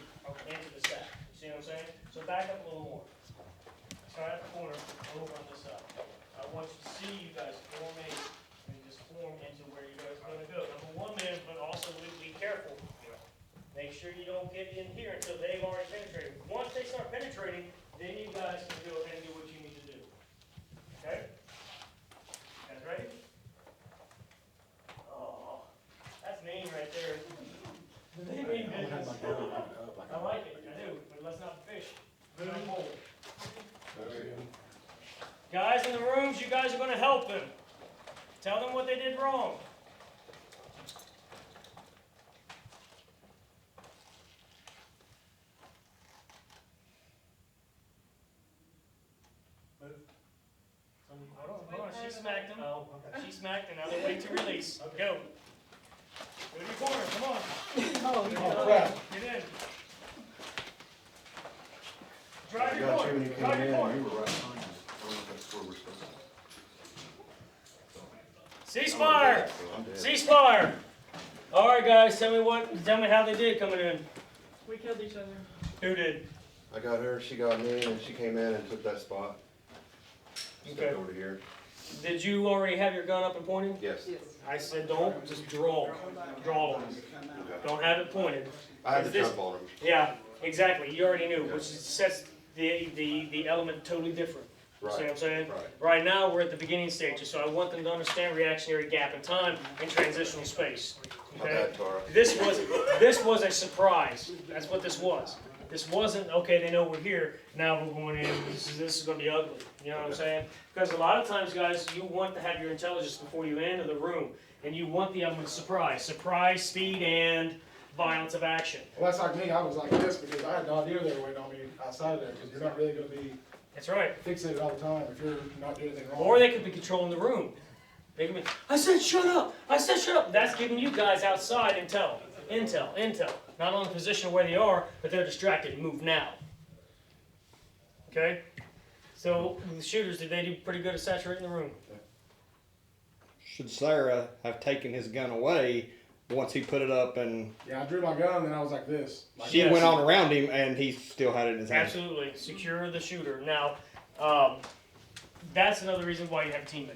into the stack. You see what I'm saying? So back up a little more. Start at the corner, over on this side. I want you to see you guys forming and just form into where you guys are going to go. Number 1 man, but also be careful. Make sure you don't get in here until they've already penetrated. Once they start penetrating, then you guys can go ahead and do what you need to do. Okay? Guys ready? Oh, that's mean right there. They mean business. I like it, I do, but let's not fish. Good and bold. Guys in the rooms, you guys are going to help them. Tell them what they did wrong. Hold on, she smacked him. Oh, she smacked him, now they wait to release. Go. Go to your corner, come on. Oh, crap. Get in. Drive I your got you corner, when you came drive in, your corner. you were right behind us. I don't know if that's where we're supposed to. Ceasefire! I'm dead. Ceasefire! All right, guys, tell me how they did coming in. We killed each other. Who did? I got her, she got me, and she came in and took that spot. Okay. Stepped over here. Did you already have your gun up and pointing? Yes. I said don't, just draw on it. Okay. Don't have it pointed. I had to This- jump on him. Yeah, exactly, you already knew, which sets the element totally different. You see what I'm saying? Right. Right now, we're at the beginning stages, so I want them to understand reactionary gap in time and transitional space. My Okay? bad, Tara. This was a surprise. That's what this was. This wasn't, okay, they know we're here, now we're going in, this is gonna be ugly. You know what I'm saying? Because a lot of times, guys, you want to have your intelligence before you enter the room. And you want the element of surprise. Surprise, speed, and violence of action. Well, that's like me, I was like this because I had no idea they were waiting on me outside of there, because you're not really gonna be That's right. fixated all the time if you're not doing anything wrong. Or they could be controlling the room. They could be, I said shut up! I said shut up! That's giving you guys outside intel. Intel. Not on the position of where they are, but they're distracted. Move now. Okay? So, the shooters, did they do pretty good at saturating the room? Should Sarah have taken his gun away once he put it up and Yeah, I drew my gun and I was like this. Like, she went on around him and he still had it in his hand? Absolutely. Secure the shooter. Now, that's another reason why you have a teammate.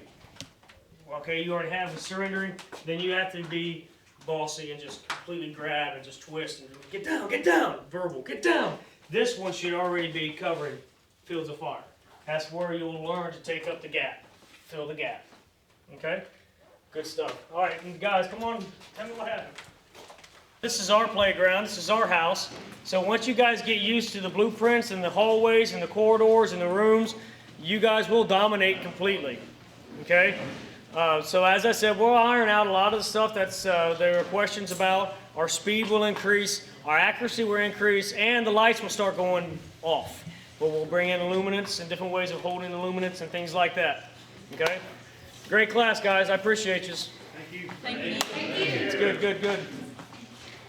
Okay, you already have the surrendering, then you have to be bossy and just completely grab and just twist and get down, verbal, get down. This one should already be covering fields of fire. That's where you'll learn to take up the gap, fill the gap. Okay? Good stuff. All right, and guys, come on, tell me what happened. This is our playground, this is our house. So once you guys get used to the blueprints and the hallways and the corridors and the rooms, you guys will dominate completely. Okay? So as I said, we'll iron out a lot of the stuff that's there are questions about. Our speed will increase, our accuracy will increase, and the lights will start going off. But we'll bring in illuminance and different ways of holding illuminance and things like that. Okay? Great class, guys. I appreciate you. Thank you. It's good.